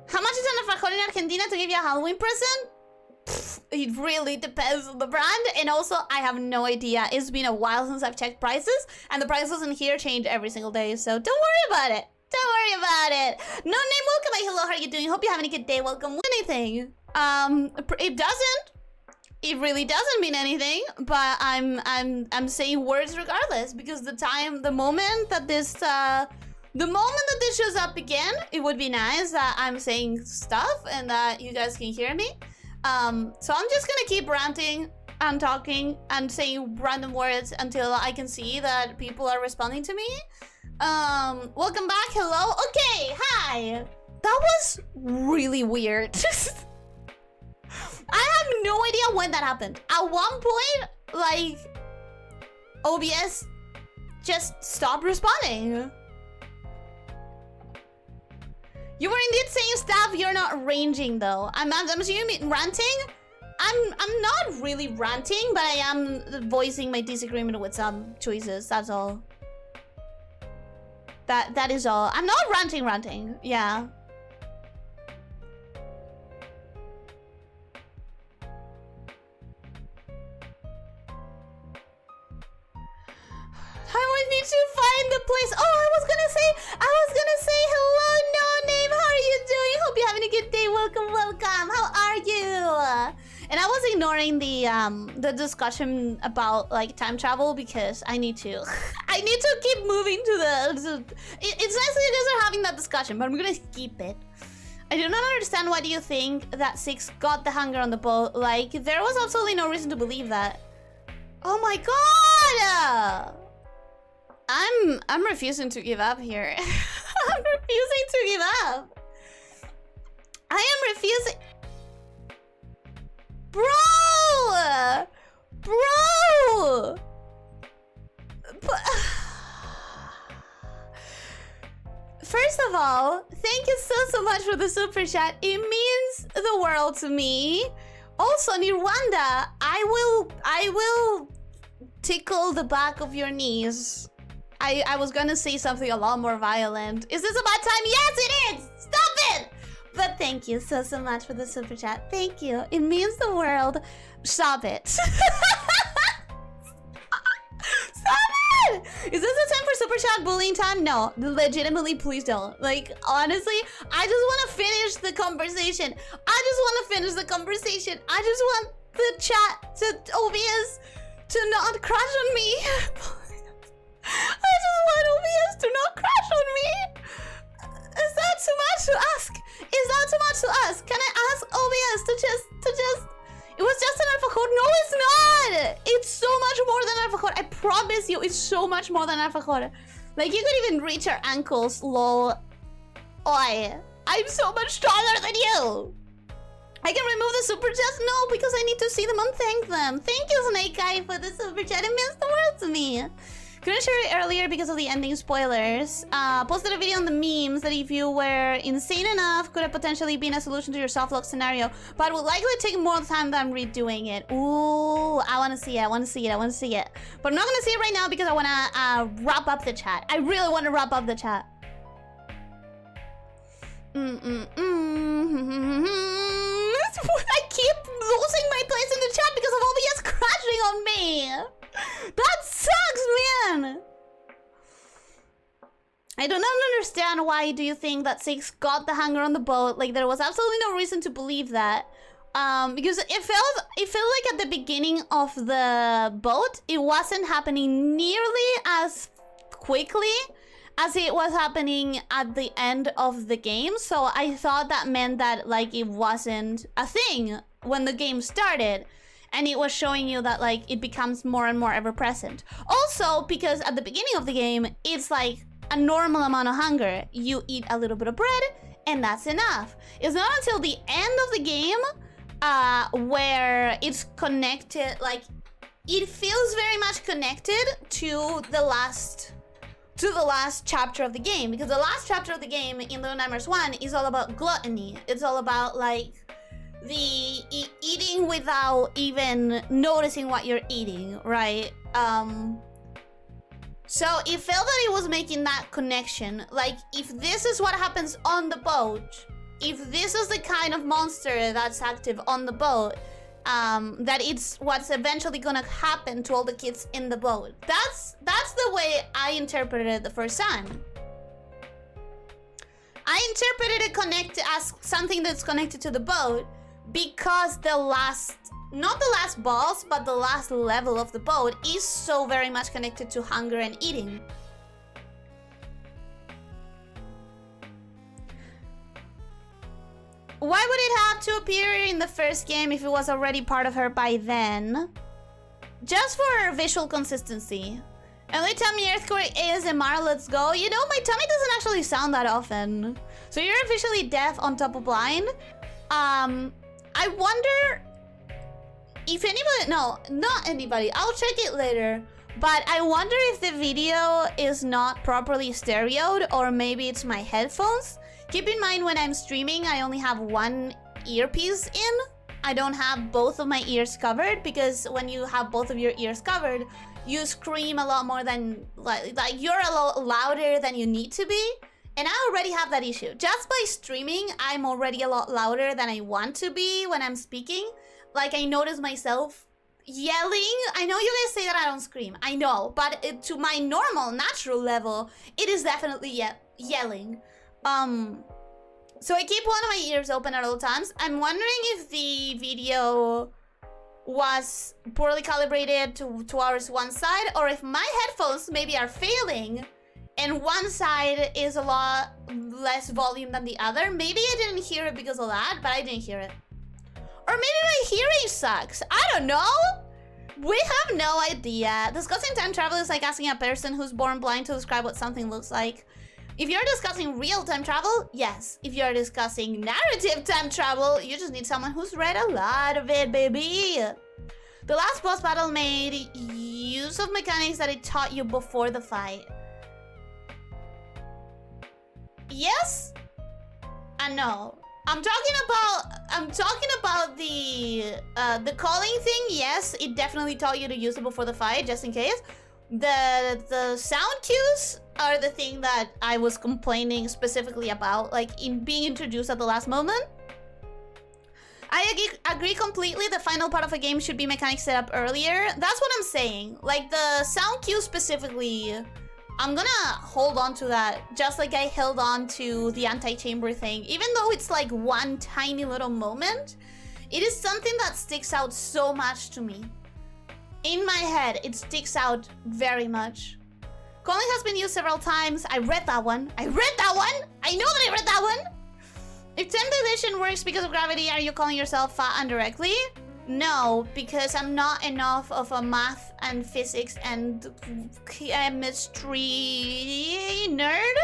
How much is an alfajor in Argentina to give you a Halloween present? Pfft, it really depends on the brand. And also, I have no idea. It's been a while since I've checked prices. And the prices in here change every single day. So don't worry about it. Don't worry about it. No name, welcome. Hello, how are you doing? Hope you're having a good day. Welcome. Anything. It doesn't. It really doesn't mean anything. But I'm saying words regardless because the moment that this shows up again, it would be nice that I'm saying stuff and that you guys can hear me. So I'm just gonna keep ranting and talking and saying random words until I can see that people are responding to me. Welcome back, hello. Okay, hi. That was really weird. I have no idea when that happened. At one point, like, OBS just stopped responding. You were indeed saying stuff, you're not ranging though. I'm assuming ranting? I'm not really ranting, but I am voicing my disagreement with some choices, that's all. That is all. I'm not ranting, yeah. I would need to find the place. Oh, I was gonna say hello, no name. How are you doing? Hope you're having a good day. Welcome. How are you? And I was ignoring the discussion about like time travel because I need to. I need to keep moving to the. It's nice that you guys are having that discussion, but I'm gonna skip it. I do not understand why do you think that 6 got the hanger on the boat. Like there was absolutely no reason to believe that. Oh my god! I'm refusing to give up here. I'm refusing to give up. I am refusing. Bro! Bro! First of all, thank you so much for the super chat. It means the world to me. Also, Nirwanda, I will tickle the back of your knees. I was gonna say something a lot more violent. Is this about time? Yes, it is! Stop it! But thank you so much for the super chat. Thank you. It means the world. Stop it. Stop it! Is this the time for super chat bullying time? No, legitimately, please don't. Like, honestly, I just want to finish the conversation. I just want the chat to OBS to not crash on me. I just want OBS to not crash on me. Is that too much to ask? Is that too much to ask? Can I ask OBS to just... It was just an alpha code. No, it's not. It's so much more than alpha code. I promise you, it's so much more than alpha code. Like, you could even reach your ankles, lol. Oi, I'm so much stronger than you. I can remove the super chats? No, because I need to see them and thank them. Thank you, Snake Eye, for the super chat. It means the world to me. Couldn't share it earlier because of the ending spoilers. Posted a video on the memes that if you were insane enough, could have potentially been a solution to your softlock scenario, but would likely take more time than redoing it. Ooh, I want to see it. But I'm not going to see it right now because I want to wrap up the chat. I really want to wrap up the chat. I keep losing my place in the chat because of OBS crashing on me. That sucks, man! I do not understand why do you think that 6 got the hanger on the boat. Like, there was absolutely no reason to believe that. Because it felt like at the beginning of the boat, it wasn't happening nearly as quickly as it was happening at the end of the game. So I thought that meant that, like, it wasn't a thing when the game started. And it was showing you that, like, it becomes more and more ever-present. Also, because at the beginning of the game, it's like a normal amount of hunger. You eat a little bit of bread, and that's enough. It's not until the end of the game where it's connected, like, it feels very much connected to the last chapter of the game. Because the last chapter of the game in Little Nightmares 1 is all about gluttony. It's all about, like, the eating without even noticing what you're eating, right? So it felt that it was making that connection. Like, if this is what happens on the boat, if this is the kind of monster that's active on the boat, that it's what's eventually gonna happen to all the kids in the boat. That's the way I interpreted it the first time. I interpreted it as something that's connected to the boat, because the last, not the last boss, but the last level of the boat is so very much connected to hunger and eating. Why would it have to appear in the first game if it was already part of her by then? Just for visual consistency. Only tummy earthquake ASMR, let's go. You know, my tummy doesn't actually sound that often. So you're officially deaf on top of blind. I wonder if anybody, no, not anybody. I'll check it later. But I wonder if the video is not properly stereoed, or maybe it's my headphones. Keep in mind, when I'm streaming, I only have one earpiece in. I don't have both of my ears covered, because when you have both of your ears covered, you scream a lot more than, like you're a lot louder than you need to be. And I already have that issue. Just by streaming, I'm already a lot louder than I want to be when I'm speaking. Like, I notice myself yelling. I know you guys say that I don't scream. I know, but to my normal, natural level, it is definitely yelling. So I keep one of my ears open at all times. I'm wondering if the video was poorly calibrated towards one side, or if my headphones maybe are failing and one side is a lot less volume than the other. Maybe I didn't hear it because of that, but I didn't hear it. Or maybe my hearing sucks. I don't know. We have no idea. Discussing time travel is like asking a person who's born blind to describe what something looks like. If you're discussing real time travel, yes. If you're discussing narrative time travel, you just need someone who's read a lot of it, baby. The last boss battle made use of mechanics that it taught you before the fight. Yes and no. I'm talking about the calling thing. Yes, it definitely taught you to use it before the fight, just in case. The sound cues are the thing that I was complaining specifically about, like in being introduced at the last moment. I agree completely. The final part of a game should be mechanics set up earlier. That's what I'm saying. Like the sound cues specifically, I'm gonna hold on to that, just like I held on to the anti-chamber thing. Even though it's like one tiny little moment, it is something that sticks out so much to me. In my head, it sticks out very much. Calling has been used several times. I read that one. I know that I read that one. If 10th edition works because of gravity, are you calling yourself fat indirectly? No, because I'm not enough of a math and physics and chemistry nerd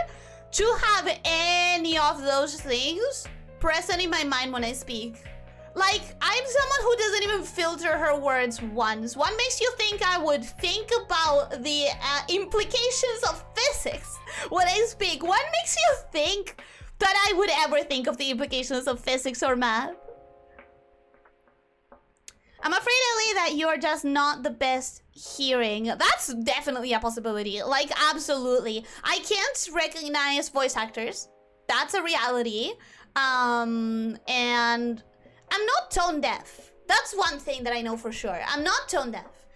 to have any of those things present in my mind when I speak. Like, I'm someone who doesn't even filter her words once. What makes you think I would think about the implications of physics when I speak? What makes you think that I would ever think of the implications of physics or math? I'm afraid, Ellie, that you're just not the best hearing. That's definitely a possibility. Like, absolutely. I can't recognize voice actors. That's a reality. And I'm not tone deaf. That's one thing that I know for sure. I'm not tone deaf.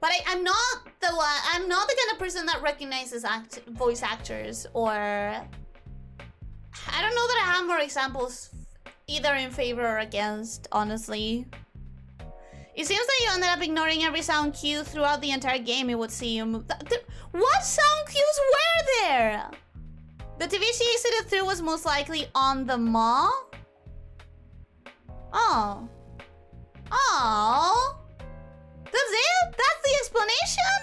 But I'm not the one. I'm not the kind of person that recognizes voice actors, or I don't know that I have more examples either in favor or against, honestly. It seems that you ended up ignoring every sound cue throughout the entire game, it would seem. What sound cues were there? The TV she exited through was most likely on the mall? Oh. Oh. That's it? That's the explanation?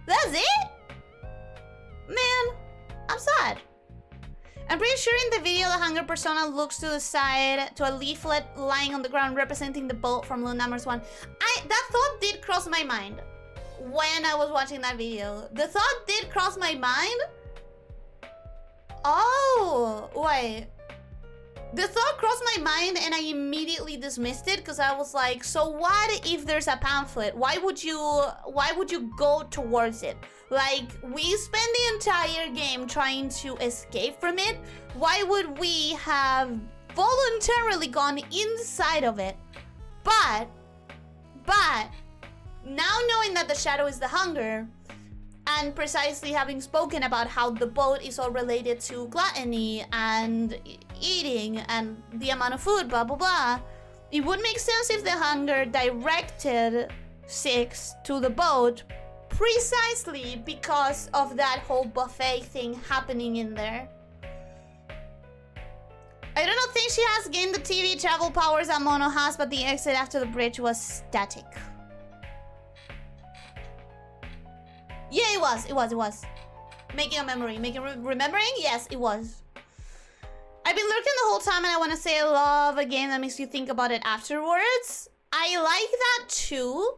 That's it? Man, I'm sad. I'm pretty sure in the video the hunger persona looks to the side to a leaflet lying on the ground representing the bolt from Lone Numbers 1. That thought did cross my mind when I was watching that video. The thought did cross my mind. Oh, wait. The thought crossed my mind and I immediately dismissed it because I was like, so what if there's a pamphlet? Why would you go towards it? Like, we spend the entire game trying to escape from it. Why would we have voluntarily gone inside of it? But now knowing that the shadow is the hunger, and precisely having spoken about how the boat is all related to gluttony and eating and the amount of food, blah, blah, blah, it would make sense if the hunger directed Six to the boat precisely because of that whole buffet thing happening in there. I don't think she has gained the TV travel powers that Mono has, but the exit after the bridge was static. Yeah, it was. Making a memory. Remembering? Yes, it was. I've been lurking the whole time and I want to say I love a game that makes you think about it afterwards. I like that too.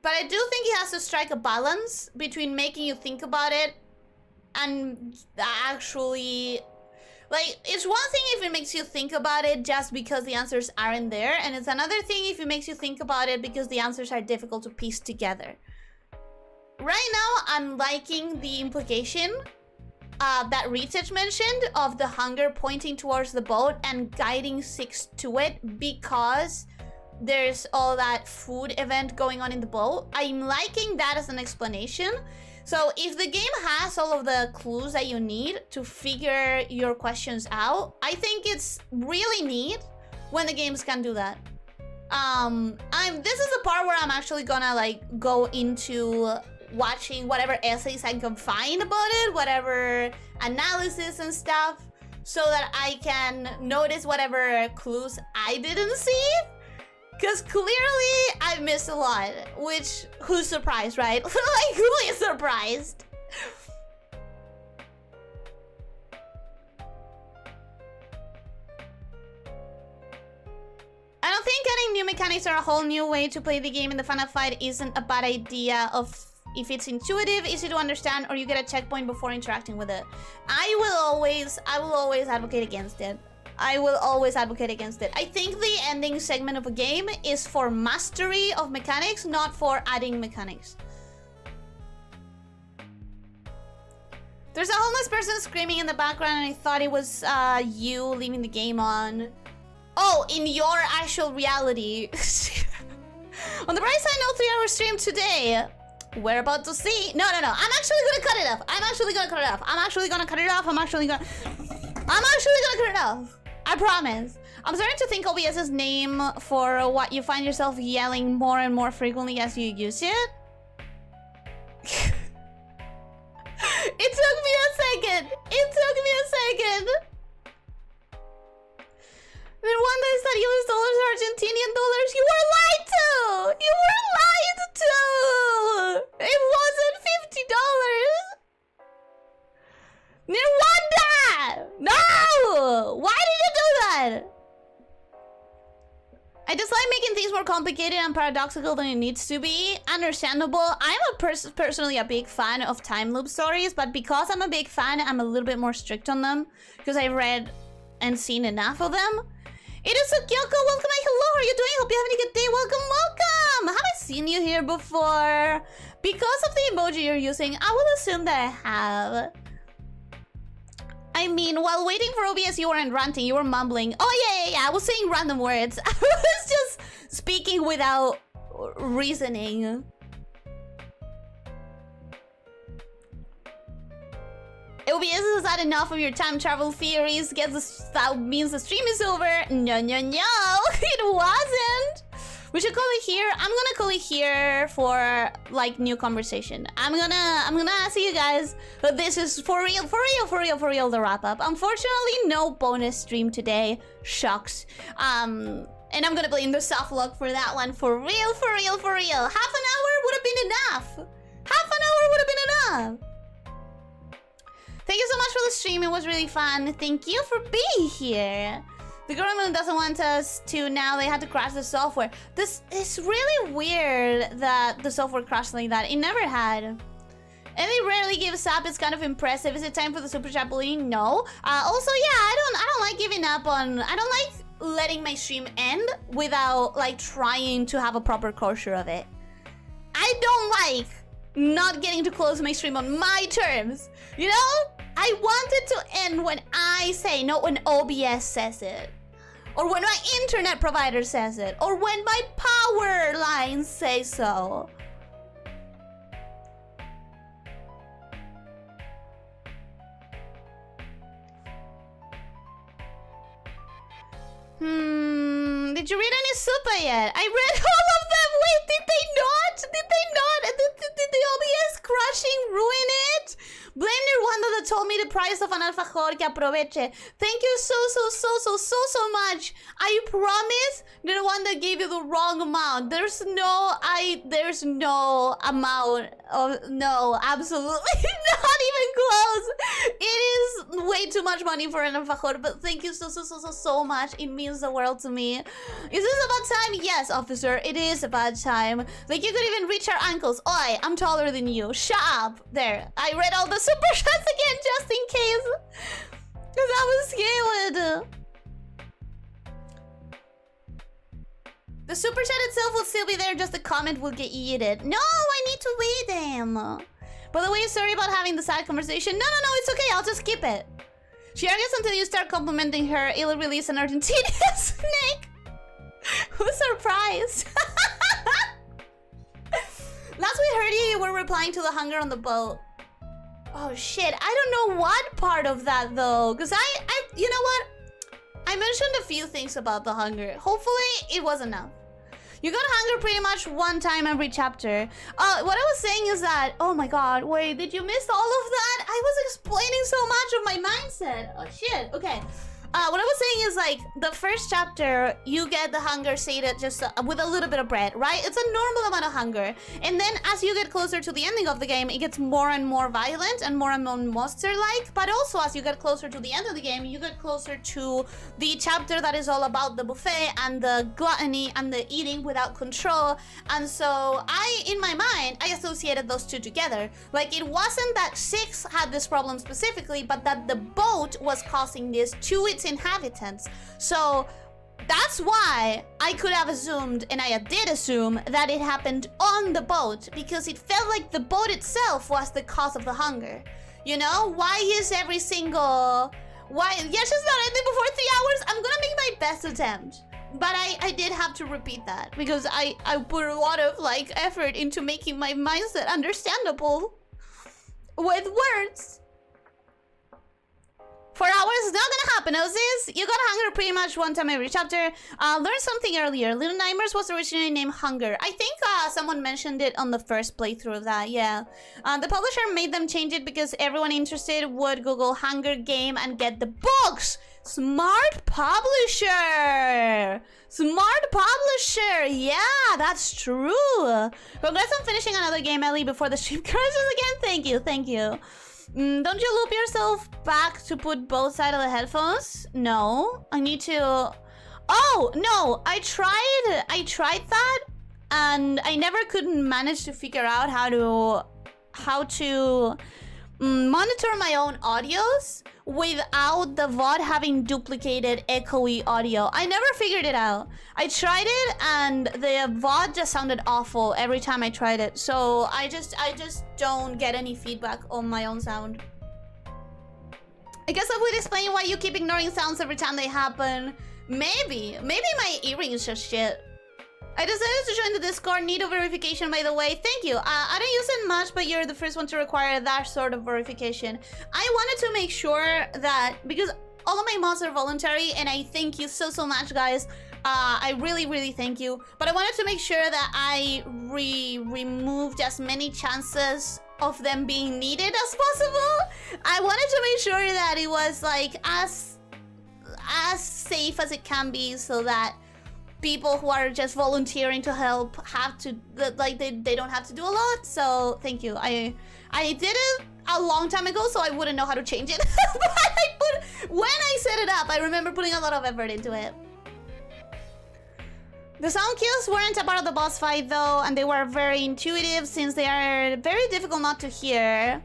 But I do think it has to strike a balance between making you think about it and actually... Like, it's one thing if it makes you think about it just because the answers aren't there, and it's another thing if it makes you think about it because the answers are difficult to piece together. Right now, I'm liking the implication that Research mentioned of the hunger pointing towards the boat and guiding Six to it because there's all that food event going on in the boat. I'm liking that as an explanation. So if the game has all of the clues that you need to figure your questions out, I think it's really neat when the games can do that. This is the part where I'm actually gonna like go into watching whatever essays I can find about it, whatever analysis and stuff, so that I can notice whatever clues I didn't see. Because clearly I missed a lot, which, who's surprised, right? Like, who is surprised? I don't think adding new mechanics or a whole new way to play the game in the final fight isn't a bad idea if it's intuitive, easy to understand, or you get a checkpoint before interacting with it. I will always advocate against it. I think the ending segment of a game is for mastery of mechanics, not for adding mechanics. There's a homeless person screaming in the background and I thought it was you leaving the game on. Oh, in your actual reality. On the bright side, no 3-hour stream today. We're about to see. No. I'm actually gonna cut it off. I'm actually gonna cut it off. I promise. I'm starting to think OBS's name for what you find yourself yelling more and more frequently as you use it. It took me a second. Then one day said US dollars are Argentinian dollars. You were lied to! It wasn't $50. Nirwanda! No! Why did you do that? I just like making things more complicated and paradoxical than it needs to be. Understandable. I'm personally a big fan of time loop stories, but because I'm a big fan, I'm a little bit more strict on them because I've read and seen enough of them. It is a Kyoko. Welcome. Hello. How are you doing? Hope you're having a good day. Welcome. Have I seen you here before? Because of the emoji you're using, I will assume that I have. I mean, while waiting for OBS, you weren't ranting, you were mumbling. Oh, yeah. I was saying random words. I was just speaking without reasoning. OBS has had enough of your time travel theories. Guess that means the stream is over. No. It wasn't. We should call it here. I'm gonna call it here for like new conversation. I'm gonna see you guys. But this is for real the wrap up. Unfortunately, no bonus stream today. Shucks. And I'm gonna blame the soft lock for that one. For real. Half an hour would have been enough. Thank you so much for the stream. It was really fun. Thank you for being here. The government doesn't want us to now. They had to crash the software. This is really weird that the software crashed like that. It never had. And it rarely gives up. It's kind of impressive. Is it time for the super chat bullying? No. Also, yeah, I don't like giving up on. I don't like letting my stream end without like trying to have a proper closure of it. I don't like not getting to close my stream on my terms. You know? I want it to end when I say, not when OBS says it. Or when my internet provider says it. Or when my power lines say so. Did you read any super yet? I read all of them! Did they not? Did they not? Did the OBS crashing ruin it? Blame Nirwanda that told me the price of an alfajor que aproveche. Thank you so much. I promise Nirwanda gave you the wrong amount. There's no amount of, no, absolutely not even close. It is way too much money for an alfajor, but thank you so much. It means the world to me. Is this about time? Yes, officer, it is about time. Like, you could even reach our ankles. Oi, I'm taller than you. Shut up. There, I read all the super shots again just in case. Because I was scared. The super chat itself will still be there, just the comment will get eaten. No, I need to read them. By the way, sorry about having the side conversation. No, it's okay, I'll just skip it. She argues until you start complimenting her. It'll release an Argentinian snake. Who's surprised? Last we heard you were replying to the hunger on the boat. Oh shit, I don't know what part of that though. Because you know what? I mentioned a few things about the hunger. Hopefully it was enough. You got hunger pretty much one time every chapter. What I was saying is that, oh my god, wait, did you miss all of that? I was explaining so much of my mindset. Oh shit, okay. What I was saying is, like, the first chapter, you get the hunger sated just with a little bit of bread, right? It's a normal amount of hunger. And then as you get closer to the ending of the game, it gets more and more violent and more monster-like. But also, as you get closer to the end of the game, you get closer to the chapter that is all about the buffet and the gluttony and the eating without control. And so in my mind, I associated those two together. Like, it wasn't that 6 had this problem specifically, but that the boat was causing this to its inhabitants. So that's why I could have assumed, and I did assume, that it happened on the boat, because it felt like the boat itself was the cause of the hunger. You know, why is every single, why, yes, it's not ending before 3 hours. I'm gonna make my best attempt, but I did have to repeat that because I put a lot of like effort into making my mindset understandable with words. 4 hours is not gonna happen, Osis. You got hunger pretty much one time every chapter. Learned something earlier. Little Nightmares was originally named Hunger. I think someone mentioned it on the first playthrough of that, yeah. The publisher made them change it because everyone interested would Google Hunger Game and get the books. Smart publisher! Smart publisher! Yeah, that's true. Congrats on finishing another game, Ellie, before the stream crashes again. Thank you, thank you. Don't you loop yourself back to put both sides of the headphones? No, I need to... Oh, no, I tried that and I never could manage to figure out how to monitor my own audios without the VOD having duplicated echoey audio. I never figured it out. I tried it and the VOD just sounded awful every time I tried it. So I just don't get any feedback on my own sound. I guess that would explain why you keep ignoring sounds every time they happen. Maybe my earrings just shit. I decided to join the Discord. Need a verification, by the way. Thank you. I don't use it much, but you're the first one to require that sort of verification. I wanted to make sure that, because all of my mods are voluntary, and I thank you so much, guys. I really thank you. But I wanted to make sure that I removed as many chances of them being needed as possible. I wanted to make sure that it was like as safe as it can be, so that people who are just volunteering to help have to, like, they don't have to do a lot. So thank you. I did it a long time ago, so I wouldn't know how to change it. But when I set it up, I remember putting a lot of effort into it. The sound cues weren't a part of the boss fight though, and they were very intuitive since they are very difficult not to hear.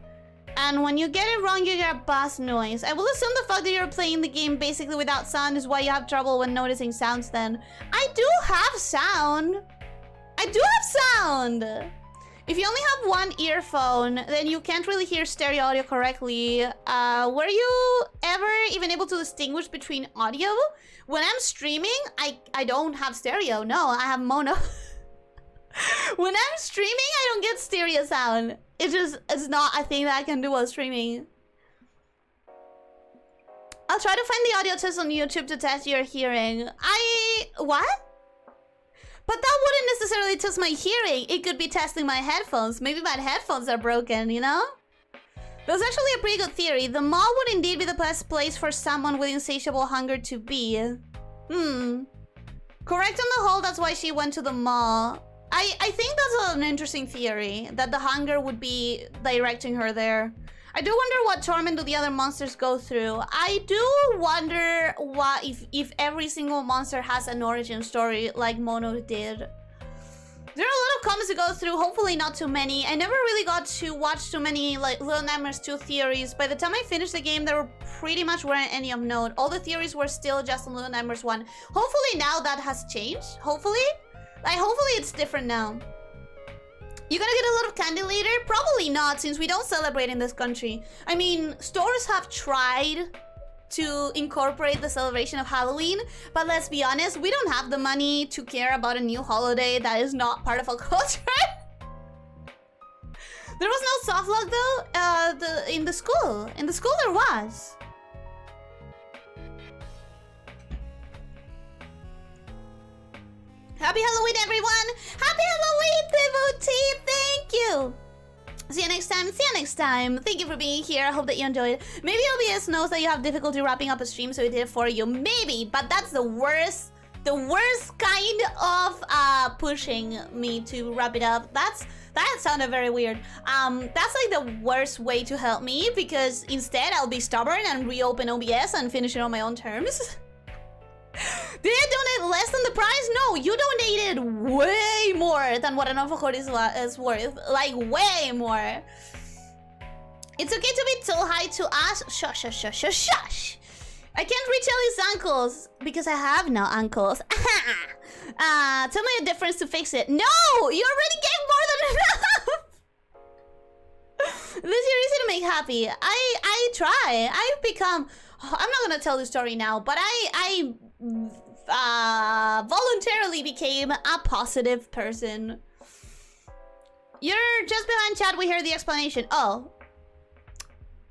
And when you get it wrong, you get a bass noise. I will assume the fact that you're playing the game basically without sound is why you have trouble when noticing sounds then. I do have sound. I do have sound. If you only have one earphone, then you can't really hear stereo audio correctly. Were you ever even able to distinguish between audio? When I'm streaming, I don't have stereo. No, I have mono. When I'm streaming, I don't get stereo sound. It's not a thing that I can do while streaming. I'll try to find the audio test on YouTube to test your hearing. What? But that wouldn't necessarily test my hearing. It could be testing my headphones. Maybe my headphones are broken, you know? That's actually a pretty good theory. The mall would indeed be the best place for someone with insatiable hunger to be. Correct on the whole, that's why she went to the mall. I think that's an interesting theory, that the hunger would be directing her there. I do wonder what torment do the other monsters go through. I do wonder what if every single monster has an origin story like Mono did. There are a lot of comments to go through, hopefully not too many. I never really got to watch too many like Little Nightmares 2 theories. By the time I finished the game, there were pretty much weren't any of note. All the theories were still just on Little Nightmares 1. Hopefully now that has changed. Hopefully. Like, hopefully it's different now. You gonna get a lot of candy later? Probably not, since we don't celebrate in this country. I mean, stores have tried to incorporate the celebration of Halloween, but let's be honest, we don't have the money to care about a new holiday that is not part of our culture. There was no soft lock though, in the school. In the school there was. Happy Halloween, everyone! Happy Halloween, devotee! Thank you! See you next time. See you next time. Thank you for being here. I hope that you enjoyed. Maybe OBS knows that you have difficulty wrapping up a stream, so it did it for you. Maybe, but that's the worst kind of pushing me to wrap it up. That sounded very weird. That's like the worst way to help me, because instead I'll be stubborn and reopen OBS and finish it on my own terms. Did I donate less than the price? No, you donated way more than what an overcoat is worth. Like, way more. It's okay to be too high to ask. Shush, shush, shush, shush, shush. I can't reach Ellie's ankles because I have no ankles. Tell me the difference to fix it. No, you already gave more than enough. This is easy to make happy. I try. I've become... I'm not gonna tell the story now, but I voluntarily became a positive person. You're just behind chat, we hear the explanation. Oh.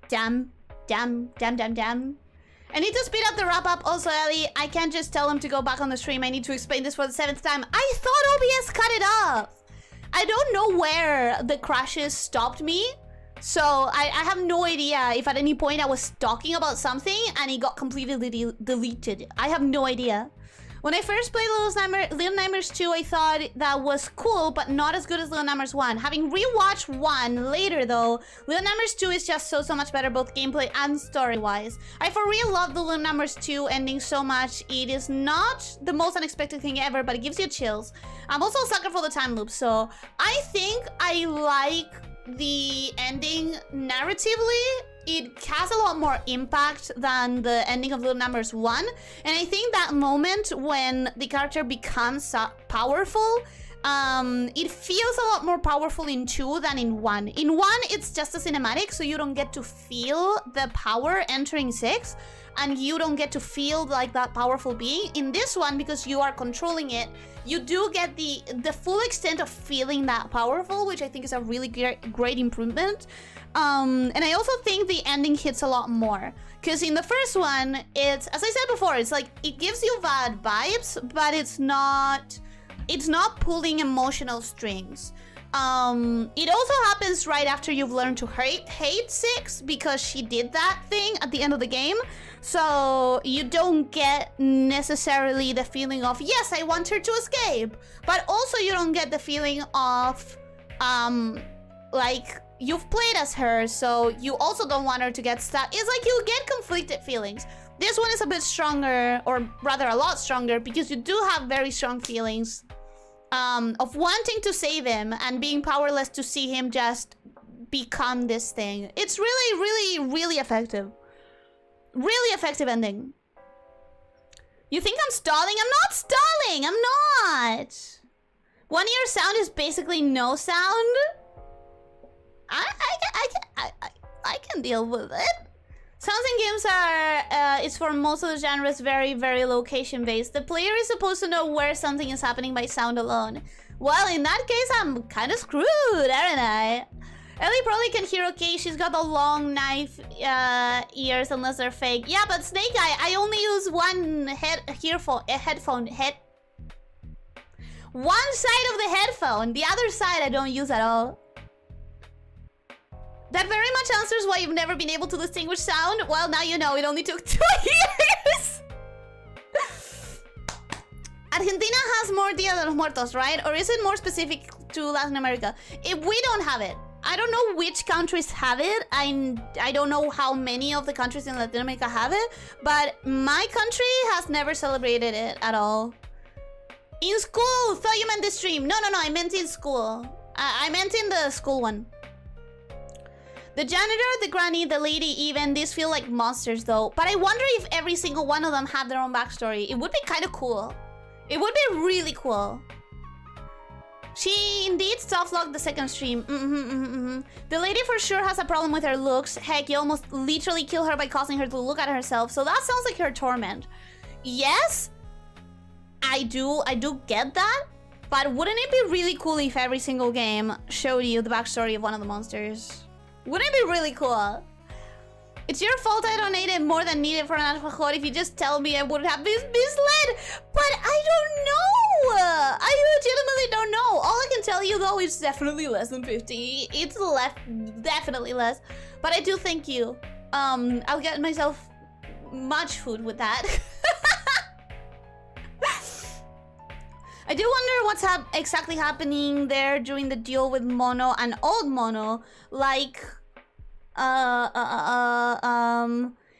Damn. I need to speed up the wrap up. Also, Ellie, I can't just tell him to go back on the stream. I need to explain this for the 7th time. I thought OBS cut it off. I don't know where the crashes stopped me. So I have no idea if at any point I was talking about something and it got completely deleted. I have no idea. When I first played Little Nightmares 2, I thought that was cool, but not as good as Little Nightmares 1. Having rewatched 1 later though, Little Nightmares 2 is just so much better, both gameplay and story-wise. I for real love the Little Nightmares 2 ending so much. It is not the most unexpected thing ever, but it gives you chills. I'm also a sucker for the time loop, so I think I like the ending narratively. It has a lot more impact than the ending of Little Nightmares 1, and I think that moment when the character becomes powerful, it feels a lot more powerful in 2 than in 1. In 1, it's just a cinematic, so you don't get to feel the power entering 6, and you don't get to feel like that powerful being. In this one, because you are controlling it, you do get the full extent of feeling that powerful, which I think is a really great improvement. And I also think the ending hits a lot more, because in the first one, it's, as I said before, it's like it gives you bad vibes, but it's not pulling emotional strings. It also happens right after you've learned to hate 6, because she did that thing at the end of the game. So you don't get necessarily the feeling of, yes, I want her to escape. But also you don't get the feeling of, like, you've played as her, so you also don't want her to get stuck. It's like you get conflicted feelings. This one is a bit stronger, or rather a lot stronger, because you do have very strong feelings of wanting to save him and being powerless to see him just become this thing. It's really effective. Really effective ending. You think I'm stalling? I'm not stalling! I'm not! 1 year sound is basically no sound. I can deal with it. Sounds in games are, it's for most of the genres very location based. The player is supposed to know where something is happening by sound alone. Well, in that case, I'm kind of screwed, aren't I? Ellie probably can hear okay. She's got the long knife ears unless they're fake. Yeah, but Snake One side of the headphone, the other side I don't use at all. That very much answers why you've never been able to distinguish sound. Well, now you know, it only took 2 years. Argentina has more Dia de los Muertos, right? Or is it more specific to Latin America? If we don't have it. I don't know which countries have it. I don't know how many of the countries in Latin America have it. But my country has never celebrated it at all. In school! Thought you meant the stream. No, I meant in school. I meant in the school one. The janitor, the granny, the lady even, these feel like monsters though. But I wonder if every single one of them had their own backstory. It would be kind of cool. It would be really cool. She indeed soft-locked the second stream. The lady for sure has a problem with her looks. Heck, you almost literally kill her by causing her to look at herself. So that sounds like her torment. Yes, I do get that. But wouldn't it be really cool if every single game showed you the backstory of one of the monsters? Wouldn't it be really cool? It's your fault I donated more than needed for an alfajor. If you just tell me, I wouldn't have been misled. But I don't know. I legitimately don't know. All I can tell you though is definitely less than 50. It's definitely less. But I do thank you. I'll get myself much food with that. I do wonder what's exactly happening there during the deal with Mono and Old Mono. Like,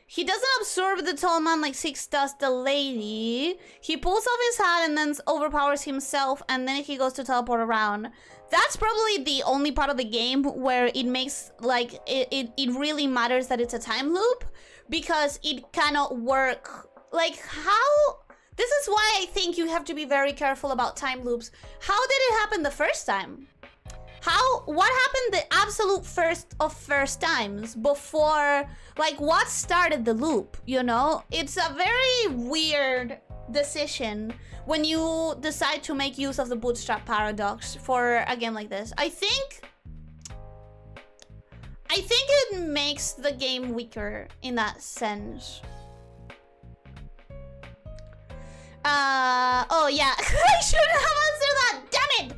he doesn't absorb the tall man like Six does the lady. He pulls off his hat and then overpowers himself, and then he goes to teleport around. That's probably the only part of the game where it makes, like, it really matters that it's a time loop, because it cannot work. Like, how... This is why I think you have to be very careful about time loops. How did it happen the first time? What happened the absolute first of first times before, like, what started the loop, you know? It's a very weird decision when you decide to make use of the bootstrap paradox for a game like this. I think it makes the game weaker in that sense. Oh yeah, I shouldn't have answered that, damn it!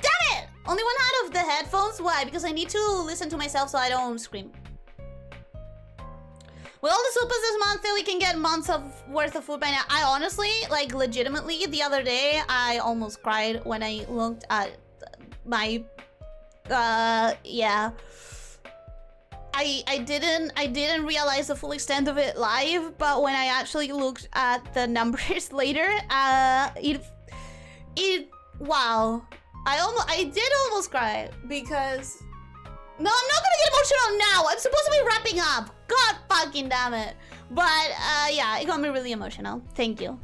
Damn it! Only one out of the headphones, why? Because I need to listen to myself so I don't scream. With all the soupas this month, we can get months of worth of food by now. I honestly, like, legitimately, the other day, I almost cried when I looked at my, yeah. I didn't realize the full extent of it live, but when I actually looked at the numbers later, wow. I did almost cry because... No, I'm not gonna get emotional now. I'm supposed to be wrapping up. God fucking damn it. But, yeah, it got me really emotional. Thank you.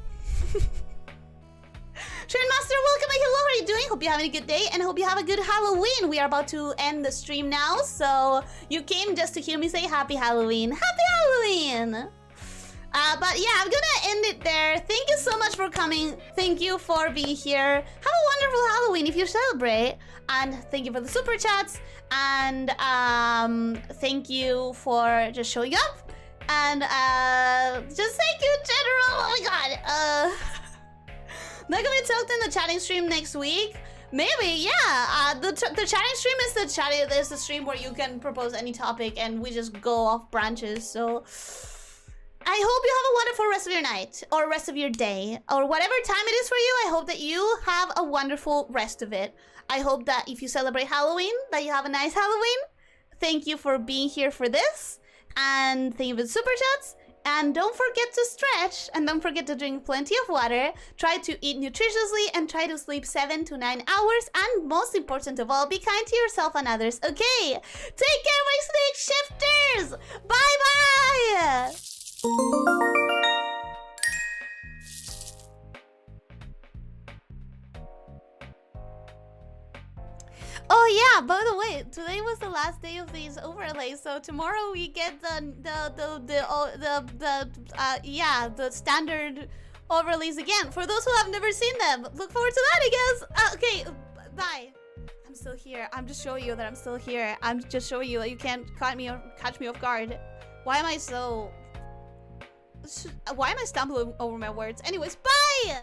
Trendmaster, welcome and hello, how are you doing? Hope you're having a good day and hope you have a good Halloween. We are about to end the stream now, so you came just to hear me say Happy Halloween. Happy Halloween! But yeah, I'm gonna end it there. Thank you so much for coming. Thank you for being here. Have a wonderful Halloween if you celebrate. And thank you for the super chats. And thank you for just showing up. And just thank you in general. Oh my god. Not gonna be talked in the chatting stream next week. Maybe, yeah. The chatting stream is the stream where you can propose any topic and we just go off branches. So I hope you have a wonderful rest of your night or rest of your day or whatever time it is for you. I hope that you have a wonderful rest of it. I hope that if you celebrate Halloween, that you have a nice Halloween. Thank you for being here for this. And thank you for the super chats. And don't forget to stretch, and don't forget to drink plenty of water, try to eat nutritiously, and try to sleep 7 to 9 hours, and most important of all, be kind to yourself and others, okay? Take care, my snake shifters! Bye-bye! Oh yeah, by the way, today was the last day of these overlays, so tomorrow we get the standard overlays again. For those who have never seen them, look forward to that, I guess. Okay, bye. I'm still here. I'm just showing you that I'm still here. I'm just showing you that you can't catch me off guard. Why am I stumbling over my words? Anyways, bye.